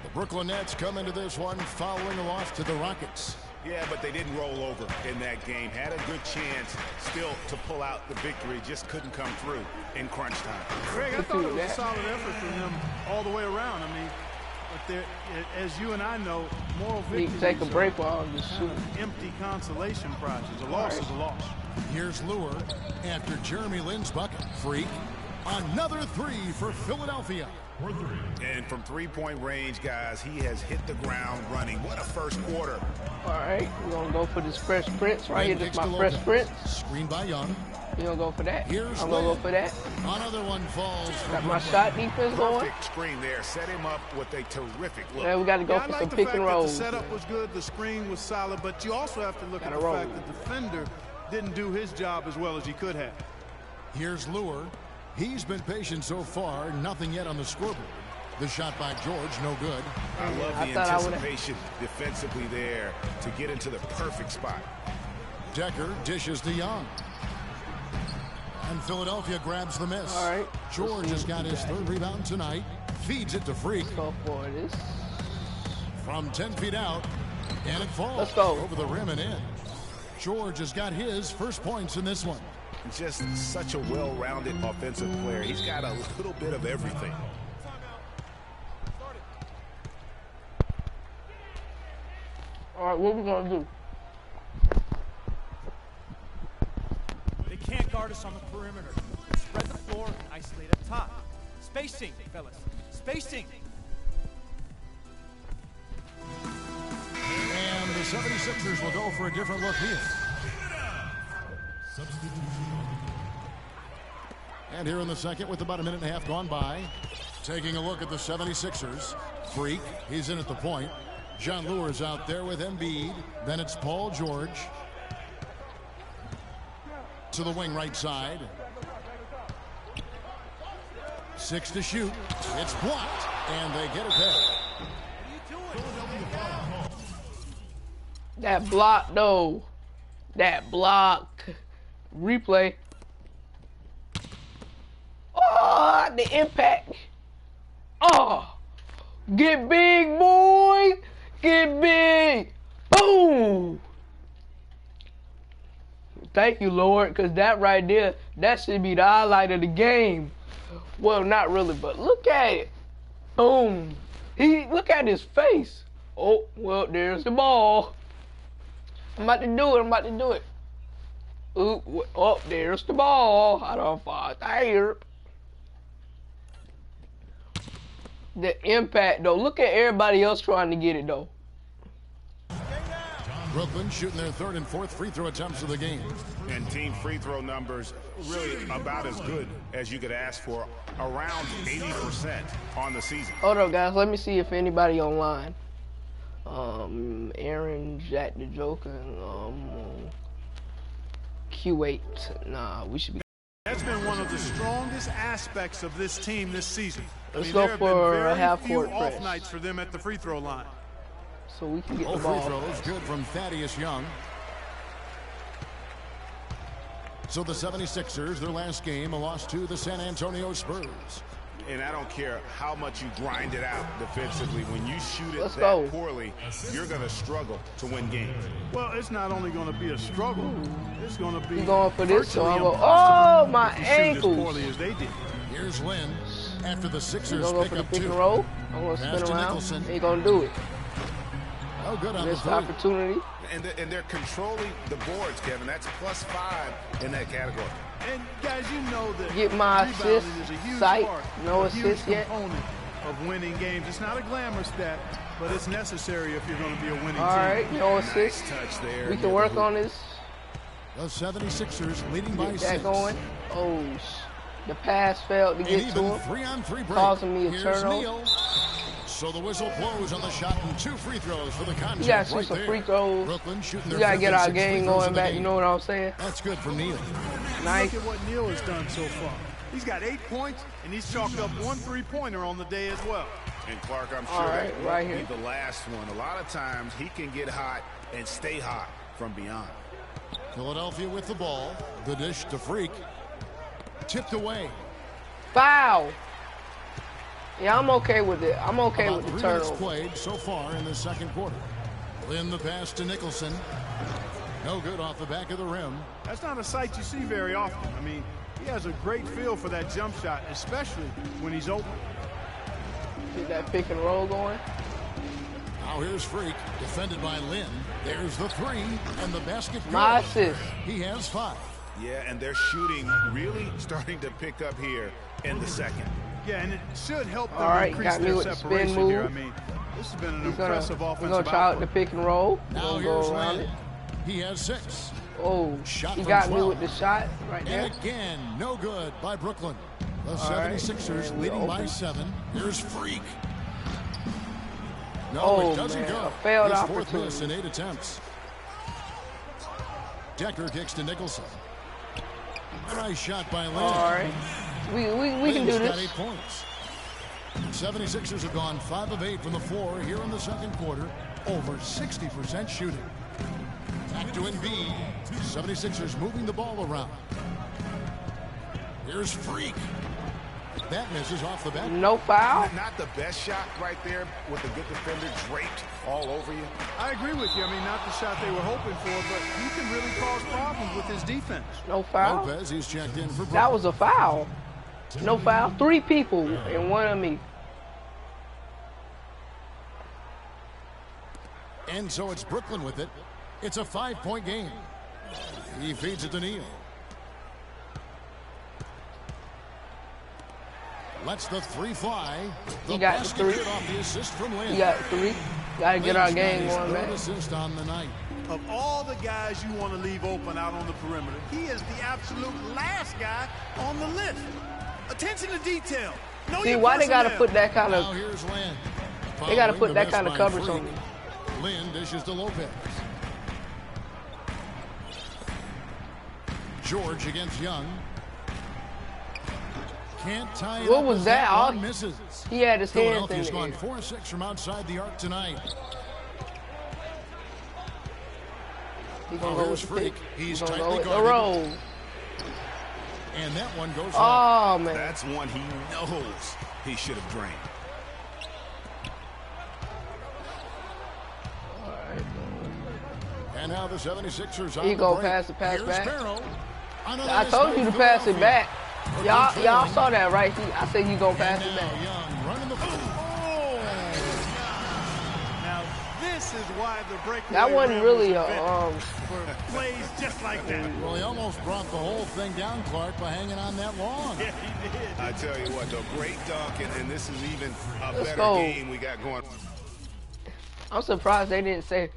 The Brooklyn Nets come into this one following a loss to the Rockets. Yeah, but they didn't roll over in that game. Had a good chance still to pull out the victory. Just couldn't come through in crunch time. Greg, I thought it was a solid effort from them all the way around. I mean, but as you and I know, moral victories take a break while I'm just shooting. Empty consolation prizes. A loss is a loss. Here's Lure after Jeremy Lin's bucket. Freak. Another 3 for Philadelphia. And from three-point range, guys, he has hit the ground running. What a first quarter. All right, we're going to go for this Fresh Prince right here. This is my Fresh Prince. Screen by Young. You going to go for that? Here's I'm going to go for that. Another one falls. Got my shot defense going. Perfect screen there. Set him up with a terrific look. Yeah, we got to go for some pick and roll. The setup was good. The screen was solid. But you also have to look at the fact that the defender didn't do his job as well as he could have. Here's Lure. He's been patient so far. Nothing yet on the scoreboard. The shot by George, no good. I love the anticipation defensively there to get into the perfect spot. Decker dishes to Young. And Philadelphia grabs the miss. All right. George has got his 3rd rebound tonight. Feeds it to Freak. Go for this. From 10 feet out. And it falls. Let's go. Over the rim and in. George has got his first points in this one. Just such a well-rounded offensive player. He's got a little bit of everything. All right, what we going to do? They can't guard us on the perimeter. Spread the floor and isolate up top. Spacing, fellas. Spacing. And the 76ers will go for a different look here. And here in the second with about 1.5 minutes gone by. Taking a look at the 76ers. Freak, he's in at the point. John Lure's out there with Embiid. Then it's Paul George. To the wing right side. 6 to shoot. It's blocked. And they get it there. That block, though. That block. Replay. Oh, the impact. Oh. Get big, boy. Get big. Boom. Thank you, Lord, because that right there, that should be the highlight of the game. Well, not really, but look at it. Boom. Look at his face. Oh, well, there's the ball. I'm about to do it. Ooh, oh, there's the ball. I don't fall there. The impact, though. Look at everybody else trying to get it, though. Brooklyn shooting their 3rd and 4th free throw attempts of the game. And team free throw numbers really about as good as you could ask for. Around 80% on the season. Hold up, guys. Let me see if anybody online. Aaron, Jack the Joker, Q8. Nah, we should be. That's been one of the strongest aspects of this team this season. Let's go for a half-court off press. nights for them at the free throw line. So we can get Both the ball. free throws good from Thaddeus Young. So the 76ers, their last game, a loss to the San Antonio Spurs. And I don't care how much you grind it out defensively. When you shoot it poorly, you're going to struggle to win games. Well, it's not only going to be a struggle. It's going to be going for this, so I go, oh, my ankles. As poorly as they did. Here's Lynn after the Sixers go pick for the up pick 2. and roll. I'm going to spin around. He's going to do it. Oh, good on Missed the opportunity. And they're controlling the boards, Kevin. That's +5 in that category. And guys, you know that get my assist is a huge sight. part, No a assist huge yet. component of winning games. It's not a glamour stat, but it's necessary if you're going to be a winning team. All right, no assist. Nice touch there. We can work on this. The 76ers leading by 6. Get that going. Oh, the pass failed to get to him. 3-on-3 break. Causing me a Here's turnover. Neal. So the whistle blows on the shot and 2 free throws for the contest. You gotta shoot right some there. free throws. Brooklyn shooting We their gotta get our 56 free game throws going in the back. game. You know what I'm saying? That's good for Neal. Nice. Look at what Neal has done so far. He's got 8 points, and he's chalked up 1 3-pointer on the day as well. And Clark, I'm All sure right, that right will here. be the last one. A lot of times he can get hot and stay hot from beyond. Philadelphia with the ball. The dish to Freak. Tipped away. Foul. Yeah, I'm okay with it. I'm okay About with the 3 minutes turnover. played so far in the second quarter. Lynn the pass to Nicholson. No good off the back of the rim. That's not a sight you see very often. I mean, he has a great feel for that jump shot, especially when he's open. Get that pick and roll going. Now here's Freak, defended by Lynn. There's the 3, and the basket goes. My assist. He has 5. Yeah, and they're shooting really starting to pick up here in the second. Yeah, and it should help them All right, increase got me their with the spin separation move. here. I mean, this has been an impressive We're offensive gonna try out the output. pick and roll. Now We're here's gonna go around Lynn. it. He has 6. Oh, Shot he from got me 12. with the shot right there. And again, no good by Brooklyn. The All right, 76ers and we leading by open. 7. Here's Freak. No, Oh, it doesn't man, go. a failed His 4th opportunity. miss in 8 attempts. Decker kicks to Nicholson. Nice shot by Lynn. All right, we can Lynn's do got this. 8 points. 76ers have gone 5 of 8 from the floor here in the second quarter. Over 60% shooting. Back to Embiid. 76ers moving the ball around. Here's Freak. That misses off the back. No foul. Not the best shot right there with a good defender draped all over you. I agree with you. I mean, not the shot they were hoping for, but he can really cause problems with his defense. No foul. Lopez, he's checked in for Brooklyn. That was a foul. No foul. 3 people and 1 of me. And so it's Brooklyn with it. It's a 5-point game. He feeds it to Neal. Lets the 3 fly. He got the 3. Good off the assist from Lynn. He got 3. Gotta get our game going, Third man. assist on the night. Of all the guys you want to leave open out on the perimeter, he is the absolute last guy on the list. Attention to detail. Know See, your why they gotta personnel. put that kind Now of? here's Lynn. They gotta Following put the that miss kind of by coverage Freak. on me. Lynn dishes to Lopez. George against Young. Can't tie it What up was as that? All- one misses. He had his hands in Philadelphia's the gone air. 4 of 6 from outside the arc tonight. He's gonna go Here's with the pick. Freak. He's He's gonna go tightly with the guarded. roll. And that one goes off. Oh man. That's one he knows he should have drained. And now the 76ers He on gonna the break. pass the pass Here's back. Sparrow. Another I miss told by you to pass it Philadelphia. back. Y'all Brooklyn saw that, right? I said you gonna pass And it now back. Young running the floor. Now, this is why the breakaway That wasn't rim really was a invented, for plays just like that. Well, he almost brought the whole thing down, Clark, by hanging on that long. Yeah, he did. I tell you what, though, great dunk, and this is even a Let's better go. game we got going. I'm surprised they didn't say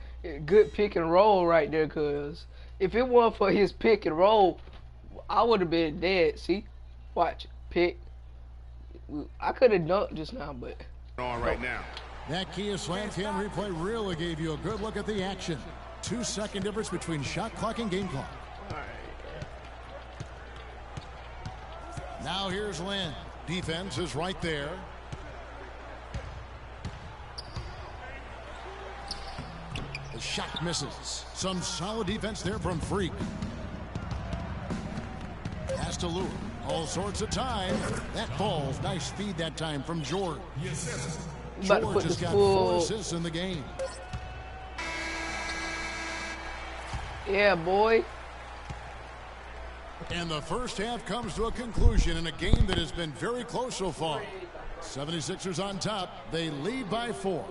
good pick and roll right there, cause if it weren't for his pick and roll, I would have been dead. See, watch pick. I could have dunked just now, but On right now. That Kia Slam Cam replay really gave you a good look at the action. 2-second difference between shot clock and game clock. Now here's Lynn. Defense is right there. The shot misses. Some solid defense there from Freak. Pass to Lure. All sorts of time. That ball's nice feed that time from George. About to George put has the got full 4 assists in the game. Yeah, boy. And the first half comes to a conclusion in a game that has been very close so far. 76ers on top. They lead by 4.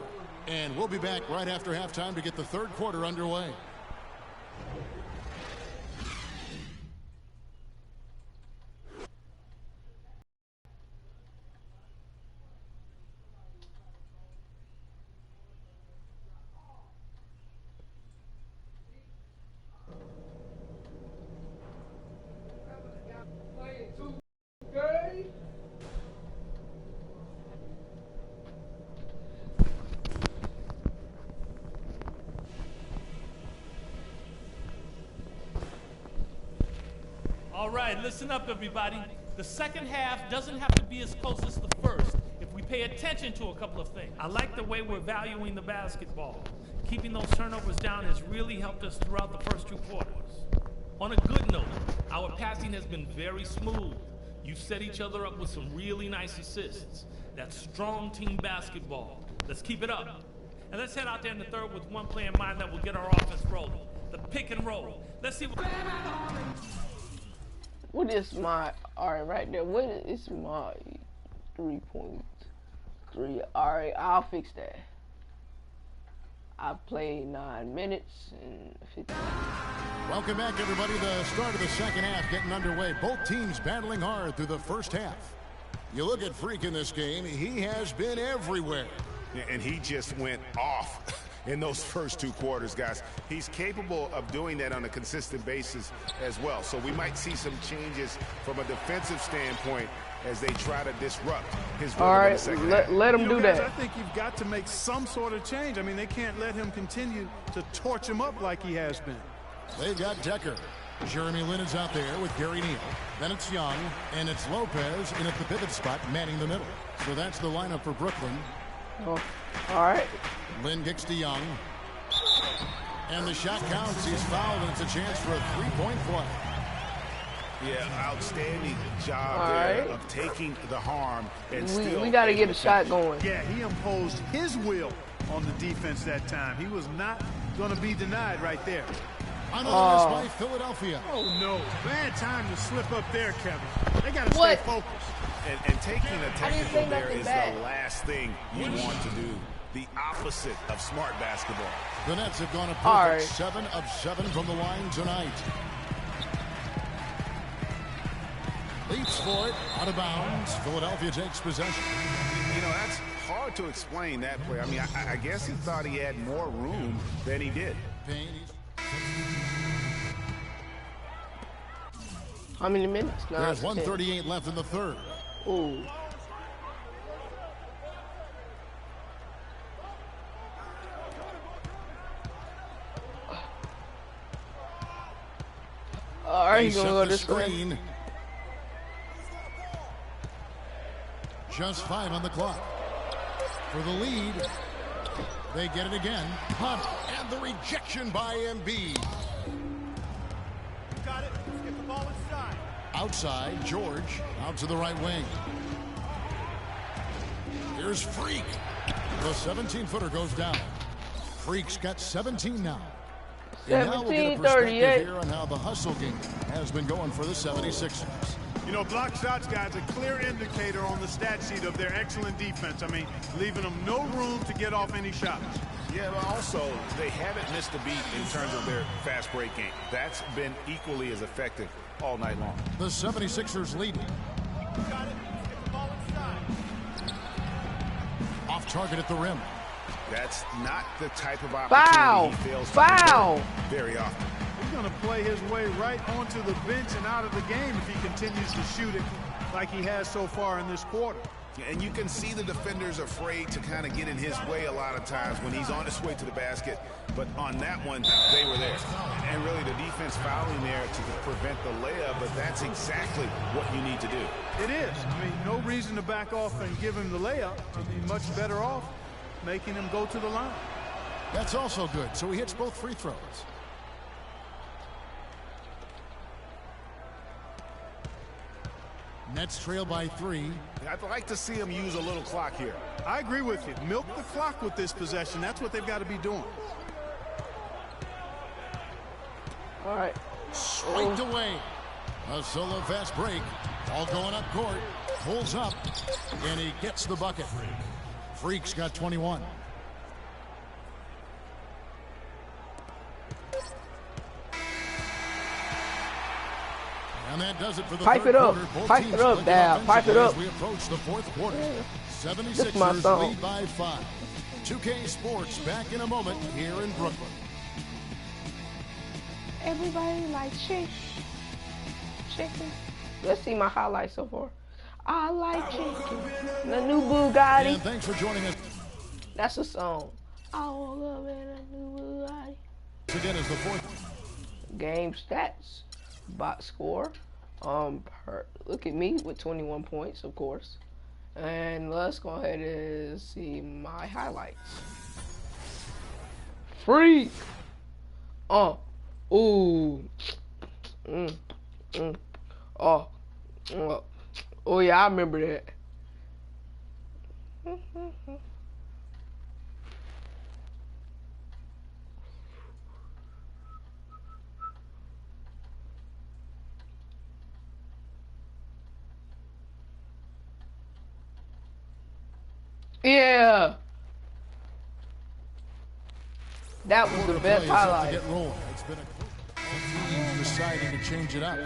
And we'll be back right after halftime to get the third quarter underway. All right, listen up, everybody. The second half doesn't have to be as close as the first if we pay attention to a couple of things. I like the way we're valuing the basketball. Keeping those turnovers down has really helped us throughout the first 2 quarters. On a good note, our passing has been very smooth. You've set each other up with some really nice assists. That's strong team basketball. Let's keep it up. And let's head out there in the third with one play in mind that will get our offense rolling. The pick and roll. Let's see what... What is my, alright, right there, what is my 3.3? Alright, I'll fix that. I played 9 minutes and 50. Welcome back, everybody. The start of the second half getting underway. Both teams battling hard through the first half. You look at Freak in this game, he has been everywhere. Yeah, and he just went off in those first 2 quarters, guys. He's capable of doing that on a consistent basis as well. So we might see some changes from a defensive standpoint as they try to disrupt his rhythm. All in the right, second half. let him do Guys, that. I think you've got to make some sort of change. I mean, they can't let him continue to torch him up like he has been. They've got Decker. Jeremy Lin is out there with Gary Neal. Then it's Young, and it's Lopez in at the pivot spot, manning the middle. So that's the lineup for Brooklyn. Oh, all right. Lin kicks to Young. And the shot counts. He's fouled, and it's a chance for a three-point play. Yeah, outstanding job All there right. of taking the harm and still. We got to get a shot going. Yeah, he imposed his will on the defense that time. He was not going to be denied right there. Another miss by Philadelphia. Oh, no. Bad time to slip up there, Kevin. They got to stay focused. And taking a technical there nothing is bad. the last thing you want to do. The opposite of smart basketball. The Nets have gone a perfect All right. 7 of 7 from the line tonight. Leaps for it, out of bounds. Philadelphia takes possession. You know, that's hard to explain that play. I mean, I guess he thought he had more room than he did. Payne. How many minutes? No, There's it's 1:38 left in the third. 10. Ooh. All right, he's They gonna set go the this way. screen. Just 5 on the clock. For the lead, they get it again. Punt, and the rejection by Embiid. Got it. Let's get the ball inside. Outside, George, out to the right wing. Here's Freak. The 17-footer goes down. Freak's got 17 now. And now we'll get a perspective here on how the hustle game has been going for the 76ers. You know, block shots, guys, a clear indicator on the stat sheet of their excellent defense. I mean, leaving them no room to get off any shots. Yeah, but also, they haven't missed a beat in terms of their fast break game. That's been equally as effective all night long. The 76ers lead. Got it. Let's get the ball inside. Off target at the rim. That's not the type of Foul. opportunity he fails to Foul. convert very often. He's going to play his way right onto the bench and out of the game if he continues to shoot it like he has so far in this quarter. And you can see the defenders afraid to kind of get in his way a lot of times when he's on his way to the basket. But on that one, they were there. And really the defense fouling there to prevent the layup, but that's exactly what you need to do. It is. I mean, no reason to back off and give him the layup. He'd be much better off making him go to the line. That's also good. So he hits both free throws. Nets trail by 3. I'd like to see him use a little clock here. I agree with you. Milk the clock with this possession. That's what they've got to be doing. All right. Swiped away. A solo fast break. All going up court. Pulls up. And he gets the bucket. Freak's got 21. And that does it for the Pipe third it up. quarter. Both Pipe teams it up, clicking Dad. Pipe it offensively up. as we approach the fourth quarter. This my 76ers song. lead by 5. 2K Sports back in a moment here in Brooklyn. Everybody likes chicken. Let's see my highlights so far. I like chicken. The new Bugatti. And thanks for joining us. That's a song. I woke up in a new Bugatti. Again is the fourth. Game stats. Box score. Look at me with 21 points, of course. And let's go ahead and see my highlights. Freak. Ooh. Oh yeah, I remember that. Yeah. That was the best highlight. It's been a team deciding to change it up.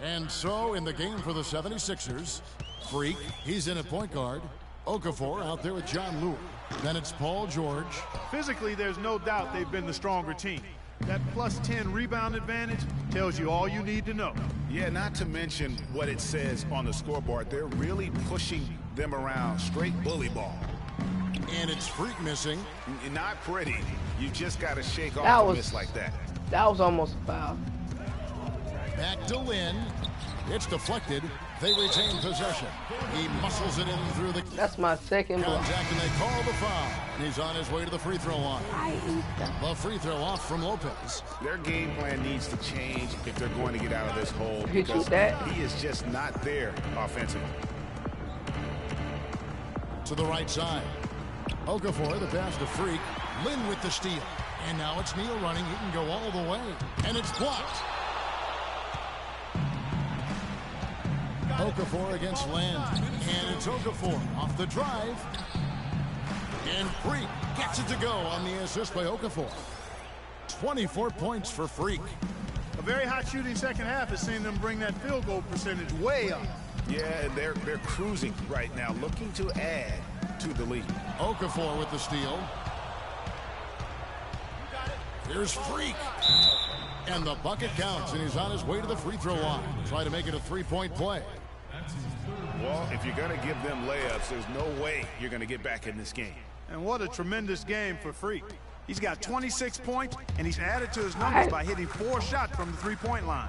And so in the game for the 76ers, Freak, he's in at point guard. Okafor out there with John Lewis. Then it's Paul George. Physically, there's no doubt they've been the stronger team. That plus 10 rebound advantage tells you all you need to know. Yeah, not to mention what it says on the scoreboard. They're really pushing them around, straight bully ball. And it's Freak missing. Not pretty. You just got to shake That off a was- miss like that. That was almost a foul. Back to Lynn. It's deflected. They retain possession. He muscles it in through the That's my second block. contact, and they call the foul. And he's on his way to the free throw line. The free throw off from Lopez. Their game plan needs to change if they're going to get out of this hole, Hit you because with that. he is just not there offensively. To the right side. Okafor, the pass to Freak. Lynn with the steal. And now it's Neal running. He can go all the way. And it's blocked. Okafor against Land. And it's Okafor off the drive. And Freak gets it to go on the assist by Okafor. 24 points for Freak. A very hot shooting second half has seen them bring that field goal percentage way up. Yeah, they're cruising right now, looking to add to the lead. Okafor with the steal. Here's Freak. And the bucket counts, and he's on his way to the free throw line. Try to make it a three-point play. Well, if you're going to give them layups, there's no way you're going to get back in this game. And what a tremendous game for Freak. He's got 26 points, and he's added to his numbers by hitting 4 shots from the three-point line.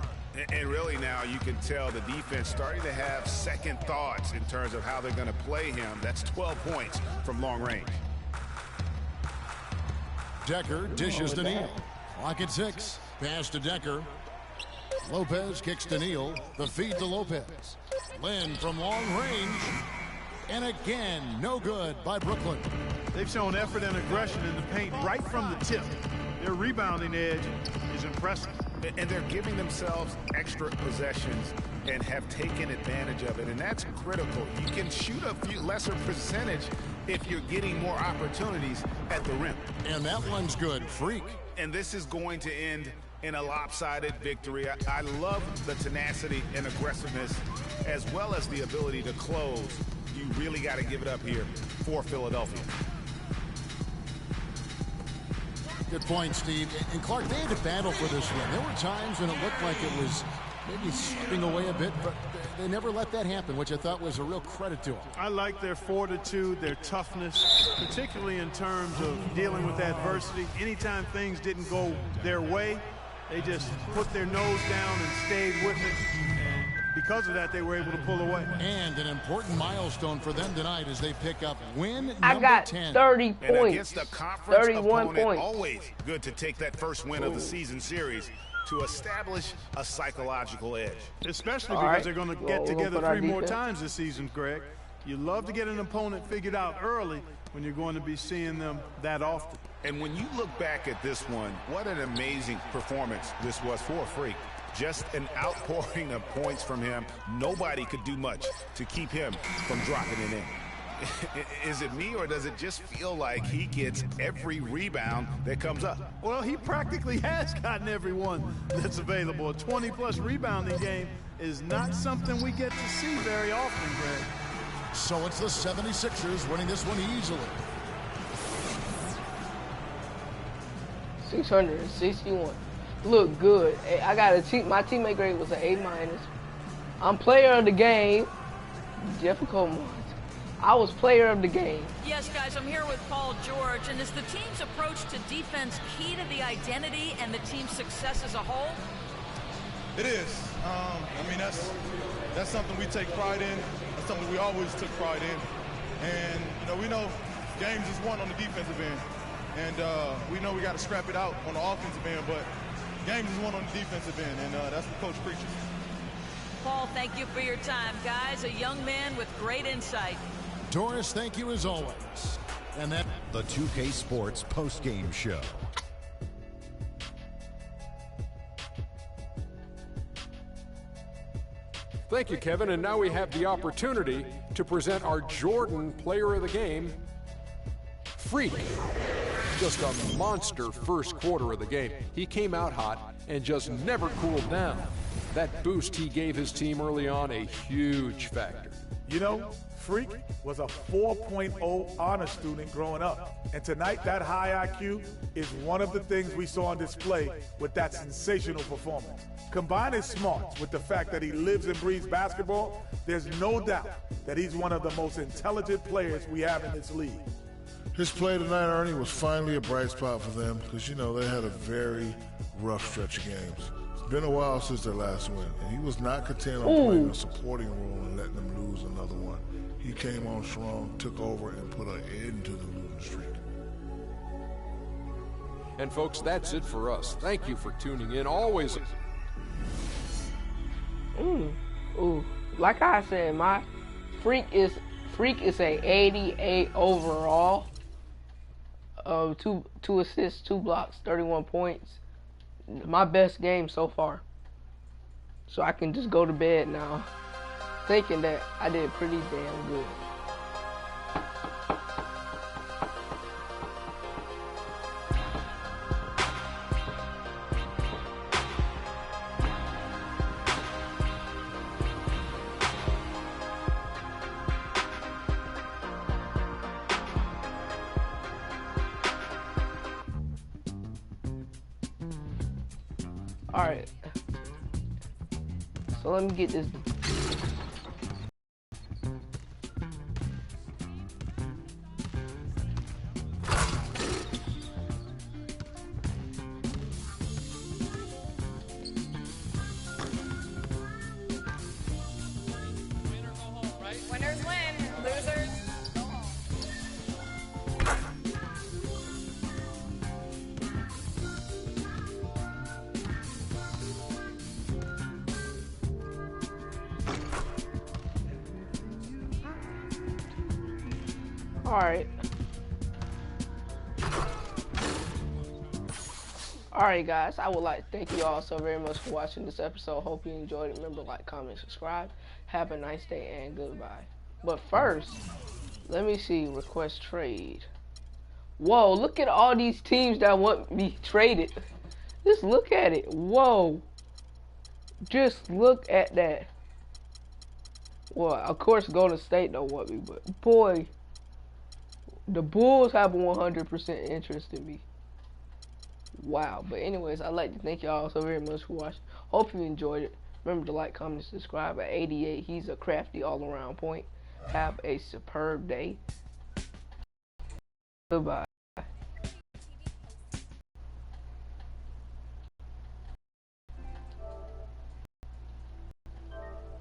And really now you can tell the defense starting to have second thoughts in terms of how they're going to play him. That's 12 points from long range. Decker dishes to Neal. Clock at 6. Pass to Decker. Lopez kicks to Neal. The feed to Lopez. Lynn from long range. And again, no good by Brooklyn. They've shown effort and aggression in the paint right from the tip. Their rebounding edge is impressive. And they're giving themselves extra possessions and have taken advantage of it. And that's critical. You can shoot a few lesser percentage if you're getting more opportunities at the rim. And that one's good. Freak. And this is going to end in a lopsided victory. I love the tenacity and aggressiveness as well as the ability to close. You really got to give it up here for Philadelphia. Good point, Steve. And Clark, they had to battle for this win. There were times when it looked like it was maybe slipping away a bit, but they never let that happen, which I thought was a real credit to them. I like their fortitude, their toughness, particularly in terms of dealing with adversity. Anytime things didn't go their way, they just put their nose down and stayed with it. And because of that, they were able to pull away. And an important milestone for them tonight as they pick up win number 10. I got 30 And points. against a conference 31 opponent, points. always good to take that first win of the season series. to establish a psychological edge. Especially because they're going to get together 3 more times this season, Greg. You love to get an opponent figured out early when you're going to be seeing them that often. And when you look back at this one, what an amazing performance this was for Freak. Just an outpouring of points from him. Nobody could do much to keep him from dropping it in. Is it me, or does it just feel like he gets every rebound that comes up? Well, he practically has gotten every one that's available. A 20-plus rebounding game is not something we get to see very often, Greg. So it's the 76ers winning this one easily. 661. Look good. I got my teammate grade was an A-. I'm player of the game. Difficult ones. I was player of the game. Yes, guys, I'm here with Paul George. And is the team's approach to defense key to the identity and the team's success as a whole? It is. I mean, that's something we take pride in. That's something we always took pride in. And, you know, we know games is won on the defensive end. And we know we got to scrap it out on the offensive end, but games is won on the defensive end, and that's what Coach preaches. Paul, thank you for your time. Guys, a young man with great insight. Doris, thank you as always. And that the 2K Sports postgame show. Thank you, Kevin. And now we have the opportunity to present our Jordan Player of the Game, Freak. Just a monster first quarter of the game. He came out hot and just never cooled down. That boost he gave his team early on, a huge factor. You know, Freak was a 4.0 honor student growing up. And tonight, that high IQ is one of the things we saw on display with that sensational performance. Combine his smarts with the fact that he lives and breathes basketball, there's no doubt that he's one of the most intelligent players we have in this league. His play tonight, Ernie, was finally a bright spot for them because, you know, they had a very rough stretch of games. It's been a while since their last win, and he was not content on playing a supporting role and letting them lose another one. He came on strong, took over, and put an end to the losing streak. And, folks, that's it for us. Thank you for tuning in. Always. Like I said, my Freak is a 88 overall. 2 assists, 2 blocks, 31 points. My best game so far. So I can just go to bed now thinking that I did pretty damn good. Alright, so let me get this. Winners win, losers go home. Alright guys, I would like to thank you all so very much for watching this episode. Hope you enjoyed it. Remember to like, comment, subscribe. Have a nice day and goodbye. But first, let me see, request trade. Whoa, look at all these teams that want me traded. Just look at it. Whoa. Just look at that. Well, of course Golden State don't want me, but boy, the Bulls have 100% interest in me. Wow. But anyways, I'd like to thank y'all so very much for watching. Hope you enjoyed it. Remember to like, comment, subscribe. At 88, he's a crafty all-around point. Have a superb day. Goodbye.